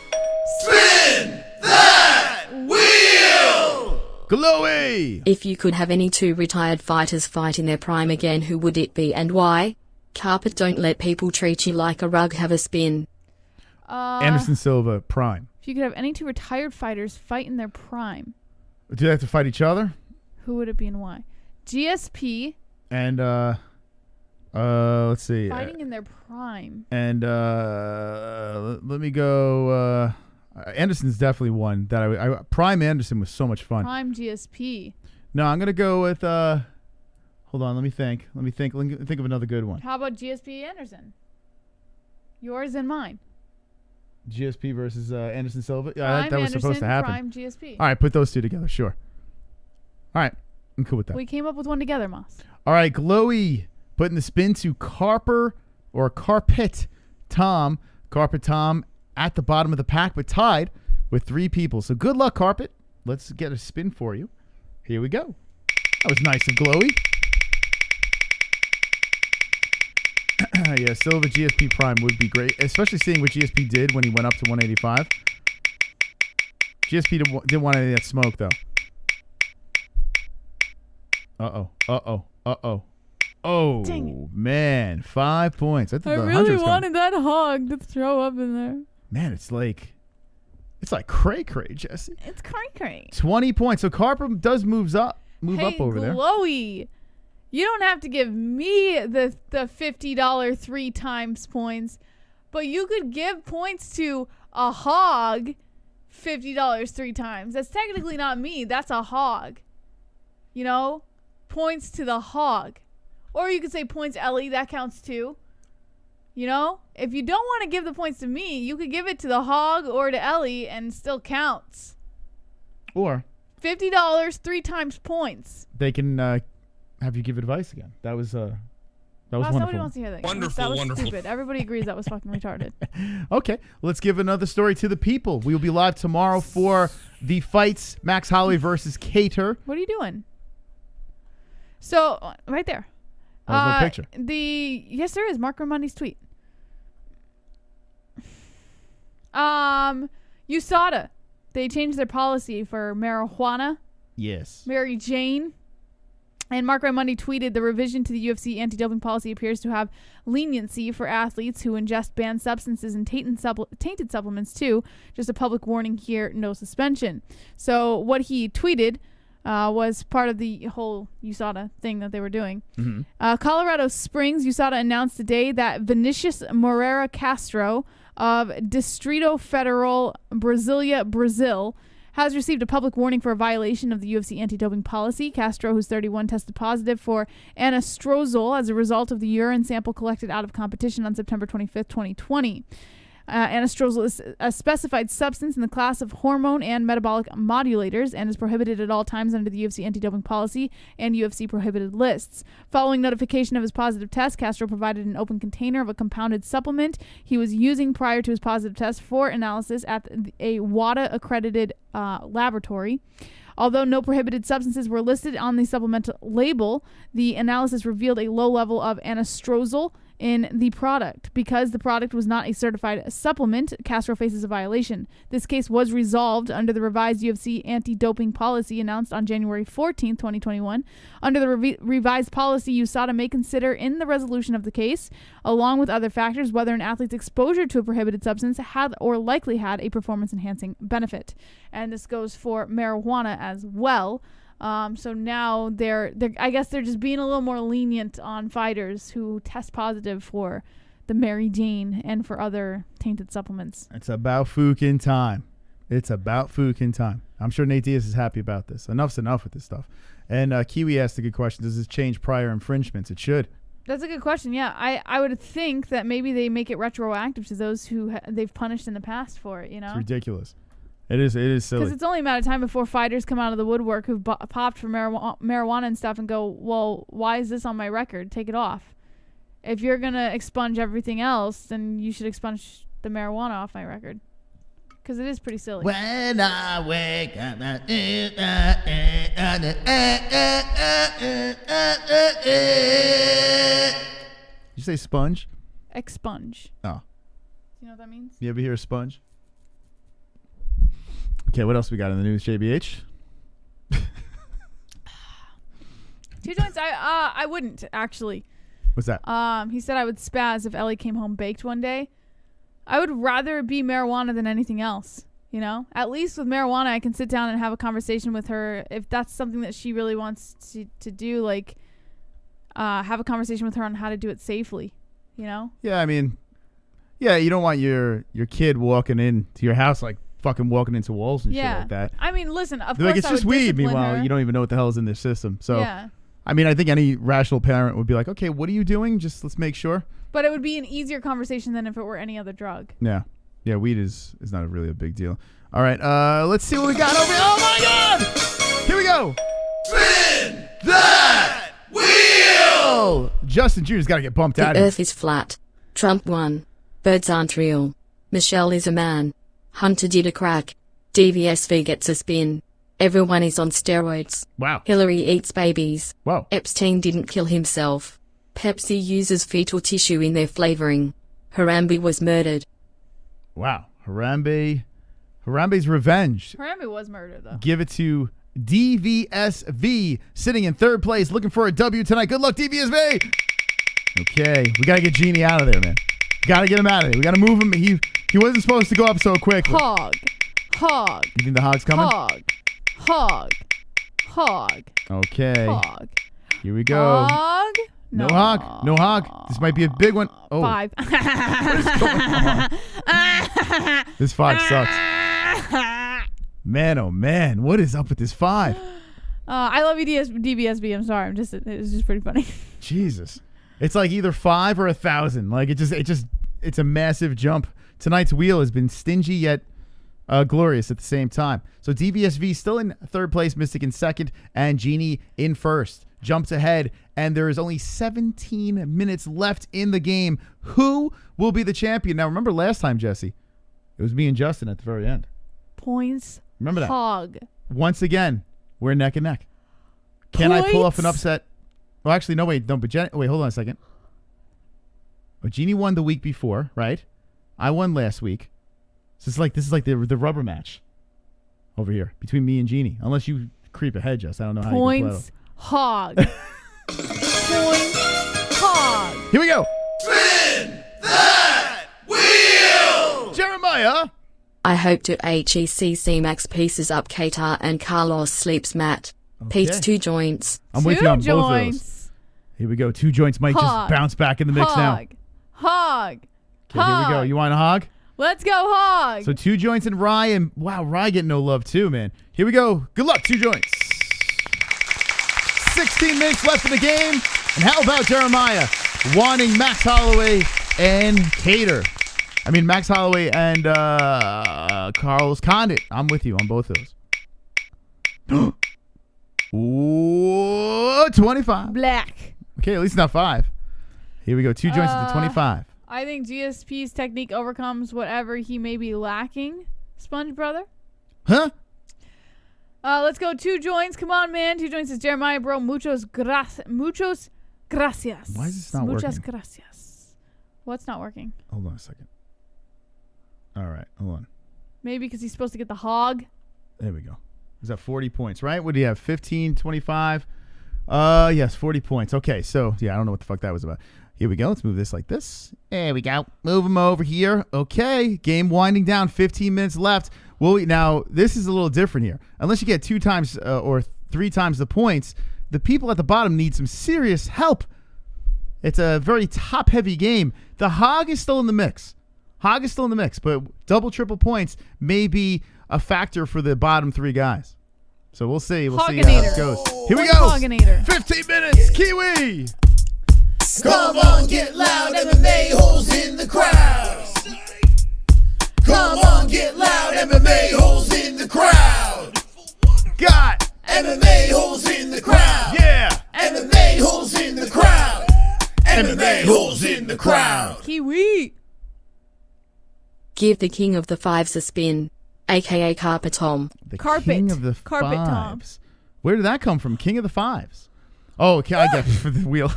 Spin that wheel! Glowy! If you could have any 2 retired fighters fight in their prime again, who would it be and why? Carpet, don't let people treat you like a rug, have a spin. Anderson Silva, prime. If you could have any 2 retired fighters fight in their prime, Do they have to fight each other? who would it be and why? GSP And let's see. fighting in their prime. And let me go. Anderson's definitely one that I Prime Anderson was so much fun. Prime GSP. No, I'm gonna go with. Hold on, let me think. Let me think of another good one. How about GSP Anderson? Yours and mine. GSP versus Anderson Silva. Yeah, Prime that was supposed to Anderson, happen. Prime GSP. All right, put those 2 together. Sure. All right, I'm cool with that. We came up with one together, Moss. All right, Glowy putting the spin to Carpet Tom. Carpet Tom at the bottom of the pack, but tied with 3 people. So good luck, Carpet. Let's get a spin for you. Here we go. That was nice and Glowy. Yeah, Silva GSP Prime would be great, especially seeing what GSP did when he went up to 185. GSP didn't want any of that smoke, though. Oh, Dang it. man. 5 points. I, I really wanted that hog to throw up in there. Man, it's like cray-cray, Jesse. It's cray-cray. 20 points. So Carper does move up over there. Glowy, you don't have to give me the $50 3 times points, but you could give points to a hog $50 3 times. That's technically not me. That's a hog. You know? Points to the hog. Or you could say points Ellie. That counts too. You know? If you don't want to give the points to me, you could give it to the hog or to Ellie and it still counts. Or $50 3 times points. they can have you give advice again. That was Somebody wonderful. wants to hear that. Wonderful, That was wonderful. stupid. Everybody agrees that was fucking retarded. Okay, let's give another story to the people. We will be live tomorrow for the fights: Max Holloway versus Kattar. What are you doing? So right there. There's no picture. Yes, there is. Mark Ramondi's tweet. USADA. They changed their policy for marijuana, Yes. Mary Jane, And Mark Raimondi tweeted, the revision to the UFC anti-doping policy appears to have leniency for athletes who ingest banned substances and tainted supplements too. Just a public warning here, no suspension. So what he tweeted was part of the whole USADA thing that they were doing. Colorado Springs, USADA announced today that Vinicius Moreira Castro of Distrito Federal, Brasilia, Brazil, has received a public warning for a violation of the UFC anti-doping policy. Castro, who's 31, tested positive for anastrozole as a result of the urine sample collected out of competition on September 25th, 2020. Anastrozole is a specified substance in the class of hormone and metabolic modulators and is prohibited at all times under the UFC anti-doping policy and UFC prohibited lists. Following notification of his positive test, Castro provided an open container of a compounded supplement he was using prior to his positive test for analysis at a WADA-accredited laboratory. Although no prohibited substances were listed on the supplemental label, the analysis revealed a low level of anastrozole in the product. Because the product was not a certified supplement, Castro faces a violation. This case was resolved under the revised UFC anti-doping policy announced on January 14, 2021. Under the revised policy, USADA may consider in the resolution of the case, along with other factors, whether an athlete's exposure to a prohibited substance had or likely had a performance-enhancing benefit. And this goes for marijuana as well. So now I guess they're just being a little more lenient on fighters who test positive for the Mary Jane and for other tainted supplements. It's about fucking time. It's about fucking time. I'm sure Nate Diaz is happy about this. Enough's enough with this stuff. And Kiwi asked a good question. Does this change prior infringements? It should. That's a good question. Yeah, I would think that maybe they make it retroactive to those who they've punished in the past for it, you know? It's ridiculous. It is silly. Because it's only a matter of time before fighters come out of the woodwork who've popped for marijuana and stuff and go, well, why is this on my record? Take it off. If you're going to expunge everything else, then you should expunge the marijuana off my record. Because it is pretty silly. When I wake up, you say sponge? Expunge. Oh. You know what that means? You ever hear a sponge? Okay, what else we got in the news, JBH? 2 joints. I wouldn't actually. What's that? He said I would spaz if Ellie came home baked one day. I would rather it be marijuana than anything else. You know, at least with marijuana, I can sit down and have a conversation with her if that's something that she really wants to do. Like, have a conversation with her on how to do it safely. You know? Yeah, I mean, yeah, you don't want your kid walking into your house like fucking walking into walls and shit like that. I mean, listen, of They're course like, it's I just would weed. discipline Meanwhile, her. you don't even know what the hell is in their system. So, Yeah. I mean, I think any rational parent would be like, okay, what are you doing? Just let's make sure. But it would be an easier conversation than if it were any other drug. Yeah. Yeah, weed is not really a big deal. All right, let's see what we got over here. Oh, my God! Here we go. Spin that wheel! Justin Jr.'s got to get bumped out The of here. earth is flat. Trump won. Birds aren't real. Michelle is a man. Hunter did a crack. DVSV gets a spin. Everyone is on steroids. Wow. Hillary eats babies. Wow. Epstein didn't kill himself. Pepsi uses fetal tissue in their flavoring. Harambe was murdered. Wow. Harambe's revenge. Harambe was murdered, though. Give it to DVSV, sitting in third place, looking for a W tonight. Good luck, DVSV. Okay, we got to get Genie out of there, man. Got to get him out of there. We got to move him. He wasn't supposed to go up so quick. Hog. You think the hog's coming? Hog. Okay. Hog. Here we go. Hog. No hog. No hog. This might be a big one. Oh. 5. What is going on? This 5 sucks. Man, oh man. What is up with this 5? I love you, DBSB. I'm sorry. It was just pretty funny. Jesus. It's like either 5 or 1,000. Like it's a massive jump. Tonight's wheel has been stingy yet glorious at the same time. So DVSV still in third place, Mystic in second, and Genie in first. Jumps ahead, and there is only 17 minutes left in the game. Who will be the champion? Now, remember last time, Jesse? It was me and Justin at the very end. Points. Remember that? Hog. Once again, we're neck and neck. Can I pull off an upset? Well, actually, no, wait. No, but wait, hold on a second. Well, Genie won the week before, right? I won last week. So this is like the rubber match over here between me and Genie. Unless you creep ahead, Jess. I don't know how you can play Points. hog. Point hog. Here we go. Spin that wheel! Jeremiah. I hope to HECC Max pieces up Kattar and Carlos sleeps Matt. Pete's 2 joints. I'm with you on Two both of those. joints. Here we go. 2 joints might Hog. just bounce back in the mix now. Hog. Hog. Okay, here we go. Hog. You want a hog? Let's go hog. So 2 joints and Rye, and wow, Rye getting no love too, man. Here we go. Good luck, 2 joints. 16 minutes left in the game. And how about Jeremiah wanting Max Holloway and Kattar? I mean, Max Holloway and Carlos Condit. I'm with you on both of those. Ooh, 25. Black. Okay, at least not 5. Here we go. 2 joints at the 25. I think GSP's technique overcomes whatever he may be lacking. Sponge brother. Huh? Let's go 2 joints. Come on, man. 2 joints is Jeremiah, bro. Muchos gracias. Why is this not Muchas working? gracias. What's not working? Hold on a second. All right, hold on. Maybe because he's supposed to get the hog. There we go. Is that 40 points, right? What do you have? 15, 25? Yes, 40 points. Okay, so, yeah, I don't know what the fuck that was about. Here we go. Let's move this like this. There we go. Move him over here. Okay, game winding down. 15 minutes left. Well, now, this is a little different here. Unless you get 2 times or 3 times the points, the people at the bottom need some serious help. It's a very top-heavy game. The hog is still in the mix. Hog is still in the mix, but double, triple points may be a factor for the bottom 3 guys. So we'll see. We'll see how this goes. Here we go. Hoginator. 15 minutes. Kiwi. Come on, get loud, MMA-Holes in the crowd. Come on, get loud, MMA-Holes in the crowd. Got. MMA-Holes in the crowd. Yeah. MMA-Holes in the crowd. MMA-Holes in the crowd. Kiwi. Give the king of the 5s a spin, aka Carpet Tom. The Carpet. king of the Carpet Tom. 5s. Where did that come from? King of the 5s. Oh, okay, I get for the wheel.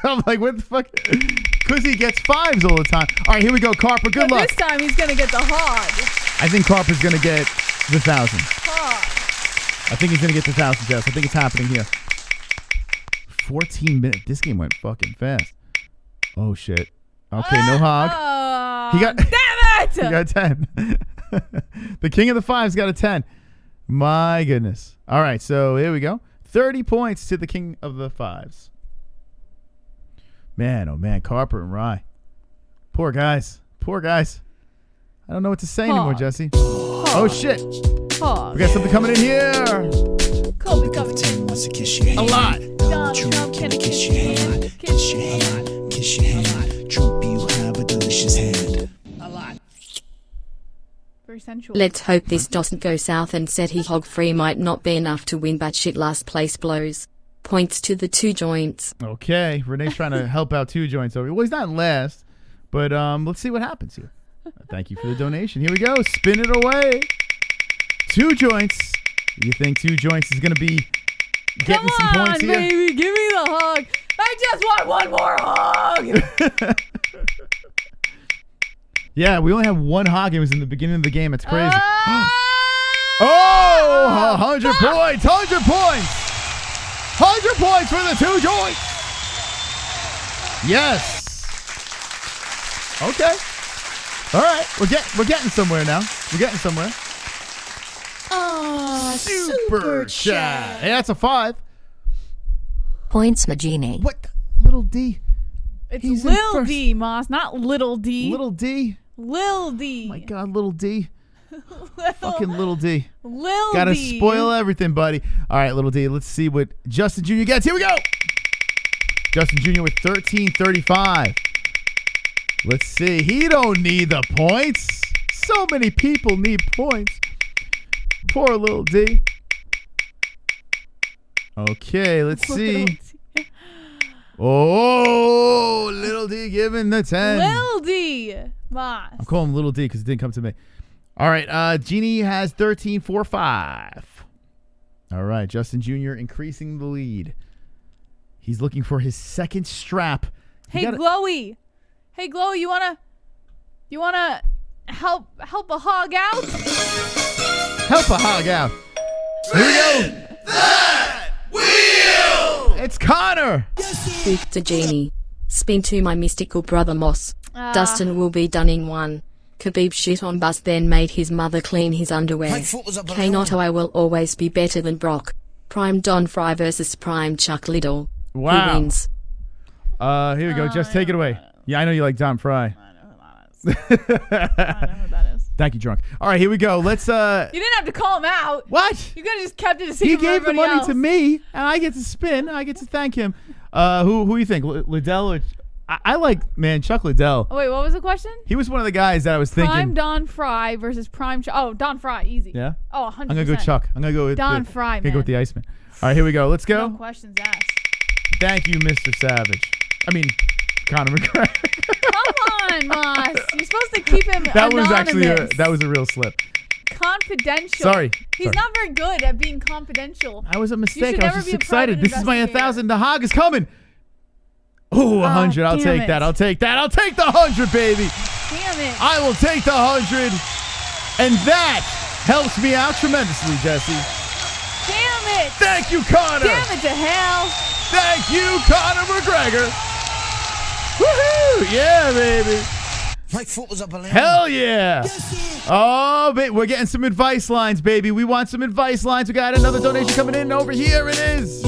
I'm like, what the fuck? Because he gets 5s all the time. All right, here we go, Carper. Good But luck. this time he's going to get the hog. I think Carper's going to get the 1,000. Hog. I think he's going to get the 1,000, Jess. I think it's happening here. 14 minutes. This game went fucking fast. Oh, shit. Okay, no hog. He got. Damn it! He got 10. The king of the 5s got a 10. My goodness. All right, so here we go. 30 points to the king of the 5s. Man, oh man, Carper and Rye. Poor guys. Poor guys. I don't know what to say anymore, Jesse. Oh, shit. Hog. We got something coming in here. Colby coming. Covington wants to kiss your hand. A lot. Donald Trump, can I kiss your hand? Kiss your hand. Kiss your hand. Trump, you have a delicious hand. Very sensual. Let's hope this doesn't go south and said he hog free might not be enough to win batshit last place blows. Points to the 2 joints. Okay, Renee's trying to help out 2 joints over here. Well, he's not in last, but let's see what happens here. Thank you for the donation. Here we go. Spin it away. 2 joints. You think 2 joints is going to be getting Come some on, points here? baby. Give me the hog. I just want one more hog. Yeah, we only have 1 hog. It was in the beginning of the game. It's crazy. Oh, 100 points. 100 points. 100 points for the 2 joints. Yes. Okay. All right. We're getting somewhere now. We're getting somewhere. Oh, Super chat. Hey, that's a 5. Points Magini. What? Little D. It's He's in Lil first. D, Moss, not Little D. Little D. Lil D. My God, Little D. Fucking Little D. Lil Gotta D. spoil everything, buddy. All right, Little D. Let's see what Justin Jr. gets. Here we go. Justin Jr. with 1335. Let's see. He don't need the points. So many people need points. Poor Little D. Okay, let's see. Oh, Little D giving the 10. Lil D. Moss. I'm calling him Little D because it didn't come to me. All right, Jeannie has 1345. All right, Justin Jr. increasing the lead. He's looking for his 2nd strap. Hey, Glowy. Hey, Glowy, you wanna help a hog out? Help a hog out. Here we go. That wheel! Connor. Book the genie. Spin to my mystical brother Moss. Dustin will be done in one. Khabib shit on bus then made his mother clean his underwear. K-Notto I will always be better than Brock. Prime Don Fry versus Prime Chuck Liddell. Wow. Who wins? Here we go. Just take it away. Yeah, I know you like Don Fry. I know who that is. Thank you, drunk. All right, here we go. Let's. You didn't have to call him out. What? You could have just kept it a He secret from gave the everybody money else. to me, and I get to spin. I get to thank him. Who you think? Liddell or I like, man, Chuck Liddell. Oh, wait, what was the question? He was one of the guys that I was thinking. Prime Don Fry versus Prime Chuck. Oh, Don Fry, easy. Yeah. Oh, 100%. I'm gonna go Chuck. I'm gonna go with Don Fry, I'm gonna go with man. the Iceman. All right, here we go. Let's go. No questions asked. Thank you, Mr. Savage. I mean, Conor McGregor. Come on, Moss. You're supposed to keep him That was actually anonymous. a real slip. Confidential. Sorry. He's Sorry. not very good at being confidential. That was a mistake. should I never was just be a excited. private This is my investigator. 1,000. The hog is coming. Oh, 100. I'll damn take it. that. I'll take that. I'll take the 100, baby. Damn it. I will take the 100. And that helps me out tremendously, Jesse. Damn it. Thank you, Connor. Damn it to hell. Thank you, Conor McGregor. Woohoo! Yeah, baby. Right foot was up a limb. Hell yeah. Oh, we're getting some advice lines, baby. We want some advice lines. We got another donation coming in. Over here it is.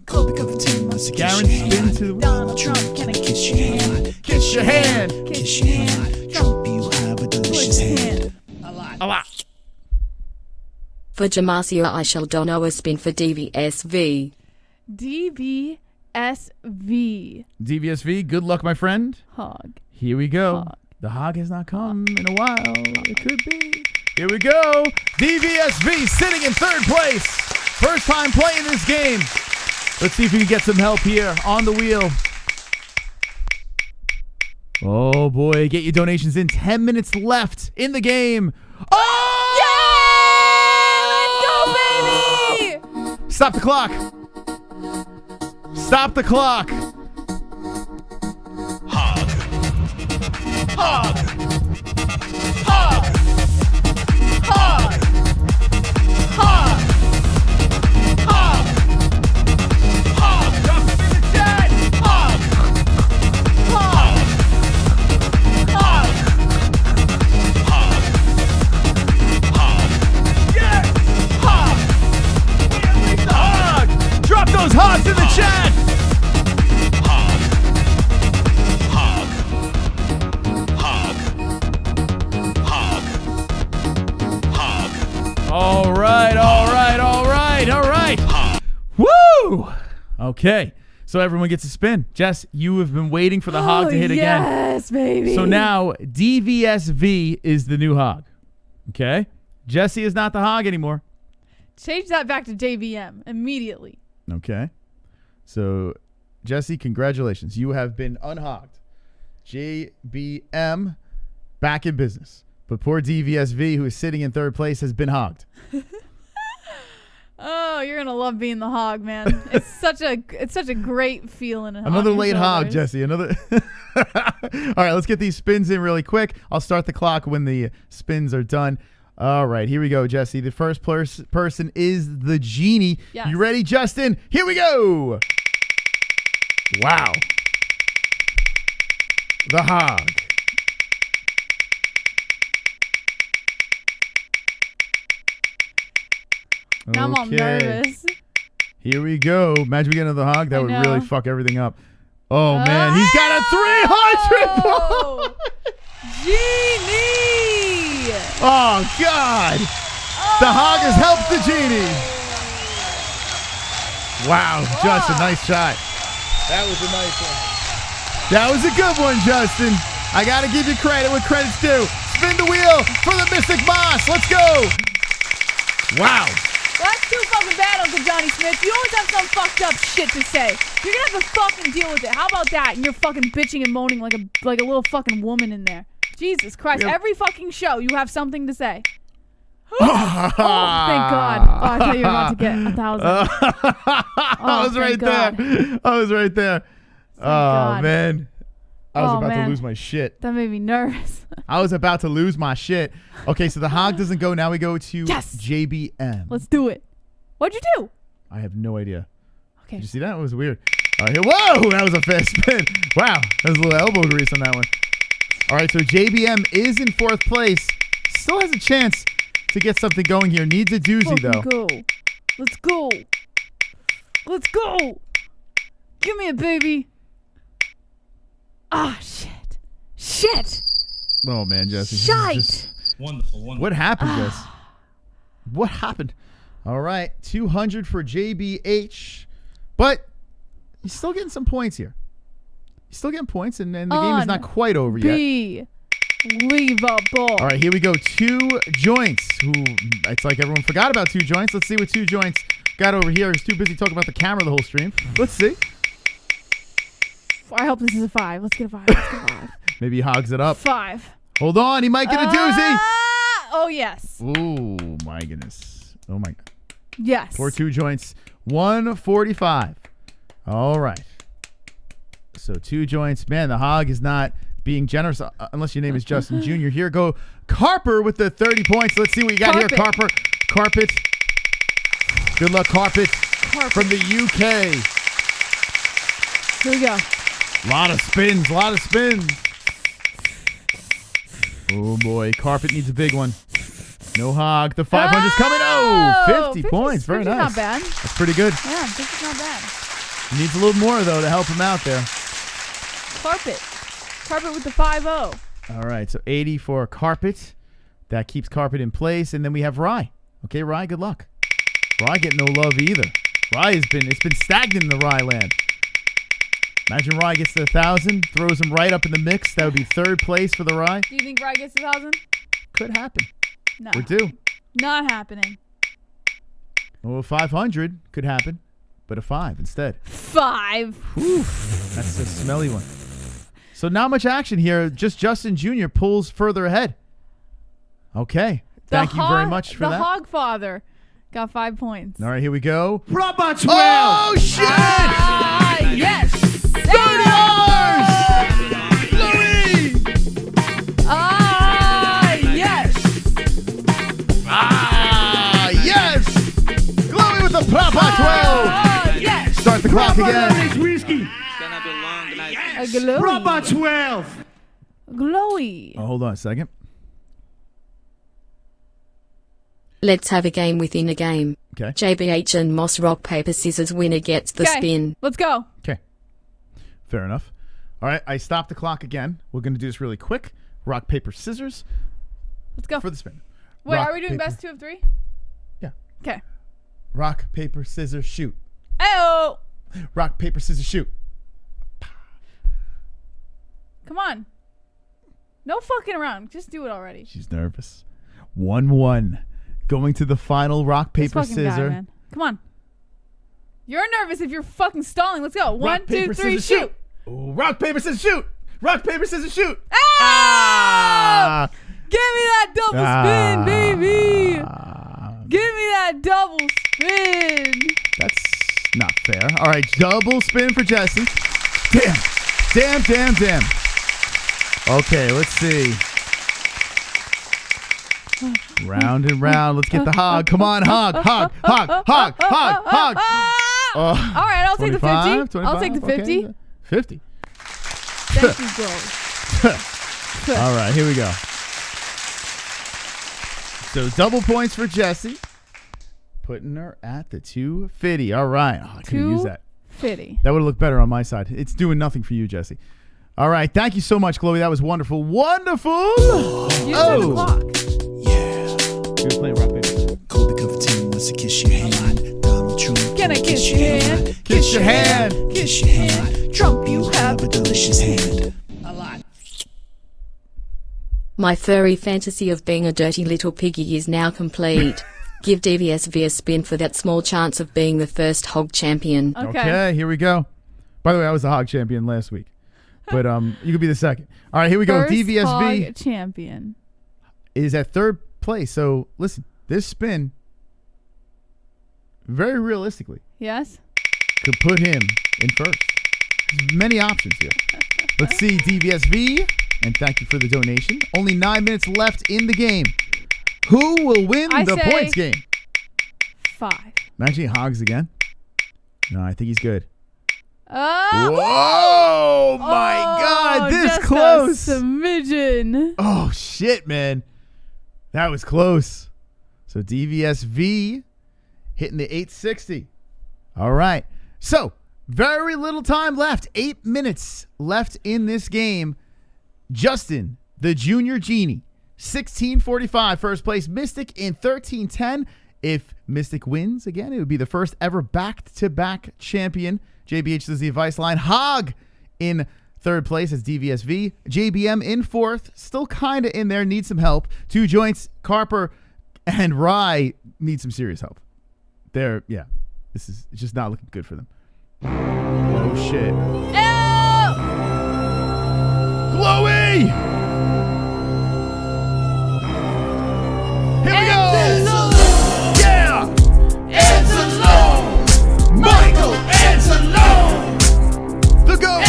Colby Covington wants to kiss Garen your spin hand. to Donald Trump, can I Kiss your hand. kiss your hand. Kiss your hand. Trump, you have a delicious hand. A lot. For Jamasio I shall dono a spin for DVSV. DVSV. DVSV, good luck, my friend. Hog. Here we go. Hog. The hog has not come in a while. It could be. Here we go. DVSV sitting in third place. First time playing this game. Let's see if we can get some help here on the wheel. Oh boy, get your donations in. 10 minutes left in the game. Oh! Let's go, baby! Stop the clock. Stop the clock. Hog. Hog. Hog. Hog. Hog. Hog. Hog. Drop it in the chat. Hog. Hog. Hog. Hog. Hog. Yes. Hog. We unleash the hog. Drop those hogs in the chat. Hog. Hog. Hog. Hog. Hog. All right, all right, all right, all right. Woo! Okay, so everyone gets a spin. Jess, you have been waiting for the hog to hit again. Yes, baby. So now DVSV is the new hog. Okay? Jesse is not the hog anymore. Change that back to JVM immediately. Okay. So, Jesse, congratulations. You have been unhogged. JBM back in business. But poor DVSV, who is sitting in third place, has been hogged. Oh, you're gonna love being the hog, man. It's such a great feeling. Another late hog, Jesse. Another. All right, let's get these spins in really quick. I'll start the clock when the spins are done. All right, here we go, Jesse. The first person is the genie. Yes. You ready, Justin? Here we go. Wow. The hog. Now I'm all nervous. Here we go. Imagine we get another hog. That I would know. really fuck everything up. Oh, man. He's got a 300 ball. Genie! Oh, God. The hog has helped the genie. Wow, Justin, nice shot. That was a nice one. That was a good one, Justin. I got to give you credit where credit's due. Spin the wheel for the Mystic Moss. Let's go. Wow. Well, that's too fucking bad, Uncle Johnny Smith. You always have some fucked up shit to say. You're gonna have to fucking deal with it. How about that? And you're fucking bitching and moaning like a little fucking woman in there. Jesus Christ. Yep. Every fucking show, you have something to say. Oh, thank God. Oh, I thought you were about to get 1,000. I was right there. I was right there. Oh, God. man. I was Oh, about man. to lose my shit. That made me nervous. I was about to lose my shit. Okay, so the hog doesn't go. Now we go to Yes. JBM. Let's do it. What'd you do? I have no idea. Okay. Did you see that? It was weird. All right, here. Whoa, that was a fast spin. Wow, that was a little elbow grease on that one. All right, so JBM is in 4th place. Still has a chance to get something going here. Needs a doozy, though. Go. Let's go. Let's go. Give me a baby. Ah, shit. Shit. Oh, man, Jesse. Shite. Wonderful. What happened, Jess? What happened? All right, 200 for JBH. But he's still getting some points here. He's still getting points, and the game is not quite over yet. Unbelievable. All right, here we go. 2 joints. It's like everyone forgot about 2 joints. Let's see what 2 joints got over here. He's too busy talking about the camera the whole stream. Let's see. I hope this is a 5. Let's get a 5. Let's get a 5. Maybe he hogs it up. 5. Hold on. He might get a doozy. Oh, yes. Ooh, my goodness. Oh, my God. Yes. For 2 joints. 145. All right. So 2 joints. Man, the hog is not being generous unless your name is Justin Jr. Here go Carper with the 30 points. Let's see what you got here, Carper. Carpet. Good luck, Carpet. From the UK. Here we go. Lot of spins. Oh, boy. Carpet needs a big one. No hog. The 500's coming. Oh, 50 points. Very nice. Not bad. That's pretty good. Yeah, 50's not bad. He needs a little more, though, to help him out there. Carpet with the 5-0. All right, so 80 for Carpet. That keeps Carpet in place. And then we have Rye. Okay, Rye, good luck. Rye getting no love either. Rye it's been stagnant in the Rye land. Imagine Rye gets to 1,000, throws him right up in the mix. That would be 3rd place for the Rye. Do you think Rye gets 1,000? Could happen. No. We're due. Not happening. Well, 500 could happen, but a 5 instead. 5. Whew, that's a smelly one. So not much action here. Just Justin Jr. pulls further ahead. Okay. Thank you very much for that. The Hogfather got 5 points. All right, here we go. Robot 12. Oh, shit! Yes! Louis! Yes! Yes! Chloe with the Papa 12! Yes! Start the clock again. Whiskey. A glowy. Robot 12. Glowy. Oh, hold on a second. Let's have a game within a game. Okay. JBH and Moss rock, paper, scissors, winner gets the spin. Let's go. Okay. Fair enough. All right, I stopped the clock again. We're going to do this really quick. Rock, paper, scissors. Let's go. For the spin. Wait, Rock, are we doing paper. best 2 of 3? Yeah. Okay. Rock, paper, scissors, shoot. Ayo! Rock, paper, scissors, shoot. Come on. No fucking around. Just do it already. She's nervous. 1-1. Going to the final rock, This paper, fucking scissors. guy, man. Come on. You're nervous if you're fucking stalling. Let's go. 1, Rock, 2, paper, 3, scissors, shoot. Ooh, rock, paper, scissors, shoot. Rock, paper, scissors, shoot. Ah! Give me that double spin, baby. Give me that double spin. That's not fair. All right, double spin for Jesse. Damn. Okay, let's see. Round and round. Let's get the hog. Come on, hog. All right, I'll take the 50. I'll take the 50. Okay. 50. Thank you, bro. All right, here we go. So double points for Jesse. Putting her at the 250. All right. Oh, I could use that. 250. That would look better on my side. It's doing nothing for you, Jesse. All right. Thank you so much, Chloe. That was wonderful. Wonderful. You said the clock. You were playing rock, paper. Colby Covington wants to kiss your hand. Donald Trump, Can I kiss your hand? Kiss your hand. Kiss your hand. Trump, you have a delicious hand. My furry fantasy of being a dirty little piggy is now complete. Give DVSV a spin for that small chance of being the first hog champion. Okay, here we go. By the way, I was the hog champion last week. But you could be the second. All right, here we go. First DVSV hog champion is at 3rd place. So, listen, this spin, very realistically, Yes. could put him in first. There's many options here. Let's see, DVSV, and thank you for the donation. Only 9 minutes left in the game. Who will win I the say points game? 5. Imagine he hogs again. No, I think he's good. Oh, Whoa, my God, this just close. A smidgen. Oh, shit, man. That was close. So DVSV hitting the 860. All right. So very little time left. 8 minutes left in this game. Justin, the Junior Genie, 16:45 first place. Mystic in 13:10. If Mystic wins again, it would be the first ever back-to-back champion. JBH does the advice line. Hog in third place as DVSV. JBM in fourth. Still kind of in there. Needs some help. 2 joints. Carper and Rye need some serious help. Yeah. This is just not looking good for them. Oh, shit. Chloe! Here we go! Yeah! Michael Anzalone! The GOAT!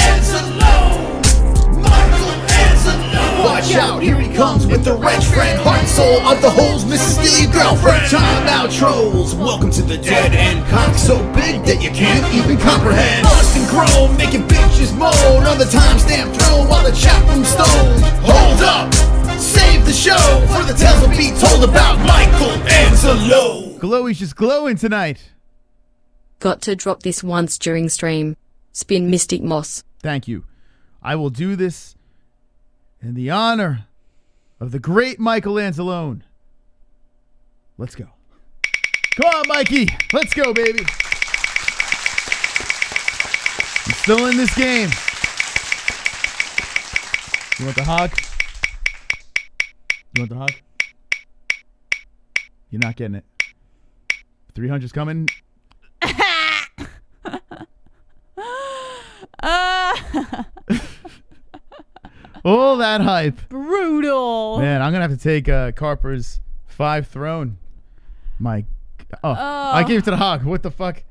Michael Anzalone! Watch out, here he comes with the wrench friend, heart and soul of the holes, Mrs. Steely girlfriend. Time out trolls, welcome to the dead end. Cock so big that you can't even comprehend. Lost and grown, making bitches moan on the timestamp throne while the chat room's stoned. Hold up, save the show, for the tales will be told about Michael Anzalone. Chloe's just glowing tonight. Got to drop this once during stream. Spin Mystic Moss. Thank you. I will do this in the honor of the great Michael Anzalone. Let's go. Come on, Mikey. Let's go, baby. I'm still in this game. You want the hog? You want the hog? You're not getting it. 300's coming. All that hype. Brutal. Man, I'm going to have to take Carper's 5 throne. I gave it to the hog. What the fuck?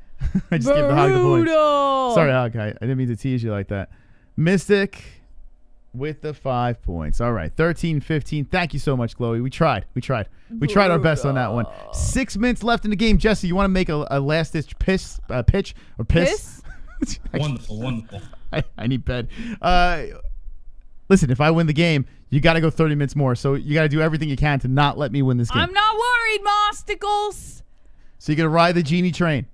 I just gave the hog the point. Sorry, hog. I didn't mean to tease you like that. Mystic with the 5 points. All right, 13-15. Thank you so much, Chloe. We tried. We tried our best on that one. 6 minutes left in the game. Jesse, you want to make a last-ditch pitch? Wonderful. I need bed. Listen, if I win the game, you got to go 30 minutes more. So you got to do everything you can to not let me win this game. I'm not worried, Mosticles. So you're going to ride the genie train.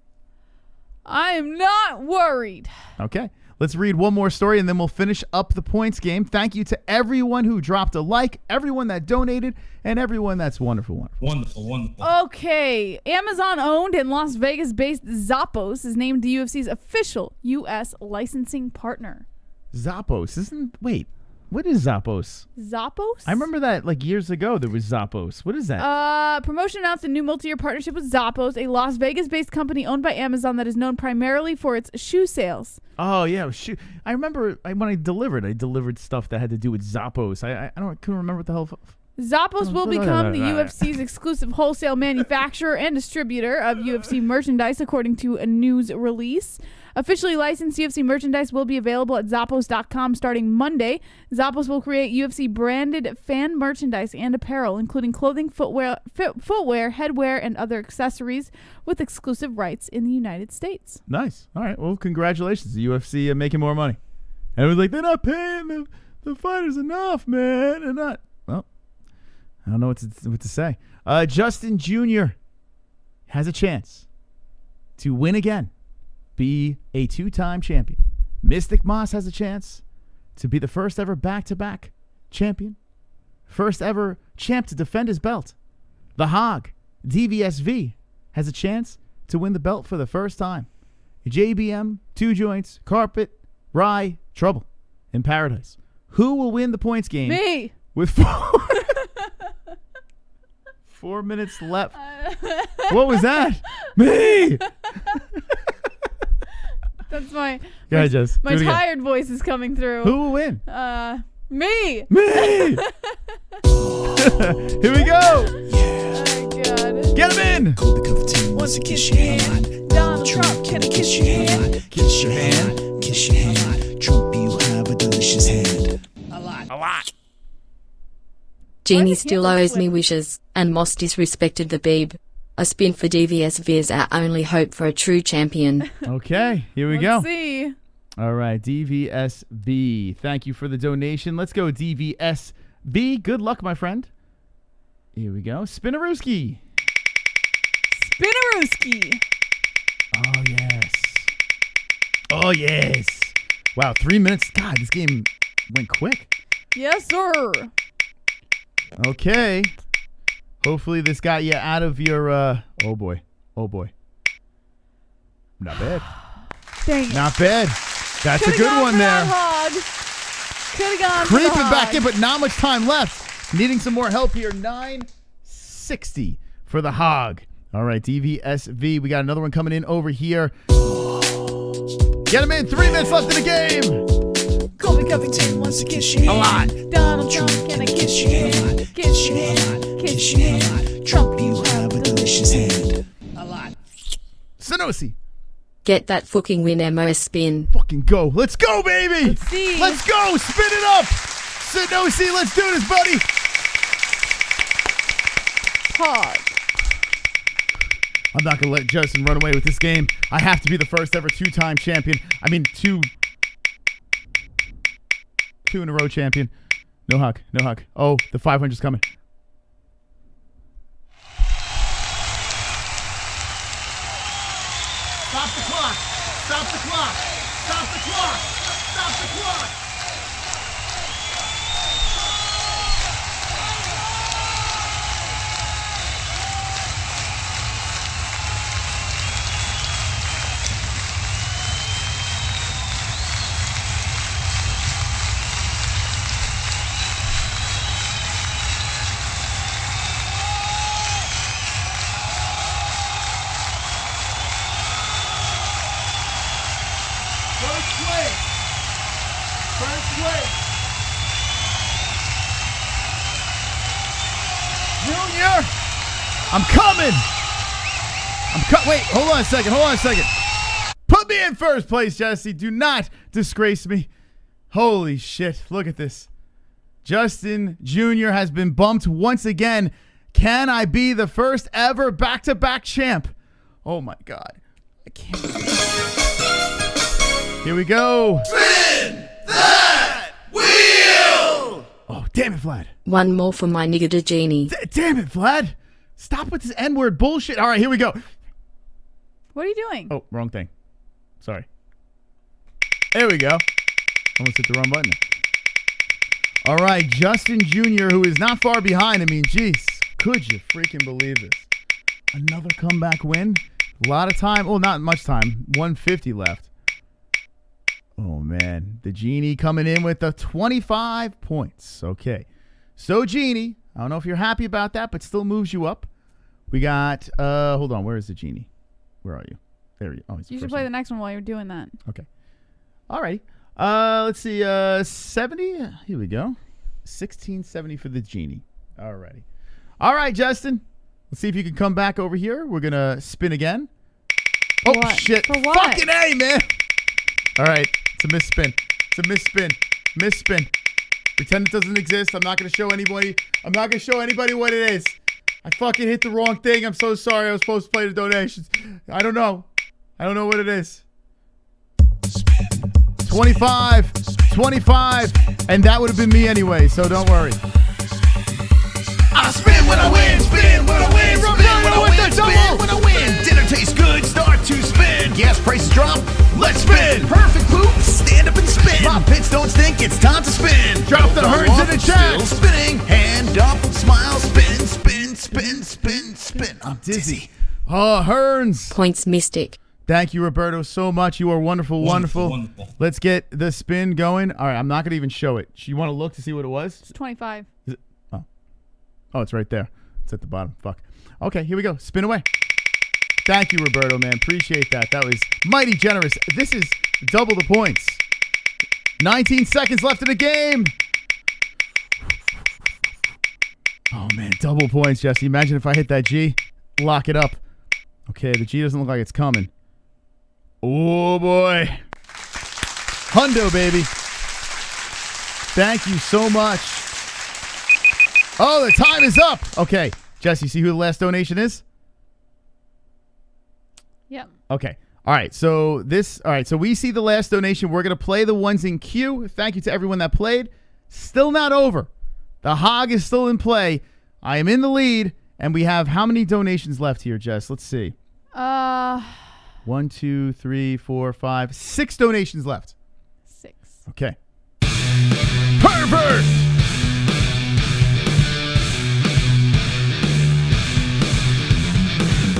I am not worried. Okay. Let's read one more story, and then we'll finish up the points game. Thank you to everyone who dropped a like, everyone that donated, and everyone that's wonderful. Wonderful. Okay. Amazon-owned and Las Vegas-based Zappos is named the UFC's official U.S. licensing partner. Zappos wait. What is Zappos? Zappos? I remember that like years ago there was Zappos. What is that? Promotion announced a new multi-year partnership with Zappos, a Las Vegas-based company owned by Amazon that is known primarily for its shoe sales. Oh, yeah. Shoe. I remember when I delivered stuff that had to do with Zappos. I couldn't remember what the hell. Zappos will become the UFC's exclusive wholesale manufacturer and distributor of UFC merchandise, according to a news release. Officially licensed UFC merchandise will be available at Zappos.com starting Monday. Zappos will create UFC-branded fan merchandise and apparel, including clothing, footwear, headwear, and other accessories with exclusive rights in the United States. Nice. All right. Well, congratulations. The UFC making more money. And it was like, they're not paying the fighters enough, man. They're not. Well, I don't know what to say. Justin Jr. has a chance to win again. Be a 2-time champion. Mystic Moss has a chance to be the first ever back-to-back champion. First ever champ to defend his belt. The Hog, DVSV, has a chance to win the belt for the first time. JBM, 2 joints, Carpet, Rye, Trouble in Paradise. Who will win the points game? Me. With 4 minutes left. What was that? Me. That's my tired voice is coming through. Who will win? Me. Here we go. Oh, God. Get him in. Colby Covington wants to kiss your hand. Donald Trump, can I kiss your hand? Kiss your hand. Kiss your hand. Trump, you have a delicious hand. A lot. Genie still owes me wishes, and Moss disrespected the Beeb. A spin for DVSV is our only hope for a true champion. Okay, here we Let's go. see. All right, DVSB. Thank you for the donation. Let's go, DVSB. Good luck, my friend. Here we go. Spinarooski. Spinarooski. Oh, yes. Oh, yes. Wow, 3 minutes. God, this game went quick. Yes, sir. Okay. Hopefully this got you out of your, oh, boy. Oh, boy. Not bad. Dang it. Not bad. That's Coulda a good gone one for there. that hog. Could have gone for Creeping the back hog. in, but not much time left. Needing some more help here. 960 for the hog. All right, DVSV. We got another one coming in over here. Get him in. 3 minutes left in the game. Colby Covington wants to kiss your A lot. hand. Donald Trump, can I kiss your hand? Kiss your hand. Kiss your hand. Trump, you have a delicious hand. Sanosi. Get that fucking win MOS spin. Fucking go. Let's go, baby. Let's see. Let's go. Spin it up. Sanosi, let's do this, buddy. Hog. I'm not going to let Justin run away with this game. I have to be the first ever two-time champion. I mean, two in a row champion. No hug. No hug. Oh, the 500's coming. Stop the clock. Stop the clock. Stop the clock. Stop the clock. First place. Junior, I'm coming. Wait, hold on a second. Put me in first place, Jesse. Do not disgrace me. Holy shit, look at this. Justin Jr. has been bumped once again. Can I be the first ever back-to-back champ? Oh my God. I can't. Here we go. Spin that wheel! Oh, damn it, Vlad. One more for my nigga to Genie. Damn it, Vlad. Stop with this N-word bullshit. All right, here we go. What are you doing? Oh, wrong thing. Sorry. There we go. Almost hit the wrong button. All right, Justin Jr., who is not far behind. I mean, jeez, could you freaking believe this? Another comeback win. A lot of time. Oh, not much time. 150 left. Oh, man. The Genie coming in with the 25 points. Okay. So, Genie, I don't know if you're happy about that, but still moves you up. We got, hold on. Where is the Genie? Where are you? There you go. Oh, You should play the next one while you're doing that. Okay. All right. Let's see. 70. Here we go. 1670 for the Genie. All righty. All right, Justin. Let's see if you can come back over here. We're going to spin again. Oh, What? shit. For what? Fucking A, man. All right. It's a misspin. It's a misspin. Misspin. Pretend it doesn't exist. I'm not going to show anybody. I'm not going to show anybody what it is. I fucking hit the wrong thing. I'm so sorry. I was supposed to play the donations. I don't know. I don't know what it is. 25. 25. And that would have been me anyway, so don't worry. I spin when I win, spin when I win, spin when I win, spin when I win. Dinner tastes good, start to spin. Gas prices drop, let's spin. Perfect poop, stand up and spin. My pits don't stink, it's time to spin. Drop the herds in the chat. Still spinning, hand up, smile, spin, spin, spin, spin, spin. I'm dizzy. Oh, Hearns. Points Mystic. Thank you, Roberto, so much. You are wonderful, wonderful. Wonderful. Let's get the spin going. All right, I'm not going to even show it. You want to look to see what it was? It's 25. Oh, it's right there. It's at the bottom. Fuck. Okay, here we go. Spin away. Thank you, Roberto, man. Appreciate that. That was mighty generous. This is double the points. 19 seconds left in the game. Oh, man. Double points, Jesse. Imagine if I hit that G. Lock it up. Okay, the G doesn't look like it's coming. Oh, boy. Hundo, baby. Thank you so much. Oh, the time is up. Okay, Jesse, see who the last donation is? Yep. Okay. All right. So we see the last donation. We're going to play the ones in queue. Thank you to everyone that played. Still not over. The hog is still in play. I am in the lead, and we have how many donations left here, Jess? Let's see. 1, 2, 3, 4, 5, 6 donations left. 6. Okay. Pervert!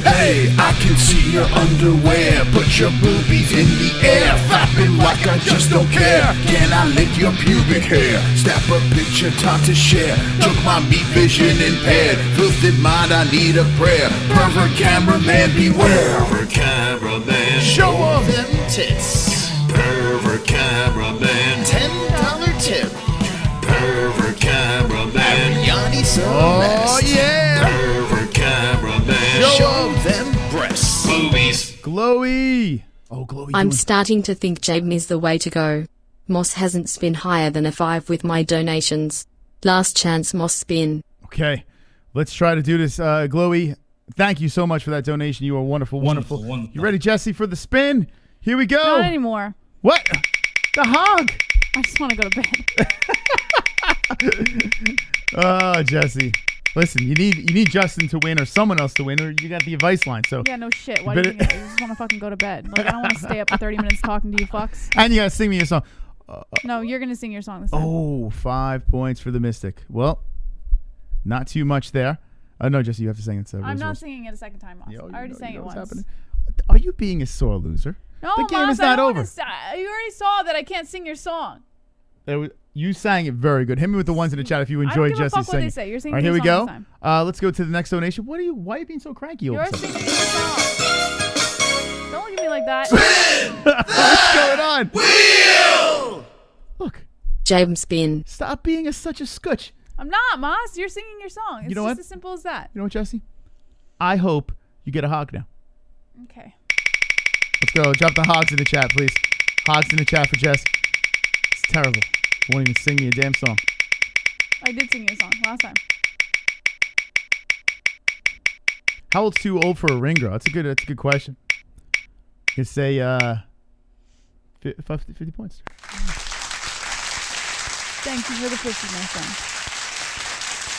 Hey, I can see your underwear. Put your boobies in the air, flapping like I just don't care. Can I lick your pubic hair? Snap a picture, time to share. Took my meat vision impaired. Filthy mind, I need a prayer. Pervert cameraman, beware. Pervert cameraman, Show 'em them tits. Pervert cameraman, $10 tip. Pervert cameraman, Yanni Oh, yeah. Pervert cameraman, show them breasts. Boobies. Glowy. Oh, Glowy. I'm doing- starting to think Jabe is the way to go. Moss hasn't spin higher than a 5 with my donations. Last chance Moss spin. Okay. Let's try to do this. Glowy, thank you so much for that donation. You are wonderful, wonderful. Wonderful. You ready, Jesse, for the spin? Here we go. Not anymore. What? The hog. I just want to go to bed. Oh, Jesse. Listen, you need Justin to win or someone else to win, or you got the advice line. So Yeah, no shit. Why do you think I just want to fucking go to bed? Like, I don't want to stay up for 30 minutes talking to you fucks. And you gotta sing me a song. No, you're going to sing your song this time. Oh, 5 points for the Mystic. Well, not too much there. No, Jesse, you have to sing it. I'm not singing it a second time, Moss. I already sang it once. Are you being a sore loser? No, The game Moss, is not I don't over. You already saw that I can't sing your song. You sang it very good. Hit me with the ones in the chat if you I don't enjoyed give a Jesse's fuck what singing. they say. You're singing All right, here your we go. song this time. Let's go to the next donation. Why are you being so cranky all You're of a sudden? singing your song. Don't look at me like that. What's going on? Wheel! Look, Jabe spin. stop being such a scutch. I'm not, Moss. You're singing your song. It's You know just what? as simple as that. You know what, Jesse? I hope you get a hog now. Okay. Let's go. Drop the hogs in the chat, please. Hogs in the chat for Jess. It's terrible. You won't even sing me a damn song. I did sing your song last time. How old's too old for a ring girl? That's a good question. You say 50 points. Thank you for the pussy, my friend.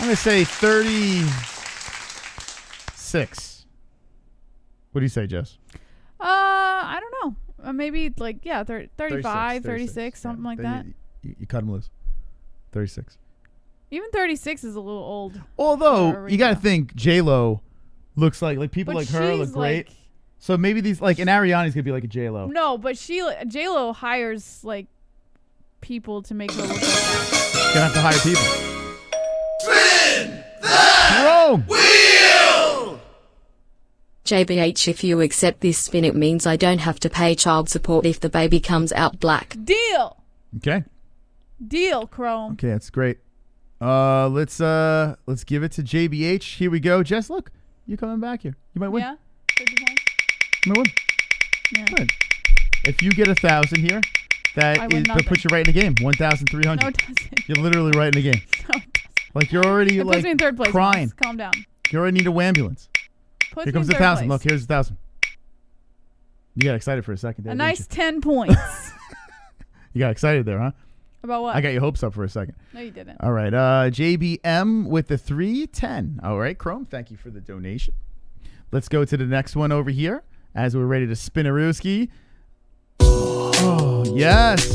I'm gonna say 36. What do you say, Jess? I don't know. Maybe like 35, 36, something like that. You cut him loose. 36. Even 36 is a little old. for Although a you got to ring girl. think J-Lo looks like people But like her look she's great. like- So maybe these and Ariani's gonna be like a J-Lo. No, but J-Lo hires like people to make her look like that. Gonna have to hire people. Spin Rome. wheel! JBH, if you accept this spin, it means I don't have to pay child support if the baby comes out black. Deal, Okay. Chrome. Okay, that's great. Let's give it to JBH. Here we go. Jess, look, you coming back here. You might win. Yeah, 50 points. You might win. Yeah. Good. If you get 1,000 here, I win that puts you right in the game. 1,300. No, it doesn't. You're literally right in the game. No, it doesn't. Like you're already It puts me in third place. crying. Moss. Calm down. You already need a ambulance. Puts Here me comes in the third 1,000. place. Look, here's 1,000. You got excited for a second there. A didn't nice you? 10 points. You got excited there, huh? About what? I got your hopes up for a second. No, you didn't. All right. JBM with the 310. All right, Chrome, thank you for the donation. Let's go to the next one over here as we're ready to spin a Rooski. Oh, yes.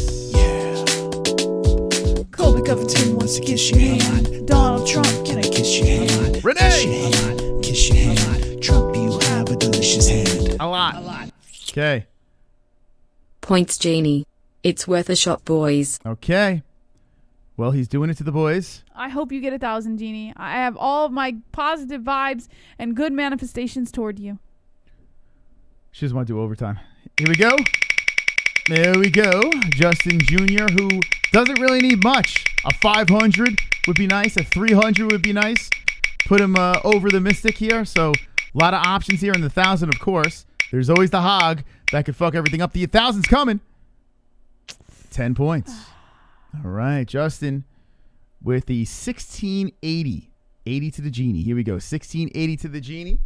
Colby Covington wants to kiss your hand. Donald Trump, can I kiss your hand? Renee! Kiss your hand. Kiss your hand. Trump, you have a delicious hand. A lot. Okay. Points Genie. It's worth a shot, boys. Okay. Well, he's doing it to the boys. I hope you get 1,000, Genie. I have all of my positive vibes and good manifestations toward you. She doesn't want to do overtime. Here we go. There we go. Justin Jr., who doesn't really need much. A 500 would be nice. A 300 would be nice. Put him over the Mystic here. So a lot of options here. And the 1,000, of course. There's always the hog that could fuck everything up. The 1,000's coming. 10 points. All right, Justin with the 1680. 80 to the Genie. Here we go. 1680 to the Genie.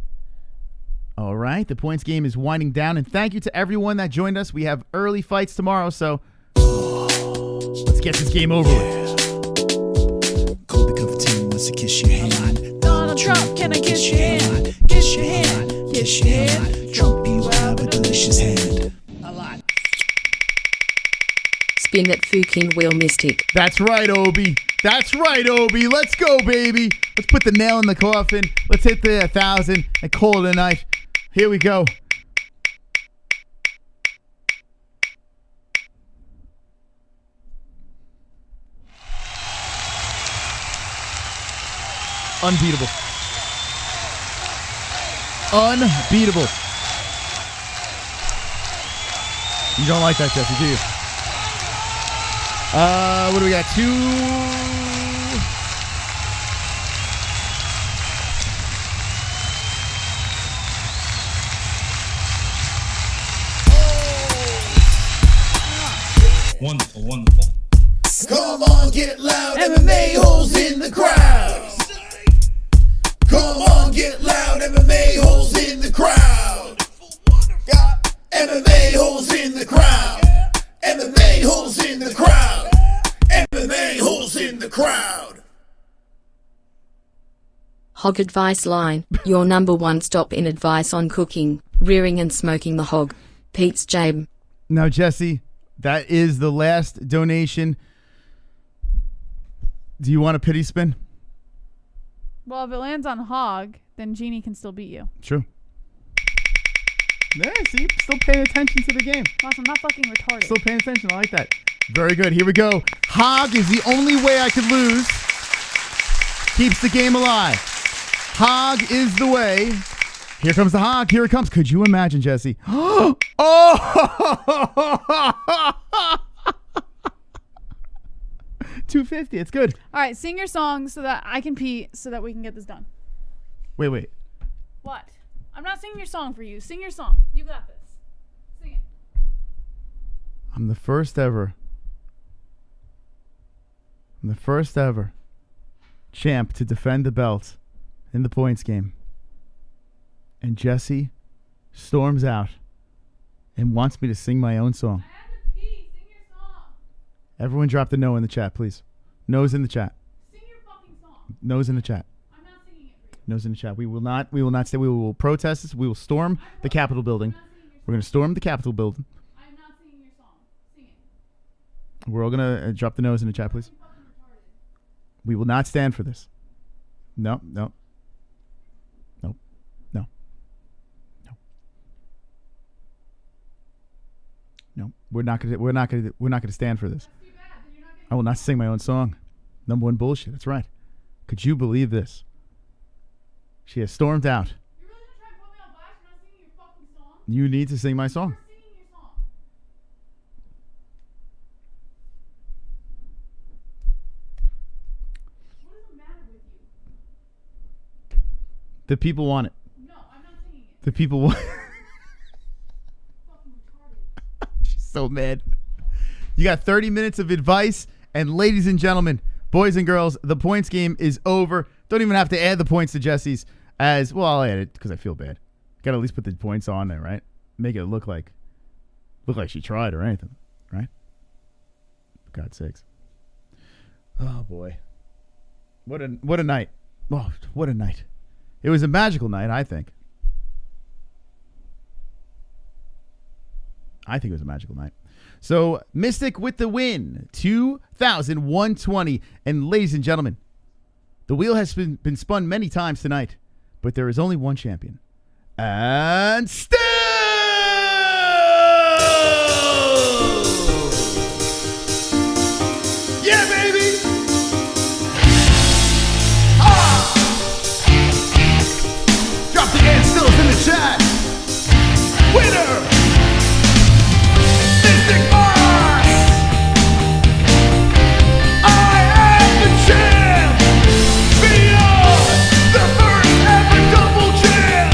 All right, the points game is winding down, and thank you to everyone that joined us. We have early fights tomorrow, so let's get this game over with. Colby Covington wants to kiss your hand. Donald Trump, can I kiss your hand? Kiss your hand, kiss your hand. Trump, you have a delicious hand. Spin that fucking wheel, Mystic. That's right, Obi. That's right, Obi. Let's go, baby. Let's put the nail in the coffin. Let's hit the 1,000 and call it a night. Here we go. Unbeatable. Unbeatable. You don't like that, Jesse, do you? What do we got? 2. Wonderful, wonderful. Come on, get loud, MMA-Holes in the crowd. Come on, get loud, MMA-Holes in the crowd. Got MMA-Holes in the crowd. MMA-Holes in the crowd. MMA-Holes in the crowd. Hog Advice Line, your number one stop in advice on cooking, rearing and smoking the hog. Pete's Jabe. Now, Jesse, that is the last donation. Do you want a pity spin? Well, if it lands on Hog, then Jeannie can still beat you. True. Yeah, see, still paying attention to the game. Ross, I'm not fucking retarded. Still paying attention. I like that. Very good. Here we go. Hog is the only way I could lose. Keeps the game alive. Hog is the way. Here comes the Hog. Here it comes. Could you imagine, Jesse? Oh! 250. It's good. All right, sing your song so that I can pee so that we can get this done. Wait. What? I'm not singing your song for you. Sing your song. You got this. Sing it. I'm the first ever champ to defend the belt in the points game. And Jesse storms out and wants me to sing my own song. I have to pee. Sing your song. Everyone drop the no in the chat, please. No's in the chat. Sing your fucking song. No's in the chat. I'm not singing it for you. No's in the chat. We will not say we will protest this. We will storm the Capitol building. We're going to storm the Capitol building. I'm not singing your song. Sing it. We're all going to drop the no's in the chat, please. I'm fucking retarded. We will not stand for this. No. We're not gonna stand for this. I will not sing my own song. Number one bullshit. That's right. Could you believe this? She has stormed out. You're really gonna try and put me on blast for not singing your fucking song? You need to sing my song. You're singing your song. What is the matter with you? The people want it. No, I'm not singing it. The people want. Fucking retarded. She's so mad. You got 30 minutes of advice, and ladies and gentlemen, boys and girls, the points game is over. Don't even have to add the points to Jesse's. As well, I'll add it because I feel bad. Got to at least put the points on there, right? Make it look like she tried or anything, right? For God's sakes. Oh boy, what a night! Oh, what a night! It was a magical night, I think. I think it was a magical night. So, Mystic with the win, 2,120. And ladies and gentlemen, the wheel has been spun many times tonight, but there is only one champion. And still! Yeah, baby! Ah! Drop the and stills in the chat. Winner! Mystic Mars! I am the champ! Beyond the first ever double champ!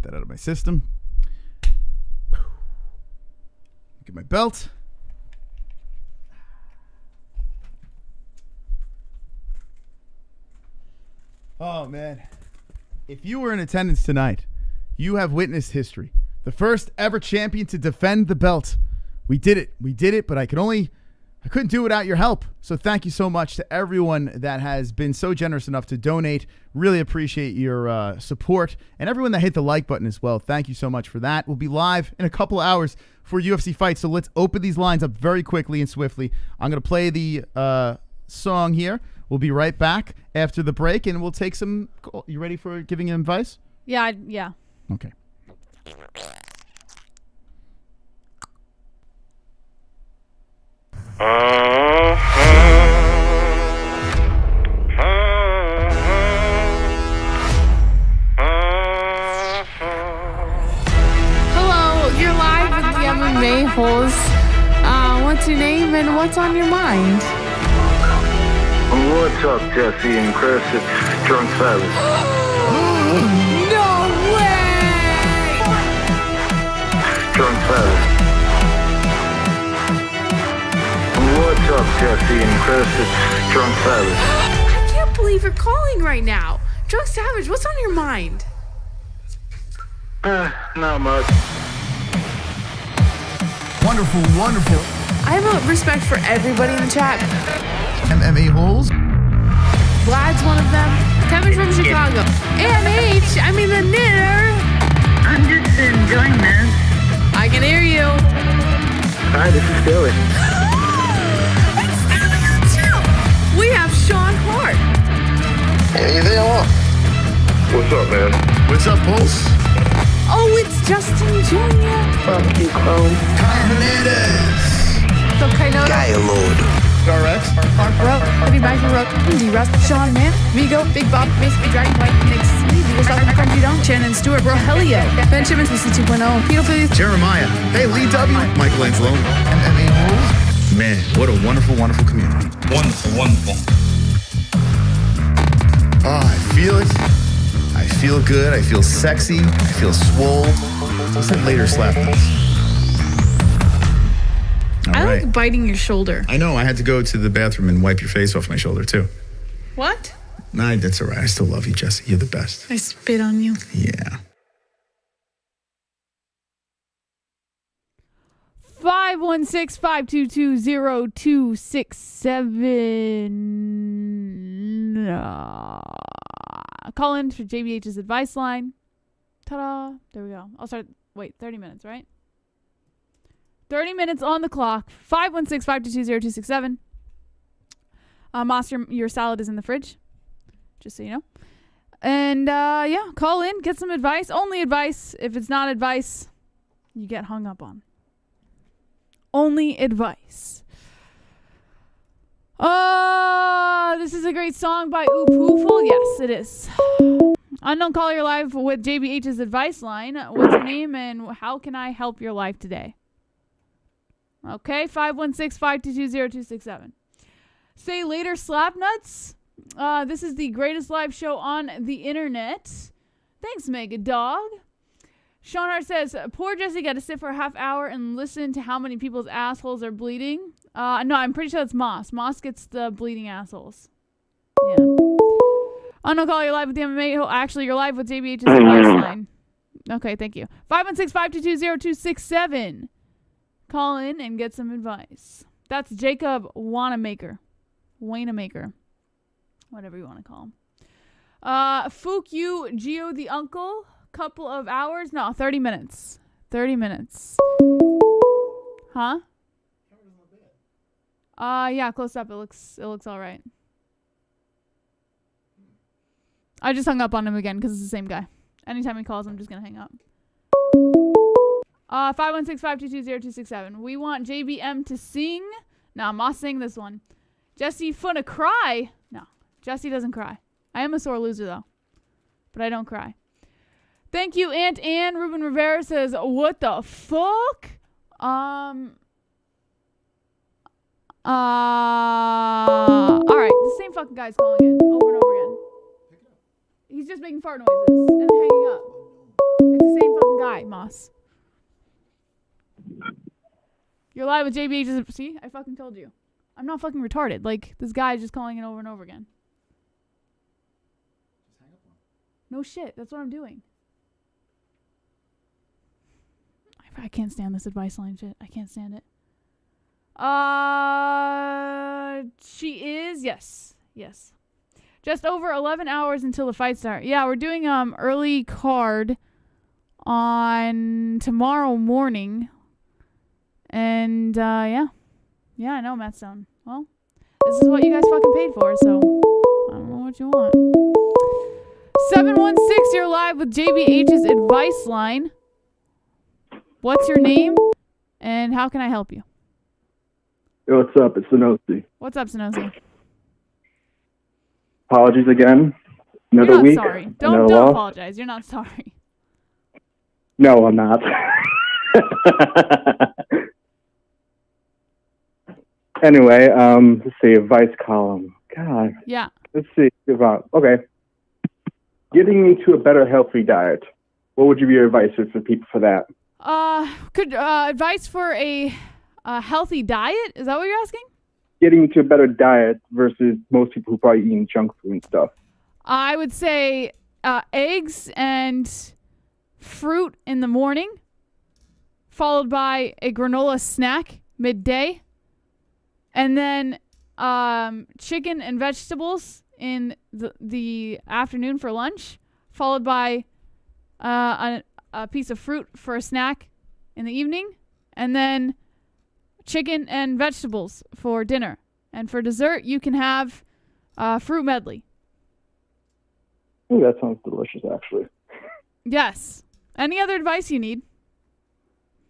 that out of my system. Get my belt. Oh, man. If you were in attendance tonight, you have witnessed history. The first ever champion to defend the belt. We did it. We did it, but I couldn't do it without your help. So thank you so much to everyone that has been so generous enough to donate. Really appreciate your support. And everyone that hit the like button as well. Thank you so much for that. We'll be live in a couple of hours for UFC Fight. So let's open these lines up very quickly and swiftly. I'm going to play the song here. We'll be right back after the break, and we'll take some... You ready for giving him advice? Yeah. Okay. Hello, you're live with the MMA-Holes. What's your name and what's on your mind? What's up, Jesse and Chris? It's Drunk Savage. No way! Drunk Savage. What's up, Jesse and Chris? It's Drunk Savage. I can't believe you're calling right now. Drunk Savage, what's on your mind? Not much. Wonderful, wonderful. I have a respect for everybody in the chat. MMA-Holes. Vlad's one of them. Kevin from Chicago. AMH, I mean the knitter. I'm just enjoying this. I can hear you. Hi, this is Billy. It's Stellian too. We have Sean Hart. Anything I want. What's up, man? What's up, Pulse? Oh, it's Justin Jr. Fuck you, Chrome. So Kainoda. Lord. RX. Mark Rowe, Heavy Michael Rowe, D-Russ, Sean Man, Vigo, Big Bob, Basically Dragon White, Nick C, Vigo South Country Dome, Shannon Stewart, Rogelio, Ben Simmons, CC 2.0, Peter Phillies, Jeremiah. Hey, Lee W. Michael Angelo. MMA-Holes. Man, what a wonderful, wonderful community. Wonderful, wonderful. Oh, I feel it. I feel good. I feel sexy. I feel swole. What's that later slap dance? All I right. like biting your shoulder. I know. I had to go to the bathroom and wipe your face off my shoulder, too. What? Nah, that's all right. I still love you, Jesse. You're the best. I spit on you. Yeah. 516-522-0267. Call in for JBH's advice line. Ta-da. There we go. I'll start. Wait, 30 minutes, right? 30 minutes on the clock. 516-522-0267. Moss, your salad is in the fridge. Just so you know. And, yeah, call in. Get some advice. Only advice. If it's not advice, you get hung up on. Only advice. This is a great song by Oop Hooful. Yes, it is. Unknown caller, you're live with JBH's advice line. What's your name and how can I help your life today? Okay, 516-522-0267. Say later, Slapnuts. This is the greatest live show on the internet. Thanks, Mega Dog. Sean Hart says, poor Jesse got to sit for a half hour and listen to how many people's assholes are bleeding. No, I'm pretty sure that's Moss. Moss gets the bleeding assholes. Yeah. Unknown caller, you're live with the MMA. Actually, you're live with JBH's advice line. Okay, thank you. 516-522-0267. Call in and get some advice. That's Jacob Wanamaker. Whatever you want to call him. Fook you, Geo the Uncle. Couple of hours. No, 30 minutes. 30 minutes. Huh? Yeah, close up. It looks all right. I just hung up on him again because it's the same guy. Anytime he calls, I'm just going to hang up. 516-522-0267. We want JBM to sing. No, I'm not sing this one. Jesse finna cry. No, Jesse doesn't cry. I am a sore loser, though. But I don't cry. Thank you, Aunt Ann. Ruben Rivera says, what the fuck? All right, the same fucking guy's calling in over and over again. He's just making fart noises and hanging up. It's the guy, Moss. You're live with JBH. See, I fucking told you. I'm not fucking retarded. Like, this guy is just calling it over and over again. No shit. That's what I'm doing. I can't stand this advice line shit. I can't stand it. She is, yes. Just over 11 hours until the fight start. Yeah, we're doing early card on tomorrow morning. And yeah, I know, Matt Stone. Well, this is what you guys fucking paid for, so I don't know what you want. 716, you're live with JBH's advice line. What's your name, and how can I help you? Yo, what's up? It's Sonosi. What's up, Sonosi? Apologies again. Another You're not week. sorry. Don't apologize. You're not sorry. No, I'm not. Anyway, let's see, advice column. God. Yeah. Let's see. Okay. Getting me to a better healthy diet. What would you be your advice for people for that? Advice for a healthy diet? Is that what you're asking? Getting me to a better diet versus most people who probably eating junk food and stuff. I would say eggs and fruit in the morning, followed by a granola snack midday, and then chicken and vegetables in the afternoon for lunch, followed by a piece of fruit for a snack in the evening, and then chicken and vegetables for dinner. And for dessert, you can have fruit medley. Ooh, that sounds delicious, actually. Yes. Any other advice you need?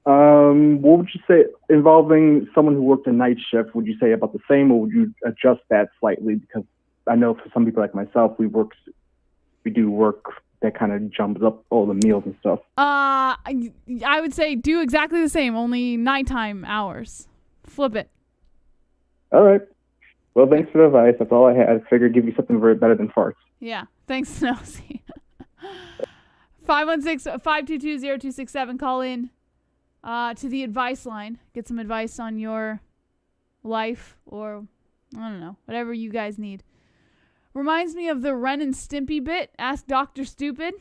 What would you say involving someone who worked a night shift? Would you say about the same, or would you adjust that slightly? Because I know for some people like myself, we do work that kind of jumps up all the meals and stuff. I would say do exactly the same, only nighttime hours. Flip it. All right. Well, thanks for the advice. That's all I had. I figured I'd give you something very better than farts. Yeah. Thanks, Nosy. 516-522-0267. Call in to the advice line. Get some advice on your life or, I don't know, whatever you guys need. Reminds me of the Ren and Stimpy bit. Ask Dr. Stupid.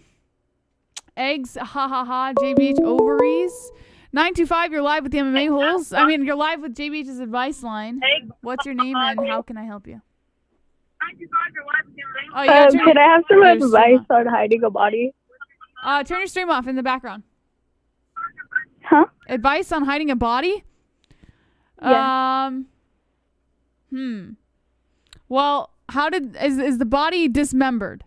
Eggs, ha ha ha. JBH ovaries. 925, you're live with the MMA-Holes. I mean, you're live with JBH's advice line. What's your name and how can I help you? Oh, can I have some advice on hiding a body? Turn your stream off in the background. Huh? Advice on hiding a body? Yeah. Well, is the body dismembered?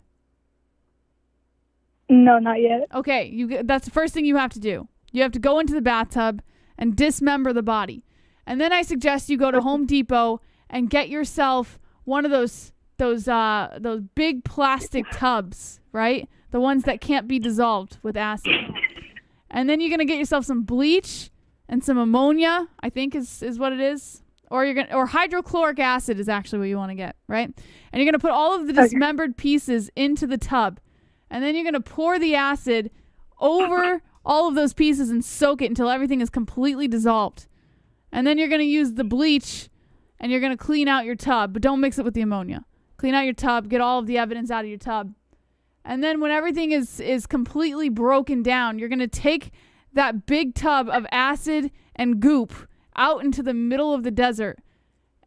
No, not yet. Okay, that's the first thing you have to do. You have to go into the bathtub and dismember the body. And then I suggest you go to Home Depot and get yourself one of those big plastic tubs, right? The ones that can't be dissolved with acid. And then you're going to get yourself some bleach and some ammonia, I think is what it is. Or hydrochloric acid is actually what you want to get, right? And you're going to put all of the dismembered pieces into the tub. And then you're going to pour the acid over all of those pieces and soak it until everything is completely dissolved. And then you're going to use the bleach and you're going to clean out your tub, but don't mix it with the ammonia. Clean out your tub, get all of the evidence out of your tub. And then when everything is completely broken down, you're going to take that big tub of acid and goop out into the middle of the desert.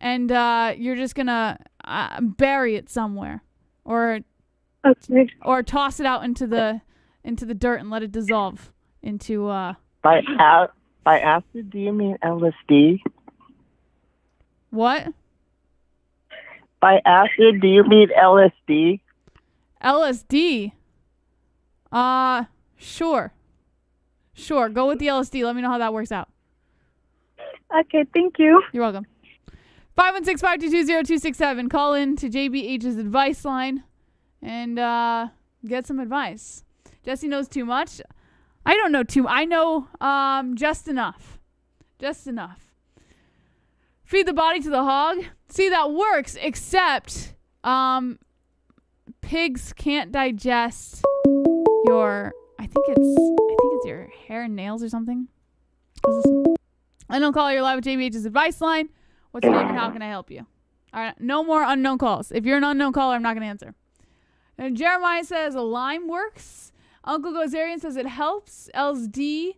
And you're just going to bury it somewhere. Or toss it out into the dirt and let it dissolve into By acid, do you mean LSD? What? By acid, do you mean LSD? LSD? Sure. Go with the LSD. Let me know how that works out. Okay, thank you. You're welcome. 516-522-0267. Call in to JBH's advice line and get some advice. Jesse knows too much. I don't know too. I know just enough. Just enough. Feed the body to the hog. See, that works, except pigs can't digest your. I think it's your hair and nails or something? Unknown caller, you're live with JBH's advice line. What's your name and how can I help you? All right, no more unknown calls. If you're an unknown caller, I'm not going to answer. And Jeremiah says lime works. Uncle Gozerian says it helps. LSD,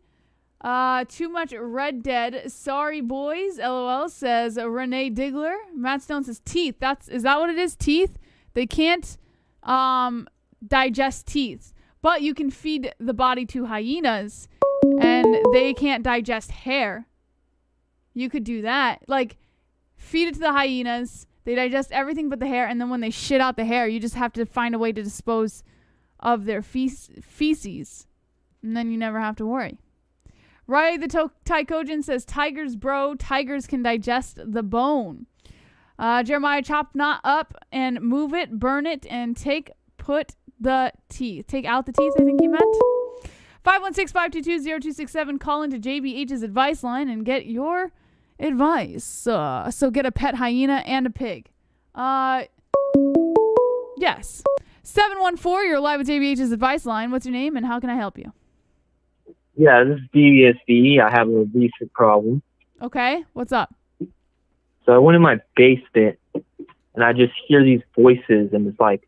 too much Red Dead. Sorry, boys. LOL says Renee Diggler. Matt Stone says teeth. Is that what it is? Teeth? They can't digest teeth, but you can feed the body to hyenas, and they can't digest hair. You could do that. Like, feed it to the hyenas. They digest everything but the hair, and then when they shit out the hair, you just have to find a way to dispose of their feces, and then you never have to worry. Riley the Tycogen says, tigers, bro. Tigers can digest the bone. Jeremiah, chop not up and move it, burn it, and take out the teeth, I think he meant. 516-522-0267. Call into JBH's advice line and get your advice. So get a pet hyena and a pig. Yes. 714, you're live with JBH's advice line. What's your name and how can I help you? Yeah, this is DVSD. I have a recent problem. Okay, what's up? So I went in my basement and I just hear these voices and it's like,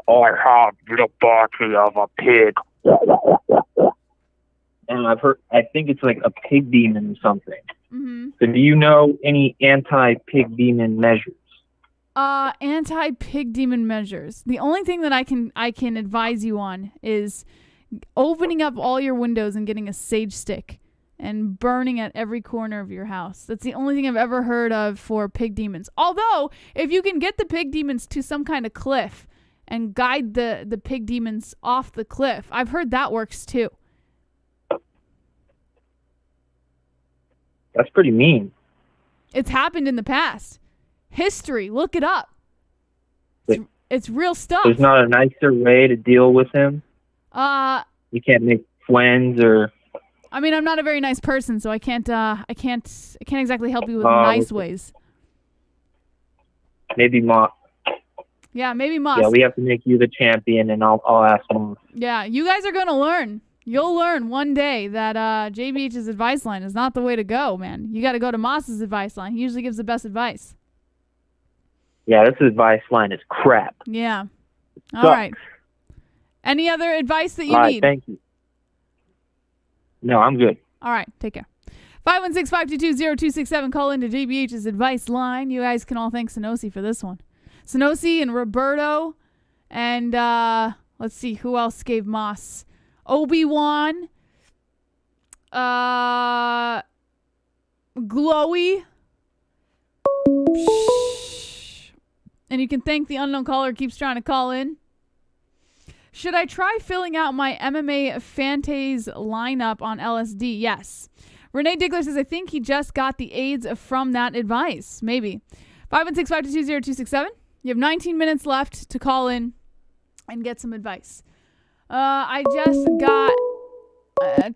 I have the body of a pig. And I think it's like a pig demon or something. Mm-hmm. So do you know any anti-pig demon measures? Anti-pig demon measures. The only thing that I can advise you on is opening up all your windows and getting a sage stick and burning at every corner of your house. That's the only thing I've ever heard of for pig demons. Although, if you can get the pig demons to some kind of cliff and guide the pig demons off the cliff, I've heard that works too. That's pretty mean. It's happened in the past. History, look it up. It's real stuff. There's not a nicer way to deal with him? You can't make friends or... I mean, I'm not a very nice person, so I can't exactly help you with nice ways. Maybe Moss. Yeah, maybe Moss. Yeah, we have to make you the champion, and I'll ask him. Yeah, you guys are gonna learn. You'll learn one day that JBH's advice line is not the way to go, man. You got to go to Moss's advice line. He usually gives the best advice. Yeah, this advice line is crap. Yeah. All right. Any other advice that you need? Thank you. No, I'm good. All right, take care. 516-522-0267. Call into JBH's advice line. You guys can all thank Sonosi for this one. Sonosi and Roberto and let's see who else gave Moss. Obi-Wan, Glowy, and you can thank the unknown caller who keeps trying to call in. Should I try filling out my MMA Fantays lineup on LSD? Yes. Renee Diggler says, I think he just got the AIDS from that advice. Maybe. 516-522-0267. You have 19 minutes left to call in and get some advice. I just got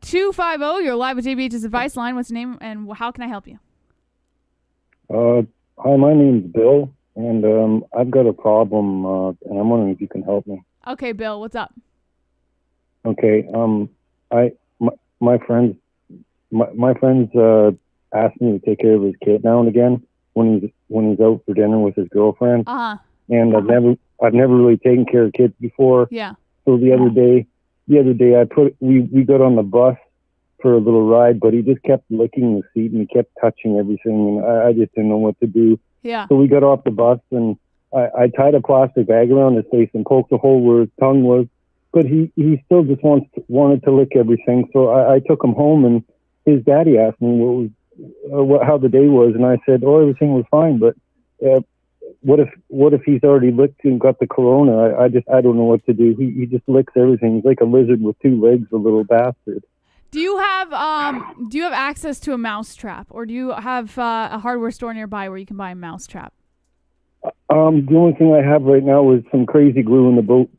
250. You're live with JBH's advice line. What's your name and how can I help you? Hi, my name's Bill, and I've got a problem, and I'm wondering if you can help me. Okay, Bill, what's up? Okay, my friends asked me to take care of his kid now and again when he's out for dinner with his girlfriend. And I've never really taken care of kids before. Yeah. So the other day we got on the bus for a little ride, but he just kept licking the seat and he kept touching everything, and I just didn't know what to do. Yeah. So we got off the bus and I tied a plastic bag around his face and poked a hole where his tongue was, but he still just wanted to lick everything. So I took him home, and his daddy asked me how the day was, and I said, everything was fine, but what if he's already licked and got the corona? I don't know what to do. He just licks everything. He's like a lizard with two legs, a little bastard. Do you have access to a mouse trap, or do you have a hardware store nearby where you can buy a mouse trap? The only thing I have right now is some crazy glue in the boat.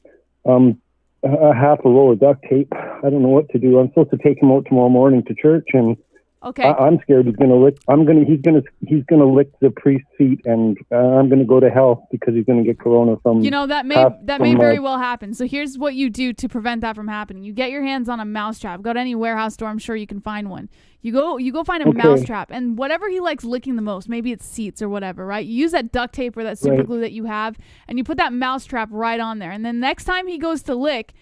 A half a roll of duct tape. I don't know what to do. I'm supposed to take him out tomorrow morning to church, and Okay. I'm scared he's gonna lick. He's gonna lick the priest's feet, and I'm gonna go to hell because he's gonna get corona from. That may very well happen. So here's what you do to prevent that from happening. You get your hands on a mousetrap. Go to any warehouse store. I'm sure you can find one. You go find a mousetrap, and whatever he likes licking the most, maybe it's seats or whatever, right? You use that duct tape or that super glue that you have, and you put that mousetrap right on there. And then next time he goes to lick,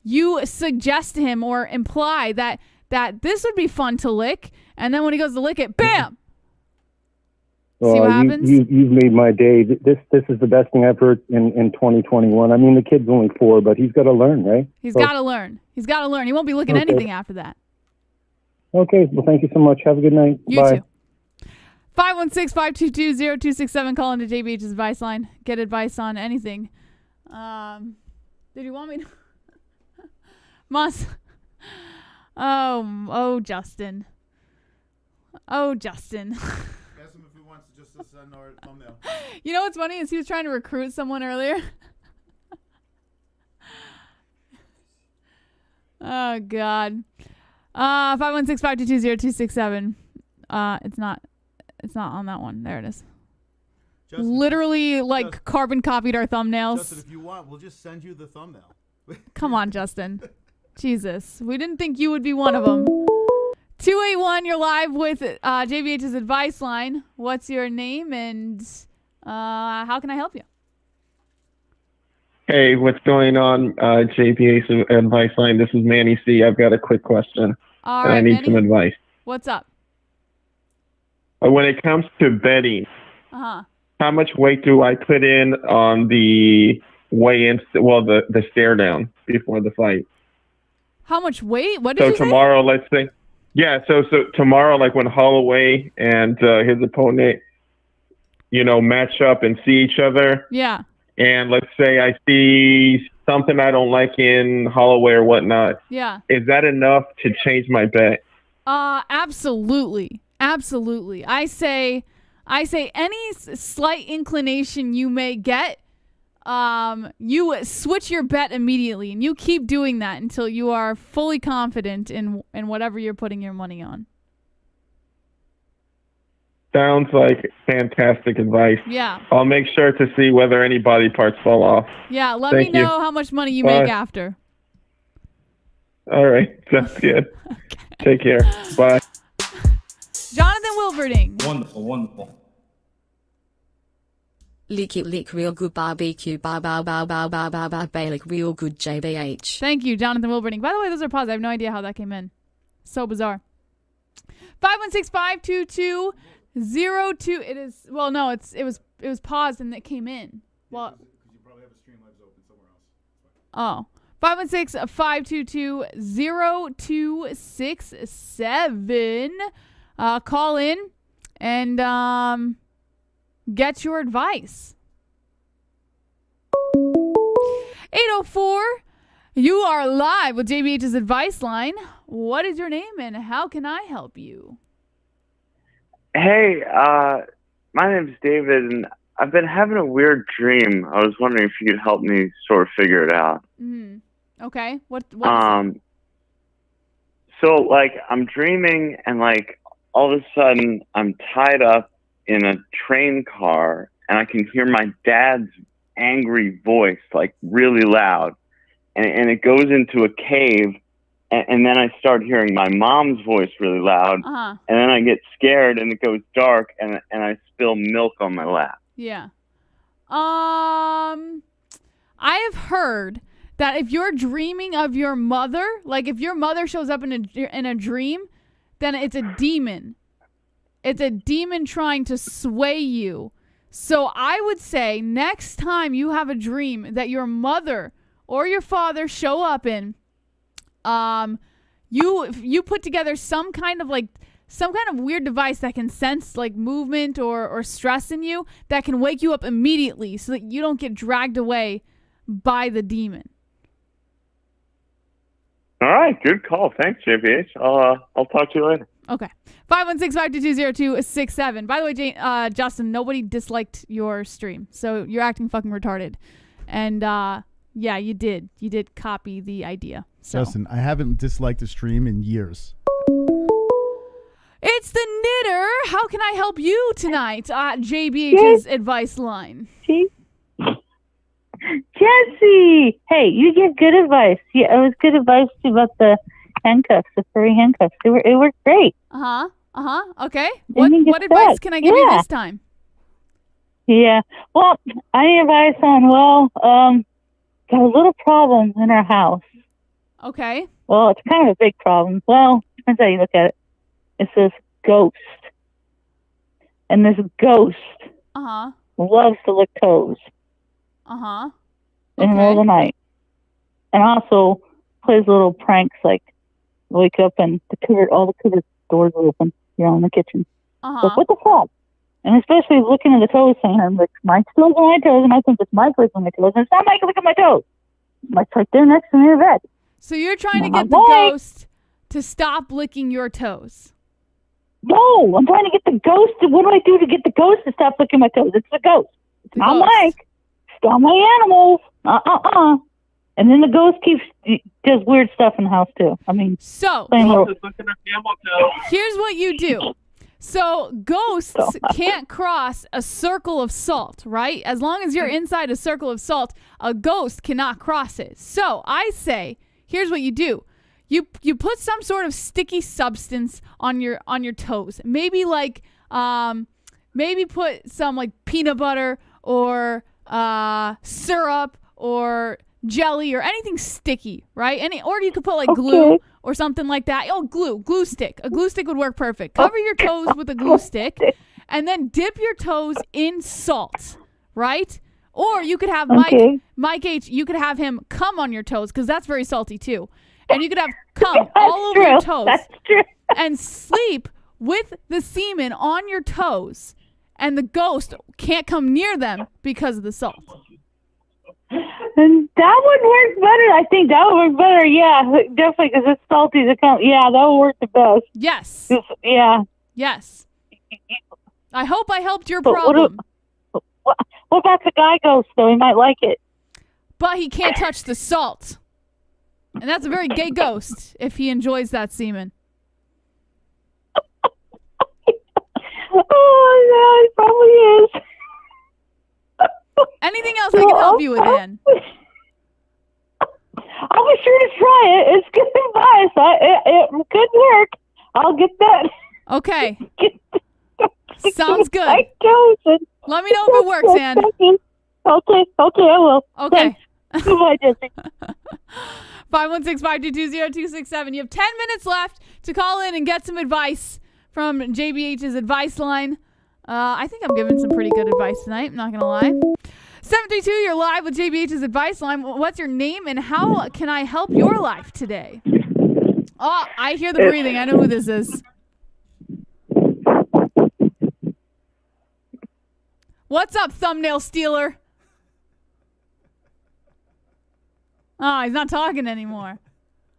you suggest to him or imply that this would be fun to lick, and then when he goes to lick it, bam! See what happens? You've made my day. This is the best thing I've heard in 2021. I mean, the kid's only 4, but he's got to learn, right? He's got to learn. He won't be licking anything after that. Okay. Well, thank you so much. Have a good night. You Bye. too. 516-522-0267. Call into JBH's advice line. Get advice on anything. Did you want me to? Moss. Oh, Justin. Oh, Justin. Ask him if he wants to just send our thumbnail. You know what's funny is he was trying to recruit someone earlier. Oh, God. 516-522-0267. It's not on that one. There it is. Justin, literally, carbon copied our thumbnails. Justin, if you want, we'll just send you the thumbnail. Come on, Justin. Jesus. We didn't think you would be one of them. 281, you're live with JBH's advice line. What's your name and how can I help you? Hey, what's going on, JBH's advice line? This is Manny C. I've got a quick question. All right, I need Manny, some advice. What's up? When it comes to betting, Uh-huh. how much weight do I put in on the weigh-in, the stare down before the fight? How much weight? What did you say? So tomorrow, let's say, so tomorrow, like when Holloway and his opponent, match up and see each other. Yeah. And let's say I see something I don't like in Holloway or whatnot. Yeah. Is that enough to change my bet? Absolutely. Absolutely. I say any slight inclination you may get, you switch your bet immediately, and you keep doing that until you are fully confident in whatever you're putting your money on. Sounds like fantastic advice. Yeah. I'll make sure to see whether any body parts fall off. Yeah, let Thank me you. know how much money you Bye. make after. All right. Sounds good. Take care. Bye. Jonathan Wilberding. Wonderful. Lick it, lick real good barbecue, bar, lick real good JBH. Thank you, Jonathan Wilberding. By the way, those are paused. I have no idea how that came in. So bizarre. 516-522-02. It is. Well, no, it was paused and it came in. Well, you probably have a Streamlabs open somewhere else. Oh. 516-522-0267. Call in and get your advice. 804, you are live with JBH's advice line. What is your name and how can I help you? Hey, my name's David, and I've been having a weird dream. I was wondering if you could help me sort of figure it out. Okay. What is it? So, I'm dreaming, and, all of a sudden, I'm tied up in a train car, and I can hear my dad's angry voice, really loud. And it goes into a cave, and then I start hearing my mom's voice really loud. Uh-huh. And then I get scared, and it goes dark, and I spill milk on my lap. Yeah. I have heard that if you're dreaming of your mother, if your mother shows up in a dream, then it's a demon. It's a demon trying to sway you. So I would say next time you have a dream that your mother or your father show up in, you put together some kind of weird device that can sense movement or stress in you that can wake you up immediately so that you don't get dragged away by the demon. All right, good call. Thanks, JPH. I'll talk to you later. Okay. 516-522-0267. By the way, Justin, nobody disliked your stream, so you're acting fucking retarded. And yeah, you did. You did copy the idea. So. Justin, I haven't disliked a stream in years. It's the knitter. How can I help you tonight at JBH's advice line? Jesse! Hey, you give good advice. Yeah, it was good advice about the handcuffs, the furry handcuffs. It worked great. Okay. What advice can I give you this time? Yeah. Well, I need advice on, got a little problem in our house. Okay. Well, it's kind of a big problem. Well, depends how you look at it. It says ghost. And this ghost loves to lick toes. In the middle of the night. And also plays little pranks like wake up and all the cupboard doors are open, in the kitchen. Like, what the fuck? And especially looking at the toes saying, I'm like, Mike's licking my toes, and I think it's Mike licking my toes. And it's not Mike licking my toes. Mike's right there next to me in bed. So you're trying to get the ghost to stop licking your toes? No, I'm trying to get the ghost. What do I do to get the ghost to stop licking my toes? It's the ghost. It's not Mike. It's not my animals. And then the ghost does weird stuff in the house too. I mean, so here's what you do. So ghosts can't cross a circle of salt, right? As long as you're inside a circle of salt, a ghost cannot cross it. So I say, here's what you do. You put some sort of sticky substance on your toes. Maybe like maybe put some like peanut butter or syrup or jelly or anything sticky, right? Or you could put like glue or something like that. Oh, glue stick. A glue stick would work perfect. Cover your toes with a glue stick and then dip your toes in salt, right? Or you could have Mike H, you could have him come on your toes because that's very salty too. And you could have cum all over your toes. That's true. And sleep with the semen on your toes and the ghost can't come near them because of the salt. And that would work better. I think that would work better. Yeah, definitely, because it's salty. Yeah, that would work the best. Yes. Yeah. Yes. I hope I helped your problem. What about the guy ghost, though? He might like it. But he can't touch the salt. And that's a very gay ghost if he enjoys that semen. Oh, yeah, it probably is. Anything else I can help you with, Ann? I'll be sure to try it. It's good advice. It could work. I'll get that. Okay. Sounds good. I don't. Let me know if it works, Ann. Okay, I will. Okay. Goodbye, Jesse. 516-522-0267. You have 10 minutes left to call in and get some advice from JBH's advice line. I think I'm giving some pretty good advice tonight. I'm not going to lie. 732, you're live with JBH's advice line. What's your name and how can I help your life today? Oh, I hear the breathing. I know who this is. What's up, thumbnail stealer? Oh, he's not talking anymore.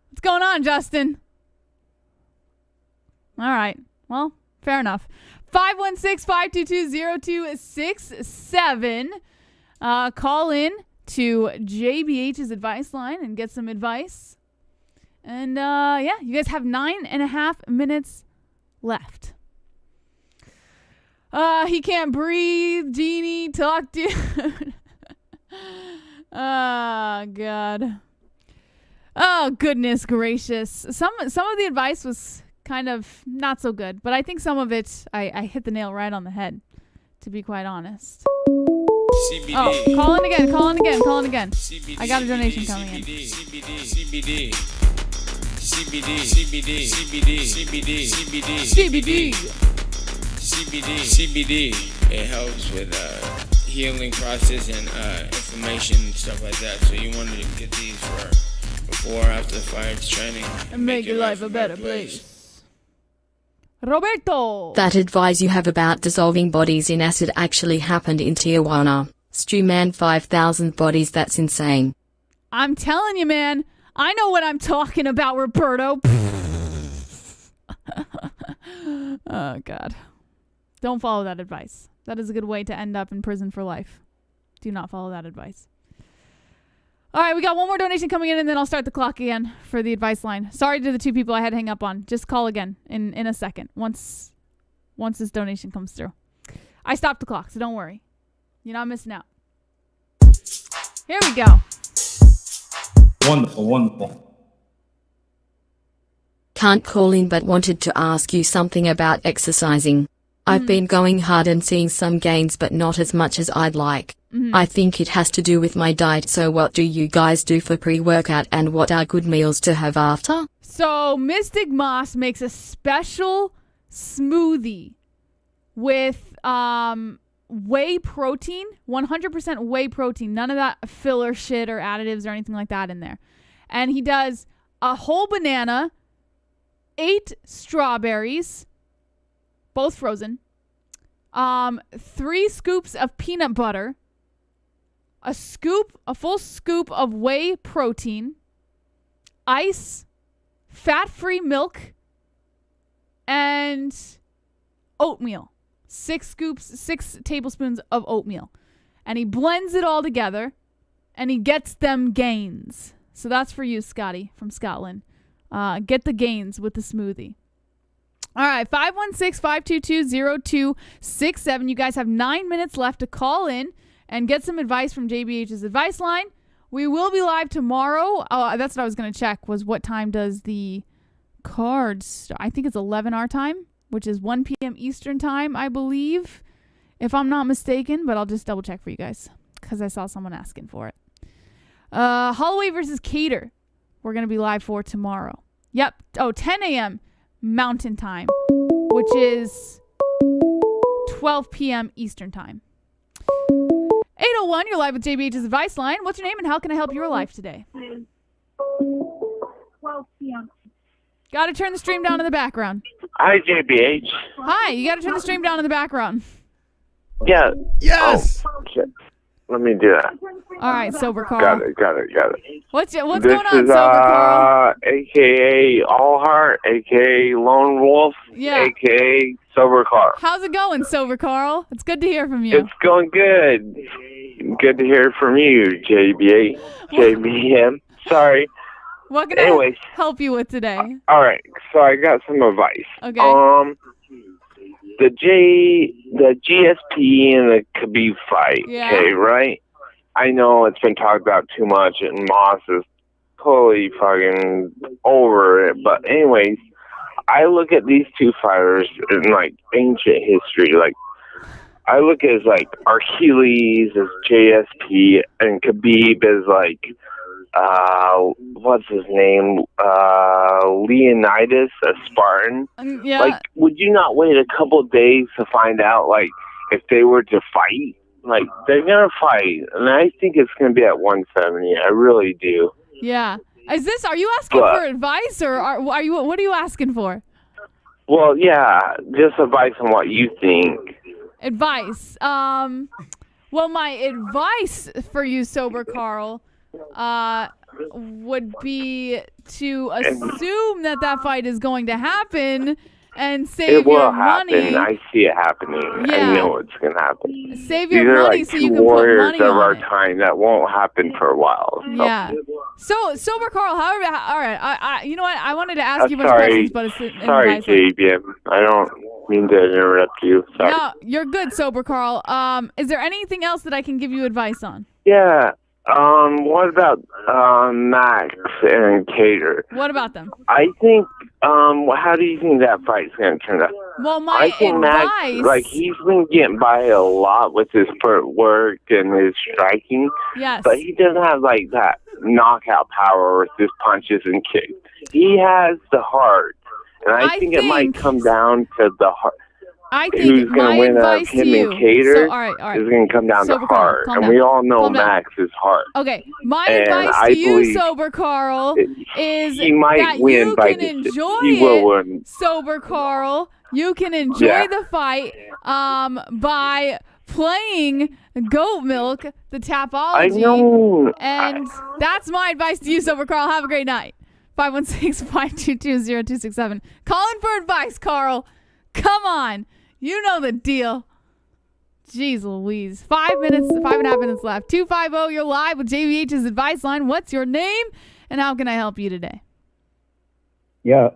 What's going on, Justin? All right. Well, fair enough. 516-522-0267. Call in to JBH's advice line and get some advice. And you guys have 9.5 minutes left. He can't breathe. Genie, talk to. Oh God. Oh goodness gracious. Some of the advice was kind of not so good, but I think some of it I hit the nail right on the head, to be quite honest. CBD. Oh, call in again. CBD, I got a donation coming in. CBD. It helps with healing process and inflammation and stuff like that. So you want to get these for before or after the fight training and make your life a better place. Roberto. That advice you have about dissolving bodies in acid actually happened in Tijuana. Stew man, 5,000 bodies, that's insane. I'm telling you, man. I know what I'm talking about, Roberto. Oh, God. Don't follow that advice. That is a good way to end up in prison for life. Do not follow that advice. All right, we got one more donation coming in, and then I'll start the clock again for the advice line. Sorry to the 2 people I had to hang up on. Just call again in a second once this donation comes through. I stopped the clock, so don't worry. You're not missing out. Here we go. Wonderful, wonderful. Can't call in but wanted to ask you something about exercising. I've been going hard and seeing some gains but not as much as I'd like. I think it has to do with my diet, so what do you guys do for pre-workout and what are good meals to have after? So Mystic Moss makes a special smoothie with whey protein, 100% whey protein, none of that filler shit or additives or anything like that in there. And he does a whole banana, 8 strawberries, both frozen, 3 scoops of peanut butter, a full scoop of whey protein, ice, fat-free milk, and oatmeal. 6 tablespoons of oatmeal. And he blends it all together, and he gets them gains. So that's for you, Scotty, from Scotland. Get the gains with the smoothie. All right, 516-522-0267. You guys have 9 minutes left to call in and get some advice from JBH's advice line. We will be live tomorrow. Oh, that's what I was going to check, was what time does the card start? I think it's 11 our time, which is 1 p.m. Eastern time, I believe, if I'm not mistaken. But I'll just double check for you guys because I saw someone asking for it. Holloway versus Kattar. We're going to be live for tomorrow. Yep. Oh, 10 a.m. Mountain time, which is 12 p.m. Eastern time. 801, you're live with JBH's advice line. What's your name and how can I help your life today? 12 p.m. Got to turn the stream down in the background. Hi, JBH. Hi, you got to turn the stream down in the background. Yeah. Yes. Oh, shit. Let me do that. All right, Sober Carl. Got it. What's going on, This Sober is, Carl? a.k.a. Allheart, a.k.a. Lone Wolf, Yeah. a.k.a. Sober Carl. How's it going, Sober Carl? It's good to hear from you. It's going good. Good to hear from you, JBM. Sorry. What can Anyways. I help you with today? All right, so I got some advice. Okay. The GSP and the Khabib fight, Yeah. okay, right? I know it's been talked about too much, and Moss is totally fucking over it. But anyways, I look at these two fighters in, like, ancient history. Like, I look at Achilles as JSP, and Khabib as, like, what's his name? Leonidas, a Spartan. Yeah. Like, would you not wait a couple of days to find out, like, if they were to fight? Like, they're gonna fight, and I think it's gonna be at 170. I really do. Yeah. Are you asking for advice, or are you? What are you asking for? Well, yeah, just advice on what you think. Advice. Well, my advice for you, Sober Carl, would be to assume that fight is going to happen and save It will your happen. money. I see it happening. Yeah. I know it's gonna happen. Save These your are money like so two you can put warriors money of on our it. time that won't happen for a while. So. Yeah. So, Sober Carl, however, all right, I you know what? I wanted to ask you a bunch Sorry, of questions, but it's sorry, advice line. JBM. I don't mean to interrupt you. Sorry. No, you're good, Sober Carl. Is there anything else that I can give you advice on? Yeah. What about Max and Kattar? What about them? I think. How do you think that fight's gonna turn out? Well, my I think advice. Max, like, he's been getting by a lot with his footwork and his striking. Yes. But he doesn't have, like, that knockout power with his punches and kicks. He has the heart, and I think it might come down to the heart. I think who's my going to win advice him to you. and Kattar So, all right. is going to come down Sober to Carl, heart. calm And down. we all know Calm down. Max is heart. Okay, my And advice I to you, believe Sober Carl, is he might that win you by can decision. enjoy He will it, win. Sober Carl. You can enjoy the fight by playing Goat Milk, the Tapology. I know. And that's my advice to you, Sober Carl. Have a great night. 516-522-0267. Call in for advice, Carl. Come on. You know the deal. Jeez Louise. 5 minutes, 5.5 minutes left. 250, you're live with JVH's advice line. What's your name and how can I help you today? Yeah,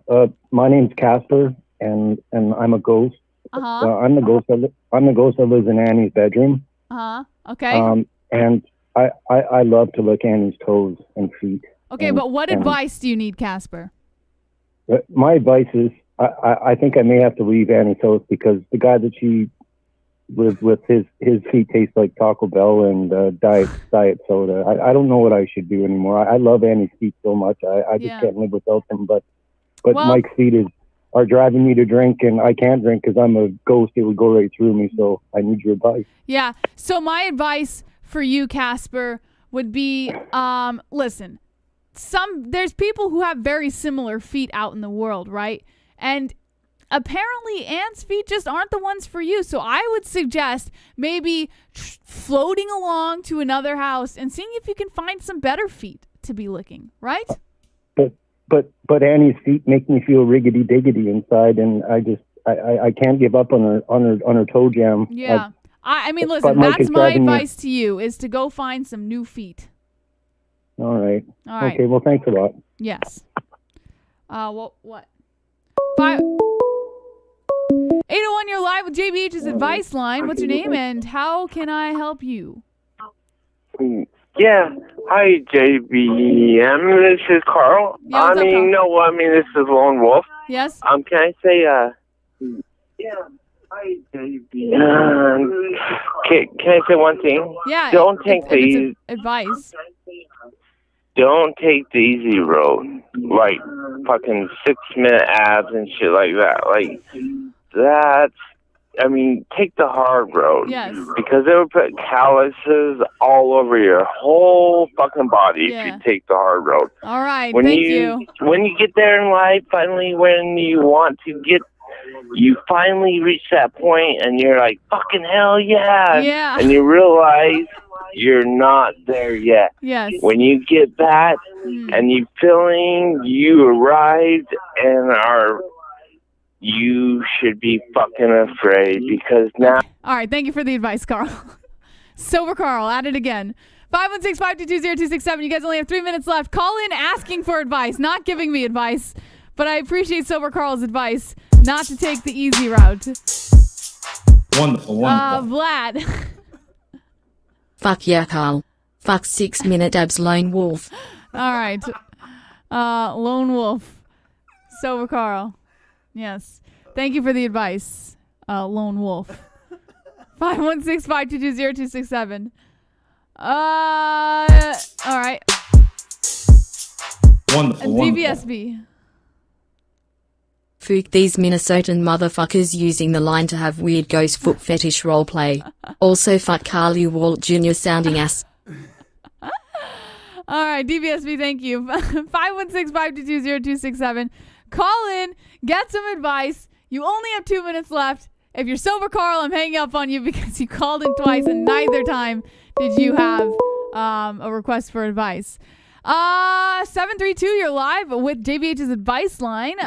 my name's Casper, and I'm a ghost. I'm the ghost. I'm the ghost that lives in Annie's bedroom. Okay. And I love to lick Annie's toes and feet. Okay, but what advice do you need, Casper? My advice is I think I may have to leave Annie's house because the guy that she lives with, his feet taste like Taco Bell and diet soda. I don't know what I should do anymore. I love Annie's feet so much. I just can't live without them. But Mike's feet are driving me to drink, and I can't drink because I'm a ghost. It would go right through me. So I need your advice. Yeah. So my advice for you, Casper, would be listen. There's people who have very similar feet out in the world, right? And apparently Anne's feet just aren't the ones for you. So I would suggest maybe floating along to another house and seeing if you can find some better feet to be licking, right? But Annie's feet make me feel riggedy diggity inside, and I can't give up on her toe jam. Yeah. I mean, listen, that's my advice to you is to go find some new feet. All right. All right. Okay, well, thanks a lot. Yes. Well, what? 801, you're live with JBH's advice line. What's your name and how can I help you? Yeah. Hi, JBM. This is Carl. Yeah, this is Lone Wolf. Yes? Can I say, yeah. Hi, JBM. Can I say one thing? Yeah. Don't take the advice. Don't take the easy road, like fucking 6-minute abs and shit like that. Like, take the hard road. Yes. Because it will put calluses all over your whole fucking body if you take the hard road. All right, When thank you. When you get there in life, finally, when you want to you finally reach that point and you're like, fucking hell yeah. Yeah. And you realize you're not there yet. Yes. When you get that and you arrived and you should be fucking afraid because now. All right, thank you for the advice, Carl. Sober Carl, at it again. 516-522-0267. You guys only have 3 minutes left. Call in asking for advice, not giving me advice. But I appreciate Sober Carl's advice not to take the easy route. Wonderful. Vlad. Fuck yeah, Carl. Fuck 6-minute abs, Lone Wolf. All right. Lone Wolf. Sober Carl. Yes. Thank you for the advice, Lone Wolf. 516-522-0267. All right. Wonderful. DVSB. Fuck these Minnesotan motherfuckers using the line to have weird ghost foot fetish roleplay. Also fuck Carly Walt Jr. sounding ass. All right, DVSB, thank you. 516-522-0267. Call in, get some advice. You only have 2 minutes left. If you're sober, Carl, I'm hanging up on you because you called in twice and neither time did you have a request for advice. 732, you're live with JVH's advice line.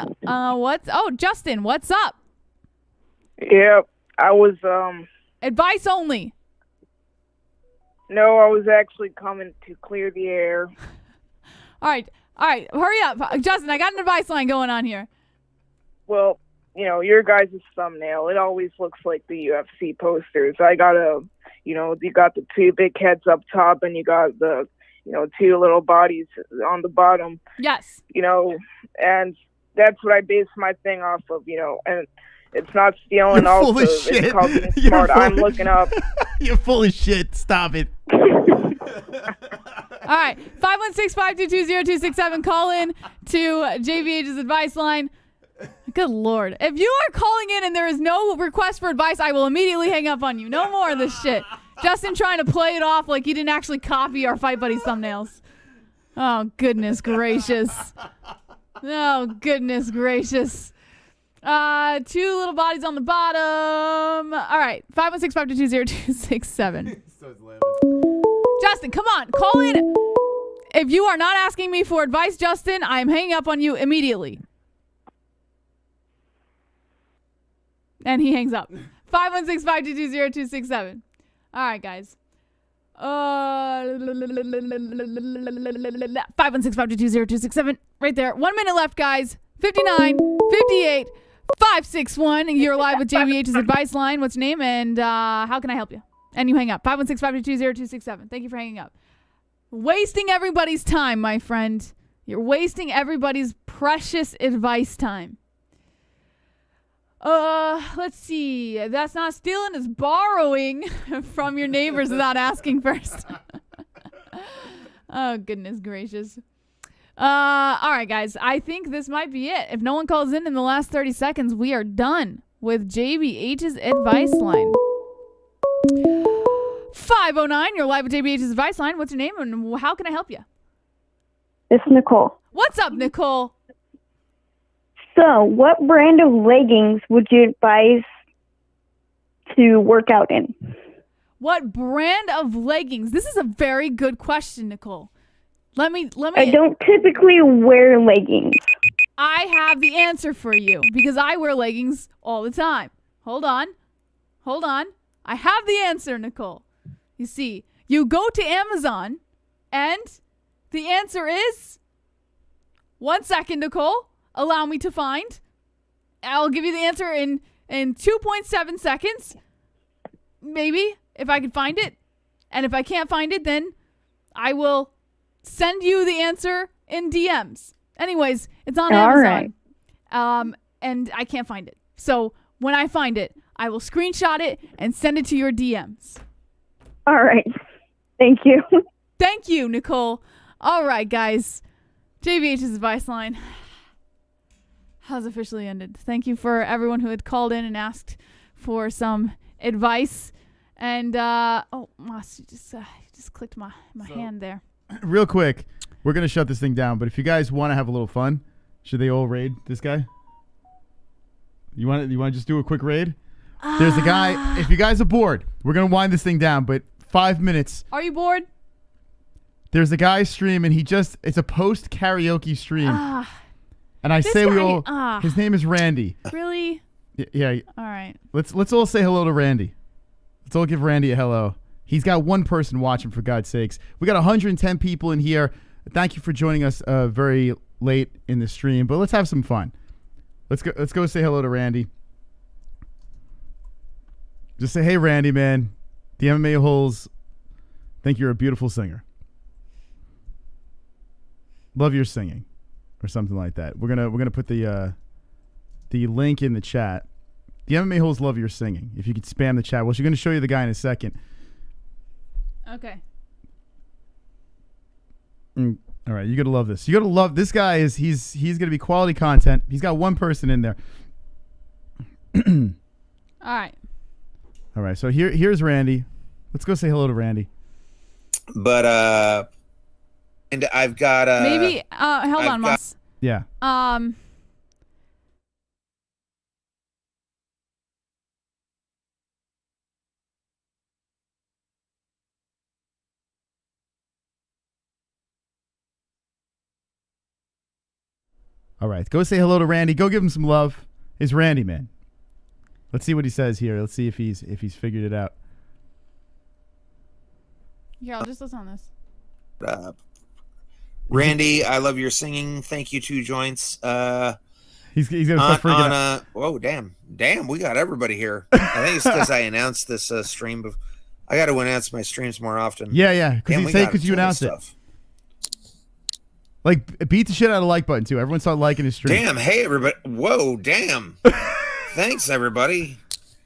Justin, what's up? Yeah, I was advice only. No, I was actually coming to clear the air. All right, hurry up. Justin, I got an advice line going on here. Well, your guys' thumbnail, it always looks like the UFC posters. I got you got the two big heads up top and you got the two little bodies on the bottom. Yes. And that's what I base my thing off of, and it's not stealing. You're also, full of shit. It's called being smart. I'm looking up. You're full of shit. Stop it. All right. 516-522-0267. Call in to JVH's advice line. Good Lord. If you are calling in and there is no request for advice, I will immediately hang up on you. No more of this shit. Justin trying to play it off like he didn't actually copy our Fight Buddies thumbnails. Oh, goodness gracious. Oh, goodness gracious. Two little bodies on the bottom. All right. 516-522-0267. Justin, come on. Call in. If you are not asking me for advice, Justin, I am hanging up on you immediately. And he hangs up. 516-522-0267. All right, guys. 516-522-0267. Right there. 1 minute left, guys. 59, 58, 561. You're live with JBH's advice line. What's your name and how can I help you? And you hang up. 516-522-0267. Thank you for hanging up. Wasting everybody's time, my friend. You're wasting everybody's precious advice time. Let's see. That's not stealing, it's borrowing from your neighbors without asking first. Oh, goodness gracious. All right, guys. I think this might be it. If no one calls in the last 30 seconds, we are done with JBH's advice line. 509, you're live with JBH's advice line. What's your name and how can I help you? It's Nicole. What's up, Nicole? So, what brand of leggings would you advise to work out in? What brand of leggings? This is a very good question, Nicole. Let me. I don't typically wear leggings. I have the answer for you because I wear leggings all the time. Hold on. I have the answer, Nicole. You see, you go to Amazon and the answer is 1 second, Nicole. Allow me to find. I'll give you the answer in 2.7 seconds. Maybe, if I can find it. And if I can't find it, then I will send you the answer in DMs. Anyways, it's on Amazon. Right. And I can't find it. So when I find it, I will screenshot it and send it to your DMs. All right. Thank you. Thank you, Nicole. All right, guys. JVH's advice line has officially ended. Thank you for everyone who had called in and asked for some advice. And, Moss, you just clicked my hand there. Real quick, we're going to shut this thing down, but if you guys want to have a little fun, should they all raid this guy? You want to just do a quick raid? There's a guy. If you guys are bored, we're going to wind this thing down, but 5 minutes. Are you bored? There's a guy streaming. It's a post karaoke stream. And I say we all, his name is Randy. Really? Yeah. All right. Let's all say hello to Randy. Let's all give Randy a hello. He's got one person watching, for God's sakes. We got 110 people in here. Thank you for joining us very late in the stream, but let's have some fun. Let's go say hello to Randy. Just say, hey, Randy, man. The MMA-Holes think you're a beautiful singer. Love your singing. Or something like that. We're gonna put the link in the chat. The MMA-Holes love your singing. If you could spam the chat. Well, she's gonna show you the guy in a second. Okay. All right, you're gonna love this. You're gonna love this guy. He's gonna be quality content. He's got one person in there. All right. So here's Randy. Let's go say hello to Randy. But and I've got maybe hold on, Moss. Yeah. All right, go say hello to Randy. Go give him some love. It's Randy, man. Let's see what he says here. Let's see if he's figured it out. Yeah, I'll just listen on this. Randy, I love your singing. Thank you, 2 joints. He's gonna start freaking out. Oh, damn, we got everybody here. I think it's because I announced this stream. I got to announce my streams more often. Yeah. Because you announced it. Like, beat the shit out of the like button too. Everyone start liking his stream. Damn, hey everybody! Whoa, damn! Thanks everybody.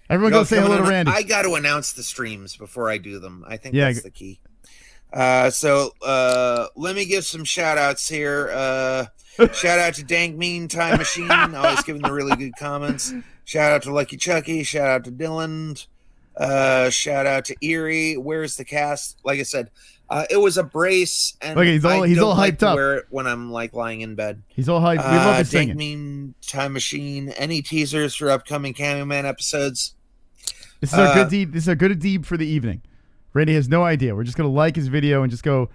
Everyone go say hello to Randy. I got to announce the streams before I do them. I think that's the key. So let me give some shout outs here. Shout out to Dank Mean Time Machine, always giving the really good comments. Shout out to Lucky Chucky. Shout out to Dylan. Shout out to Erie. Where's the cast? Like I said, it was a brace, and look, he's all hyped up. Wear it when I'm like lying in bed. He's all hyped. We love his singing. Dank Mean Time Machine. Any teasers for upcoming Cameo Man episodes? This is our good deed. This is a good deed for the evening. Randy has no idea. We're just gonna like his video and just go.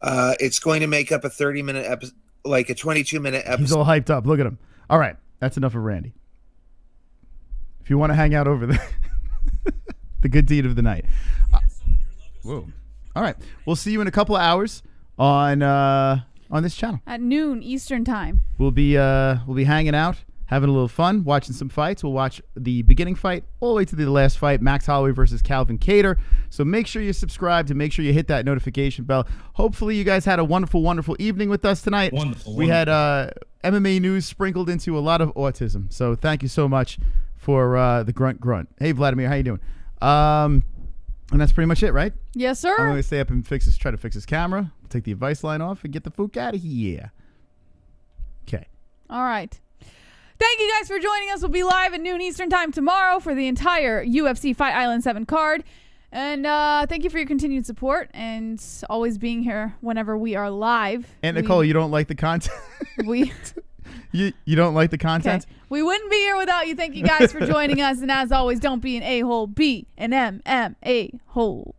It's going to make up a 30-minute episode, like a 22-minute episode. He's all hyped up. Look at him. All right, that's enough of Randy. if you want to hang out over there. The good deed of the night. Whoa. All right. We'll see you in a couple of hours on this channel. At noon Eastern time. We'll be hanging out, having a little fun, watching some fights. We'll watch the beginning fight all the way to the last fight, Max Holloway versus Calvin Kattar. So make sure you subscribe and make sure you hit that notification bell. Hopefully you guys had a wonderful, wonderful evening with us tonight. We had MMA news sprinkled into a lot of autism. So thank you so much for the grunt. Hey, Vladimir, how you doing? And that's pretty much it, right? Yes, sir. I'm going to stay up and try to fix his camera, take the advice line off, and get the fuck out of here. Okay. All right. Thank you guys for joining us. We'll be live at noon Eastern time tomorrow for the entire UFC Fight Island 7 card. And thank you for your continued support and always being here whenever we are live. And Nicole, you don't like the content? You don't like the content? Okay. We wouldn't be here without you. Thank you guys for joining us. And as always, don't be an a-hole. Be an MMA-hole.